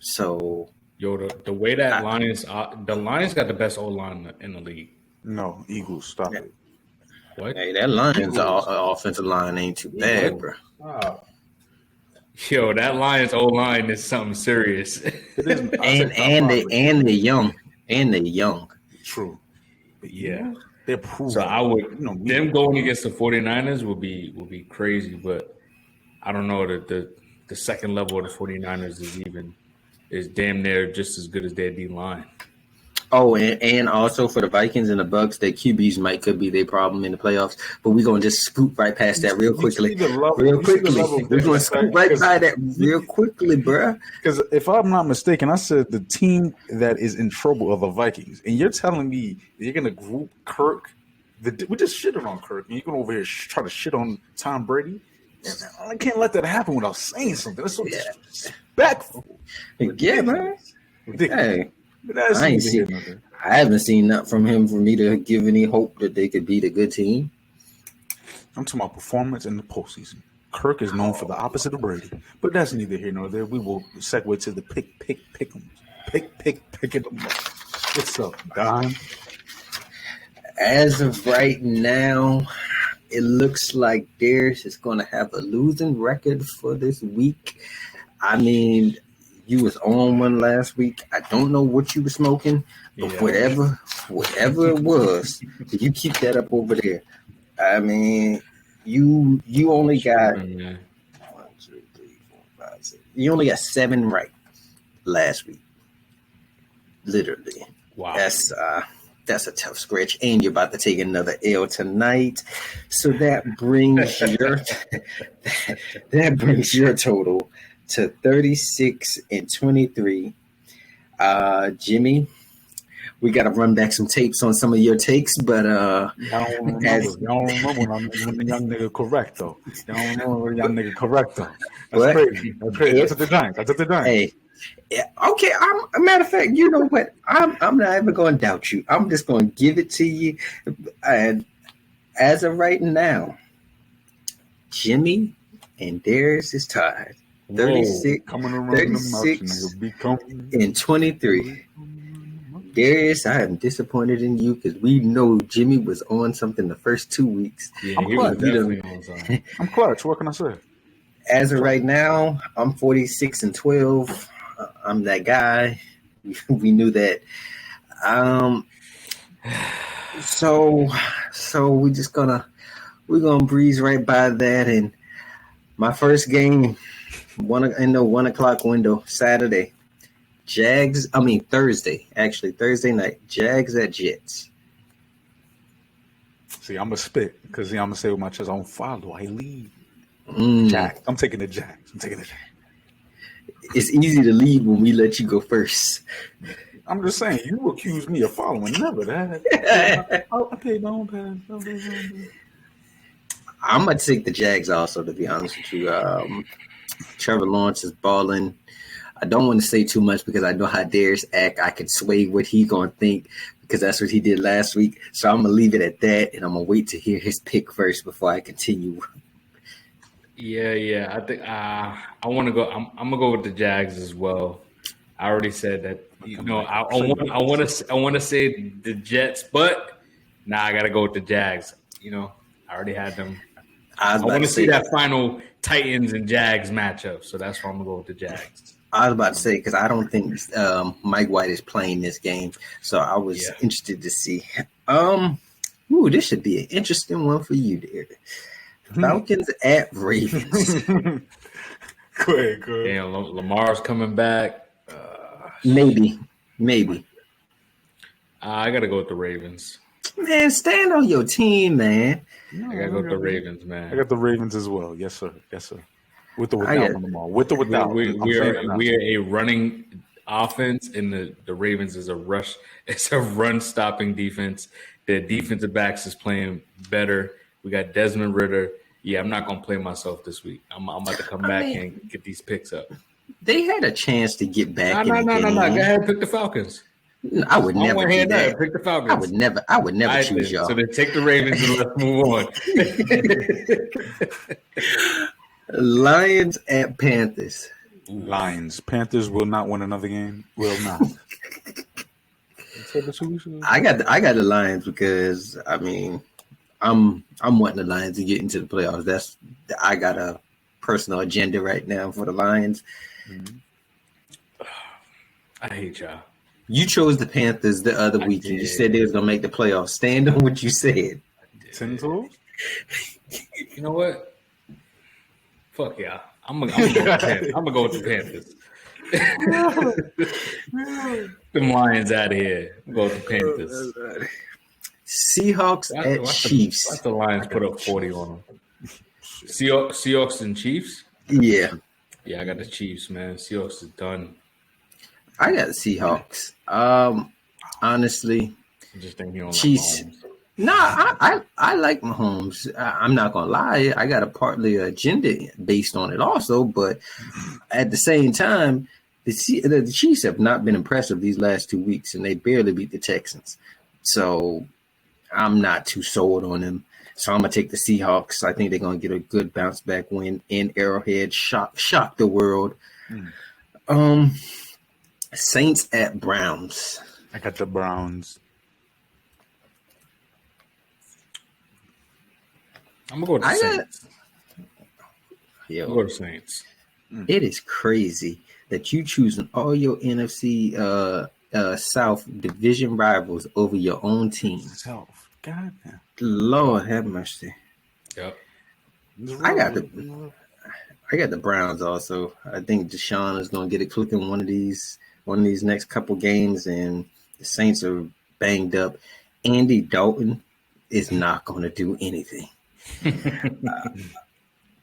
So the way that the Lions got the best O-line in the league. No, Eagles, stop it. What? Hey, that Lions offensive line ain't too bad, bro. Wow. Yo, that Lions O-line is something serious. and they're young. True. But yeah. They're proven. So I would, them going against the 49ers would be crazy, but I don't know that the second level of the 49ers is damn near just as good as their D line. Oh, and also for the Vikings and the Bucks, their QBs could be their problem in the playoffs. But we're gonna just scoop right past that real quickly. We're gonna scoop right by that real quickly, bro. Because if I'm not mistaken, I said the team that is in trouble are the Vikings, and you're telling me that you're gonna group Kirk. We just shitted on Kirk, and you're gonna over here try to shit on Tom Brady. I can't let that happen without saying something. That's so disrespectful. Yeah, man. Ridiculous. Hey. I haven't seen that from him for me to give any hope that they could beat a good team. I'm talking about performance in the postseason. Kirk is known for the opposite of Brady, but that's neither here nor there. We will segue to the pick 'em. Pick it up. What's up, Don? As of right now, it looks like Darius is going to have a losing record for this week. I mean, you was on one last week. I don't know what you were smoking, but whatever it was, you keep that up over there. I mean, you only got 1, 2, 3, 4, 5, 6. You only got 7 right last week. Literally. Wow. That's a tough scratch, and you're about to take another L tonight. So that brings your total to 36-23. Jimmie, we got to run back some tapes on some of your takes, but y'all don't remember when the young nigga correct though. Y'all don't remember when the young nigga correct though. That's crazy. That's crazy. I took the Giants. Hey. Yeah, okay. A matter of fact, you know what? I'm not even going to doubt you. I'm just going to give it to you. And as of right now, Jimmie and Darius is tied. 36-23. Darius, I am disappointed in you because we know Jimmie was on something the first 2 weeks. Yeah, I'm clutch. What can I say? As of right now, I'm 46-12. I'm that guy. We knew that. So we're gonna breeze right by that. And my first game, 1 o'clock window, Saturday. Thursday night. Jags at Jets. See, I'm gonna spit because I'm gonna say with my chest, I don't follow. I lead. Jack. I'm taking the Jacks. It's easy to lead when we let you go first. I'm just saying, you accuse me of following. Never that. Okay, don't pass. I'm gonna take the Jags also, to be honest with you. Trevor Lawrence is balling. I don't want to say too much because I know how Darius act. I can sway what he gonna think because that's what he did last week. So I'm gonna leave it at that, and I'm gonna wait to hear his pick first before I continue. Yeah. I think I want to go. I'm gonna go with the Jags as well. I already said that. I want to say the Jets, but now I gotta go with the Jags. I already had them. I want to see that final Titans and Jags matchup, so that's why I'm gonna go with the Jags. I was about to say because I don't think Mike White is playing this game, so I was interested to see. This should be an interesting one for you, there. Falcons at Ravens. Go ahead. Damn, Lamar's coming back. Maybe. I gotta go with the Ravens. Man, stand on your team, man. I gotta go with the Ravens, man. I got the Ravens as well. Yes, sir. With or without Lamar. With or without. We are a running offense, and the Ravens is a rush. It's a run-stopping defense. The defensive backs is playing better. We got Desmond Ridder. Yeah, I'm not gonna play myself this week. I'm about to come back and get these picks up. They had a chance to get back. No. Go ahead, pick the Falcons. I would never do that. Pick the Falcons. I would never choose y'all. So then take the Ravens and let's move on. Lions at Panthers. Lions. Panthers will not win another game. Will not. I got the Lions because I'm wanting the Lions to get into the playoffs. I got a personal agenda right now for the Lions. Mm-hmm. I hate y'all. You chose the Panthers the other week, and you said they was gonna make the playoffs. Stand on what you said. 10 toes? You know what? Fuck y'all. I'm gonna go with the Panthers. Them Lions out of here. I'm going with the Panthers. Seahawks at Chiefs. Watch the Lions put up 40 on them. Seahawks and Chiefs? Yeah. Yeah, I got the Chiefs, man. Seahawks is done. I got the Seahawks. Honestly, I just think you don't Chiefs. like Mahomes. Nah, I like Mahomes. I'm not gonna lie. I got a partly agenda based on it also, but at the same time, the Chiefs have not been impressive these last 2 weeks, and they barely beat the Texans. So I'm not too sold on them. So I'm gonna take the Seahawks. I think they're gonna get a good bounce back win in Arrowhead. Shock the world. Saints at Browns. I got the Browns. I'm gonna go with the Saints. I'm gonna go to Saints. It is crazy that you choosing all your NFC South division rivals over your own team. God damn. Lord have mercy. Yep. I got the Browns also. I think Deshaun is gonna get it clicking one of these next couple games, and the Saints are banged up. Andy Dalton is not gonna do anything.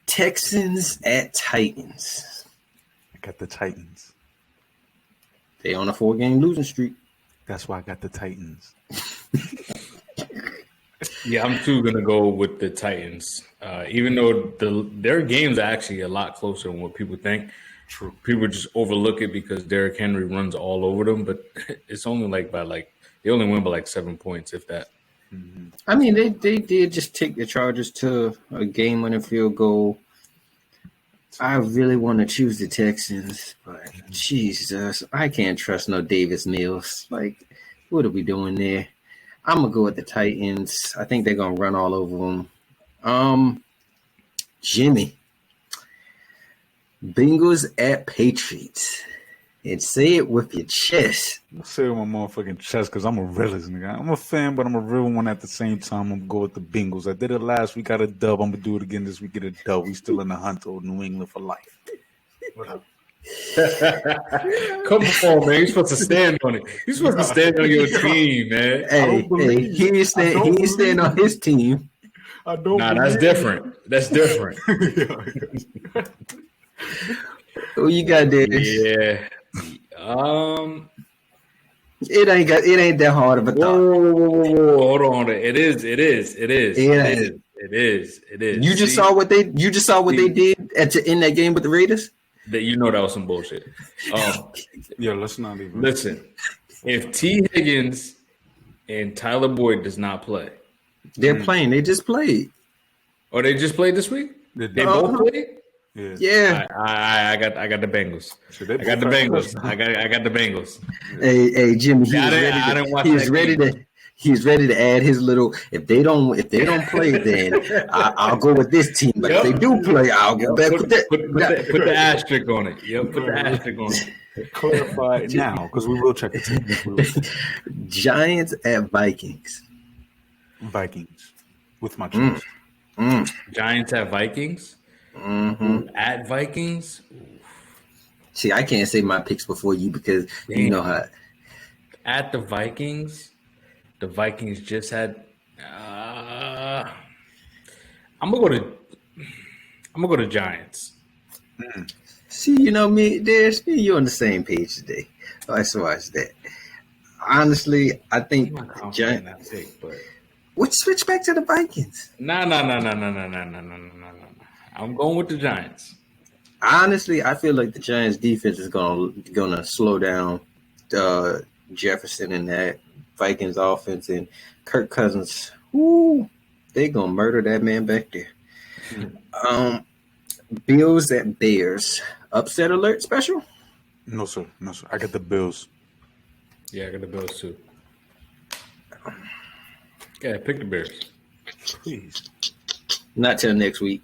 Texans at Titans. I got the Titans. They on a 4-game losing streak. That's why I got the Titans. Yeah, I'm too gonna go with the Titans. Even though their games are actually a lot closer than what people think. True. People just overlook it because Derrick Henry runs all over them, but it's only they only win by 7 points, if that. Mm-hmm. I mean, they did just take the Chargers to a game-winning field goal. I really want to choose the Texans, but Jesus, I can't trust no Davis Mills. Like, what are we doing there? I'm gonna go with the Titans. I think they're gonna run all over them. Jimmie. Bengals at Patriots. And say it with your chest. I'll say it with my motherfucking chest because I'm a realist, nigga. I'm a fan, but I'm a real one at the same time. I'm going to go with the Bengals. I did it last week, got a dub. I'm going to do it again this week, get a dub. We still in the hunt of New England for life. What up? Come on, man. You're supposed to stand on it. You're supposed to stand on your team, man. Hey, he ain't stand on his team. I don't. Nah, that's different. That's different. Who you got, Darius? Yeah. It ain't that hard of a thought. Whoa. Hold on. It is. You just saw what they did in that game with the Raiders. That that was some bullshit. Yeah, let's not even listen. If T. Higgins and Tyler Boyd does not play, they're playing. They just played. Oh, they just played this week. They both played. Yeah. I got the Bengals. I got the Bengals. I got the Bengals. Hey, Jimmie, he's ready to add his little. If they don't play, then I'll go with this team. But if they do play, I'll go back with that. Put the asterisk on it. Yep, put the asterisk on it. Clarify it now, because we will check it. Giants at Vikings. Vikings with my choice. Giants at Vikings. Mm-hmm. At Vikings. See, I can't say my picks before you because you know how. At the Vikings just had. I'm gonna go to Giants. See, you know me, Darius, me, you're on the same page today. Let's watch that. Honestly, I think Giants. Let's switch back to the Vikings. No. I'm going with the Giants. Honestly, I feel like the Giants defense is gonna slow down Jefferson and that Vikings offense, and Kirk Cousins. They gonna murder that man back there. Bills at Bears. Upset alert special? No, sir. I got the Bills. Yeah, I got the Bills too. Yeah, pick the Bears. Please. Not till next week.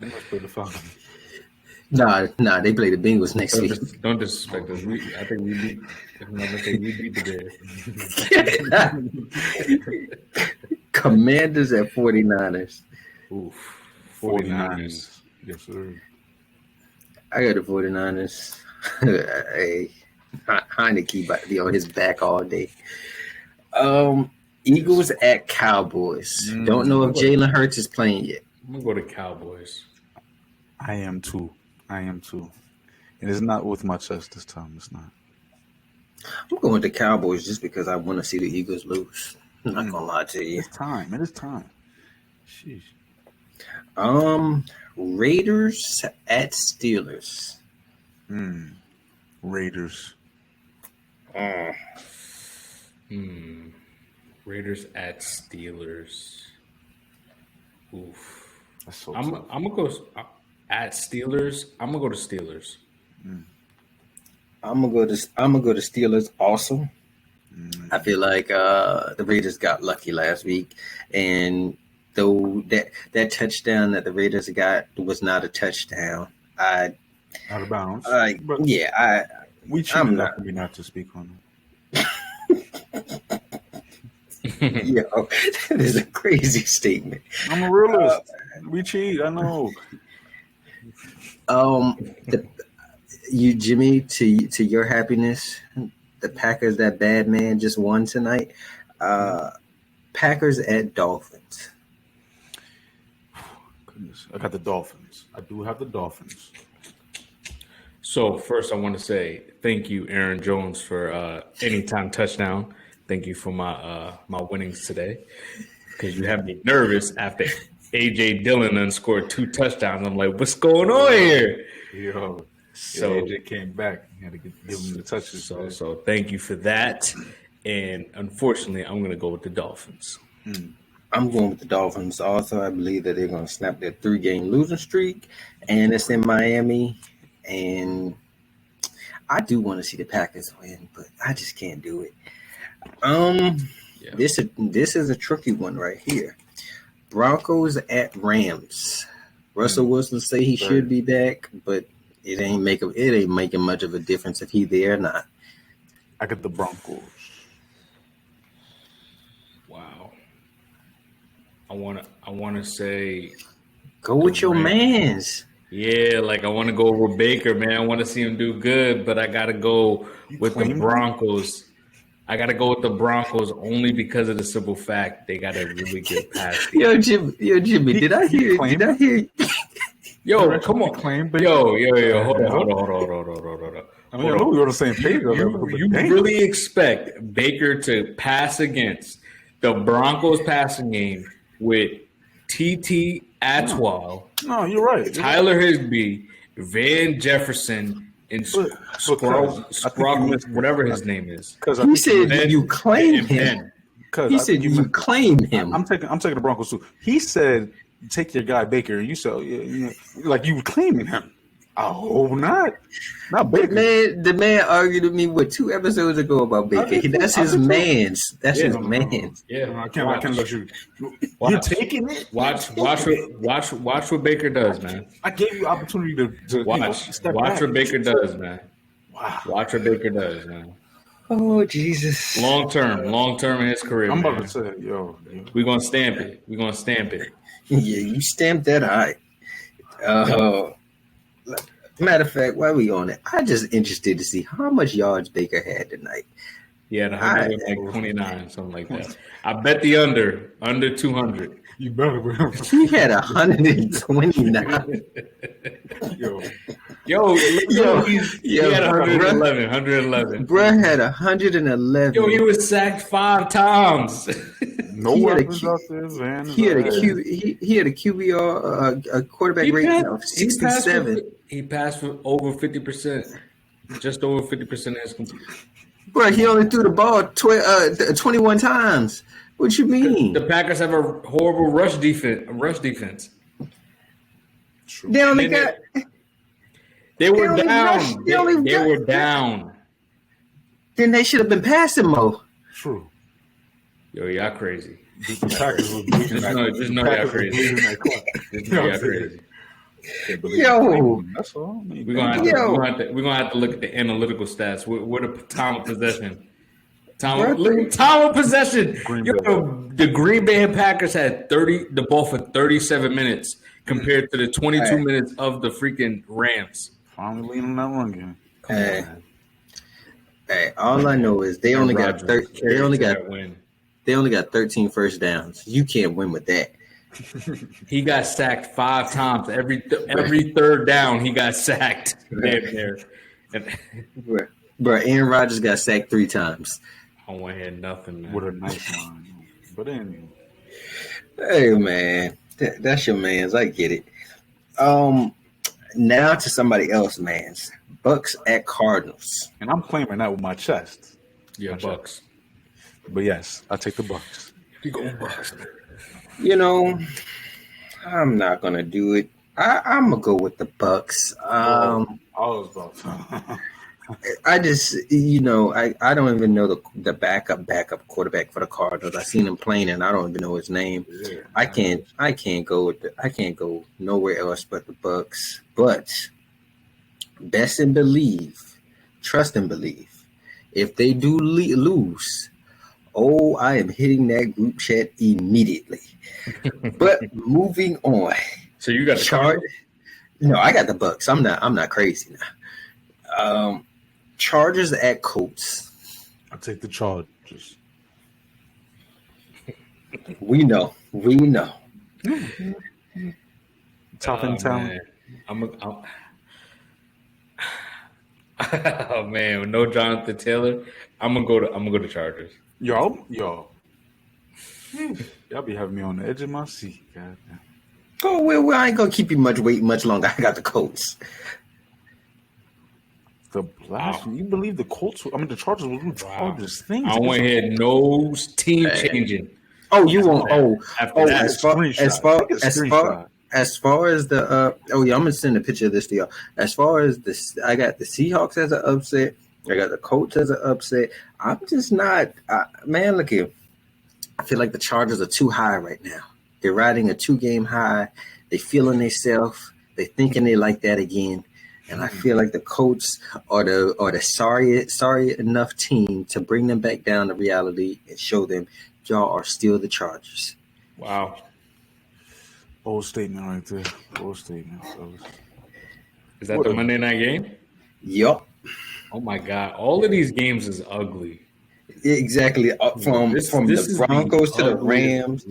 They must play the Falcons. Nah, they play the Bengals next week. Don't disrespect us. I think we beat. We beat the Bears. Commanders at 49ers. Oof. 49ers. Yes, sir. I got the 49ers. Hey, Heineke be on his back all day. Eagles at Cowboys. Don't know if Jalen Hurts is playing yet. I'm gonna go to Cowboys. I am too. And it's not with my chest this time. It's not. I'm going with the Cowboys just because I want to see the Eagles lose. I'm not gonna lie to you. It's time. It is time. Sheesh. Raiders at Steelers. Raiders. Raiders at Steelers. Oof. That's so I'm gonna go at Steelers. I'm gonna go to Steelers. I'm gonna go to Steelers also. I feel like the Raiders got lucky last week, and though that touchdown that the Raiders got was not a touchdown, out of bounds. We cheated enough for me not to speak on it. Yo, that is a crazy statement. I'm a realist. We cheat. I know. You, Jimmie, to your happiness, the Packers, that bad man, just won tonight. Packers at Dolphins. Goodness, I got the Dolphins. I do have the Dolphins. So first, I want to say thank you, Aaron Jones, for anytime touchdown. Thank you for my winnings today, because you have me nervous after AJ Dillon scored 2 touchdowns. I'm like, what's going on here? Yo, so AJ came back. You had to give him the touches. So thank you for that. And unfortunately, I'm going to go with the Dolphins. I'm going with the Dolphins. Also, I believe that they're going to snap their 3-game losing streak, and it's in Miami. And I do want to see the Packers win, but I just can't do it. This is a tricky one right here. Broncos at Rams. Russell Wilson say he should be back, but it ain't making much of a difference if he there or not. I got the Broncos. Wow. I wanna say Go with your mans. Yeah, like I want to go over Baker, man. I want to see him do good, but I got to go with the Broncos. I got to go with the Broncos only because of the simple fact they got a really good pass. Yo, Jimmy, did I hear? Yo, come on, yo, hold on. I mean, I know we're on the same page. You really expect Baker to pass against the Broncos passing game with TT Atwell? No, you're right. Tyler Higbee, Van Jefferson, and Scruggs, whatever his name is. He said you claim him. He said you claim him. I'm taking the Broncos too. He said take your guy Baker, and you said like you were claiming him. I hope not. Not Baker. The man argued with me 2 episodes ago about Baker. That's his man's. That's his man's. Yeah, I can't let you. You're taking it. Watch what Baker does, man. I gave you opportunity to watch what Baker does, man. Wow. Watch what Baker does, man. Oh Jesus. Long term in his career. I'm about man. to say, we're gonna stamp it. Yeah, you stamped that high. Matter of fact, while we on it, I just interested to see how much yards Baker had tonight. Yeah, like 29, something like that. I bet the under 200. You better be. He had 129. He had 111. Bruh had 111. Yo, he was sacked 5 times. No weapons out there, man. He had a QBR, a quarterback rating of 67. He passed for over 50%, just over 50% of his complete. Bro, he only threw the ball 21 times. What you mean? The Packers have a horrible rush defense. They only got. They were down. They were down. Then they should have been passing more. True. Yo, y'all crazy. The Packers was just know y'all crazy. Y'all crazy. Yo, that's all. We're gonna have to look at the analytical stats. What a time of possession. Time of possession. The Green Bay Packers had the ball for 37 minutes compared to the 22 minutes of the freaking Rams. Finally leaning that run game. Hey, all I know is they only got 13 first downs. You can't win with that. He got sacked 5 times. Every third down, he got sacked. There. Bro, Aaron Rodgers got sacked 3 times. I want to hear nothing, man. With a nice line. But anyway. Hey, man. That's your man's. I get it. Now to somebody else, man's. Bucks at Cardinals. And I'm claiming that with my chest. Yeah, Bucks. But yes, I take the Bucks. You go Bucks. You know, I'm not gonna do it. I'm gonna go with the Bucks. I just, I don't even know the backup quarterback for the Cardinals. I seen him playing, and I don't even know his name. Yeah, I can't go nowhere else but the Bucks. But trust and believe. If they do lose, I am hitting that group chat immediately. But moving on. So you got the Chargers? No, I got the Bucks. I'm not crazy now. Chargers at Colts. I'll take the Chargers. We know. Top in town. Oh man, with no Jonathan Taylor, I'm gonna go to Chargers. Yo. Y'all be having me on the edge of my seat. Goddamn. Oh well, I ain't gonna keep you much longer. I got the Colts. The blast. You believe the Colts? The Chargers will do Chargers things. I want to hear no team changing. Oh, you won't. As far as the I'm gonna send a picture of this to y'all. As far as this, I got the Seahawks as an upset. I got the Colts as an upset. I'm just not, man. Look here. I feel like the Chargers are too high right now. They're riding a 2-game high. They feeling themselves. They thinking they like that again. And I feel like the Colts are the sorry enough team to bring them back down to reality and show them y'all are still the Chargers. Wow. Bold statement right there. Bold statement, fellas. Is that the Monday night game? Yup. Oh my God! All of these games is ugly. Exactly. From the Broncos to the Rams.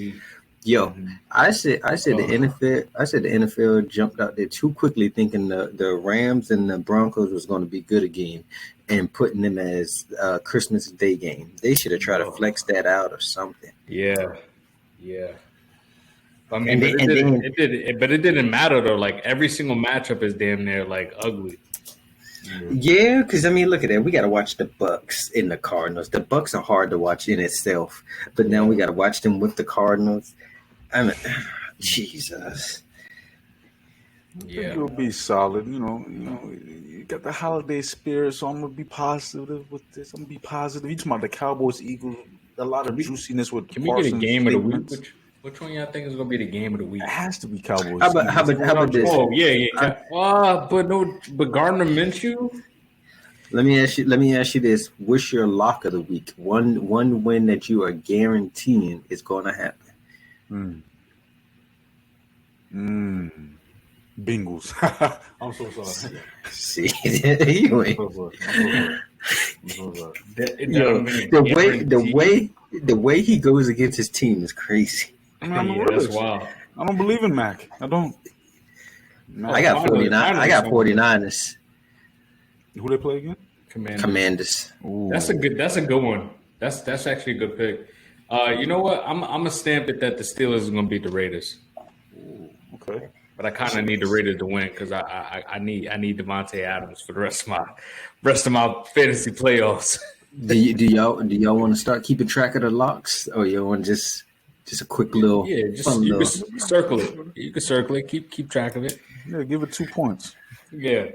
Yo, I said the NFL jumped out there too quickly, thinking the Rams and the Broncos was going to be good again, and putting them as Christmas Day game. They should have tried to flex that out or something. Yeah. I mean, but it didn't matter though. Like every single matchup is damn near like ugly. Yeah, because I mean, look at that. We got to watch the Bucks and the Cardinals. The Bucks are hard to watch in itself, but now we got to watch them with the Cardinals. I mean, Jesus. I think it'll be solid. You know, you got the holiday spirit, so I'm gonna be positive with this. I'm gonna be positive. You talking about the Cowboys, Eagles? A lot of juiciness with. Can we get a game of the week? Which one y'all think is gonna be the game of the week? It has to be Cowboys. How about this? Oh yeah. But Gardner Minshew. Let me ask you this: what's your lock of the week? One win that you are guaranteeing is going to happen. Bengals. I'm so sorry. See, you ain't. The way he goes against his team is crazy. That's wild. I don't believe in Mac. I don't. I got 49. I got 49ers. Who they play again? Commanders. Ooh. That's a good one. That's actually a good pick. You know what? I'm gonna stamp it that the Steelers are gonna beat the Raiders. Ooh, okay. But I kind of need the Raiders to win because I need Devontae Adams for the rest of my fantasy playoffs. Do y'all want to start keeping track of the locks, or you want just a quick little? Yeah, just circle it. You can circle it. Keep track of it. Yeah, give it 2 points. Yeah,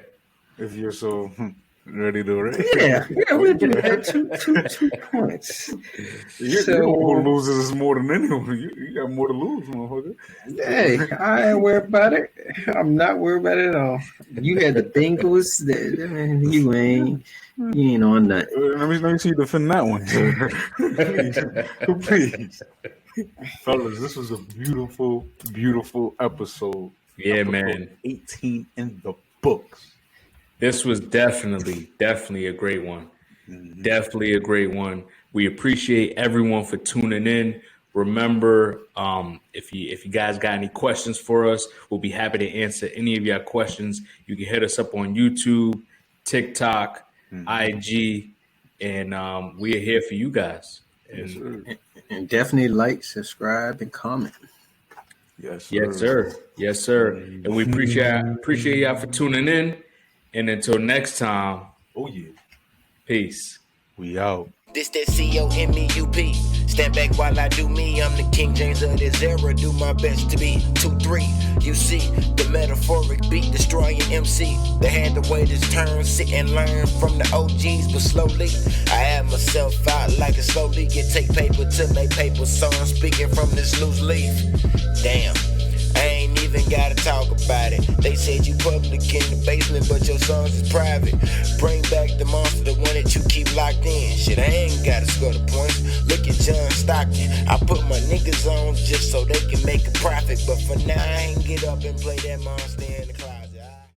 if you're so ready to rate. Yeah, we'll do that. 2 points. You're the one who loses more than anyone. You got more to lose, motherfucker. Hey, I ain't worried about it. I'm not worried about it at all. You had the Bengals. You ain't on that. Let me see you defend that one. Please. Fellas, this was a beautiful, beautiful episode. Yeah, man. 18 in the books. This was definitely a great one. Mm-hmm. Definitely a great one. We appreciate everyone for tuning in. Remember, if you guys got any questions for us, we'll be happy to answer any of your questions. You can hit us up on YouTube, TikTok, IG, and we are here for you guys. And definitely like, subscribe, and comment. Yes, sir. And we appreciate y'all for tuning in. And until next time, peace. We out. This that COMEUP. Stand back while I do me. I'm the King James of this era. Do my best to be 2-3. You see the metaphoric beat destroying MC. They had to wait his turn, sit and learn from the OGs, but slowly I had myself out like a slowly get take paper to make paper. So I'm speaking from this loose leaf. Damn. I ain't even gotta talk about it. They said you public in the basement, but your songs is private. Bring back the monster, the one that you keep locked in. Shit, I ain't gotta score the points. Look at John Stockton. I put my niggas on just so they can make a profit. But for now, I ain't get up and play that monster in the closet.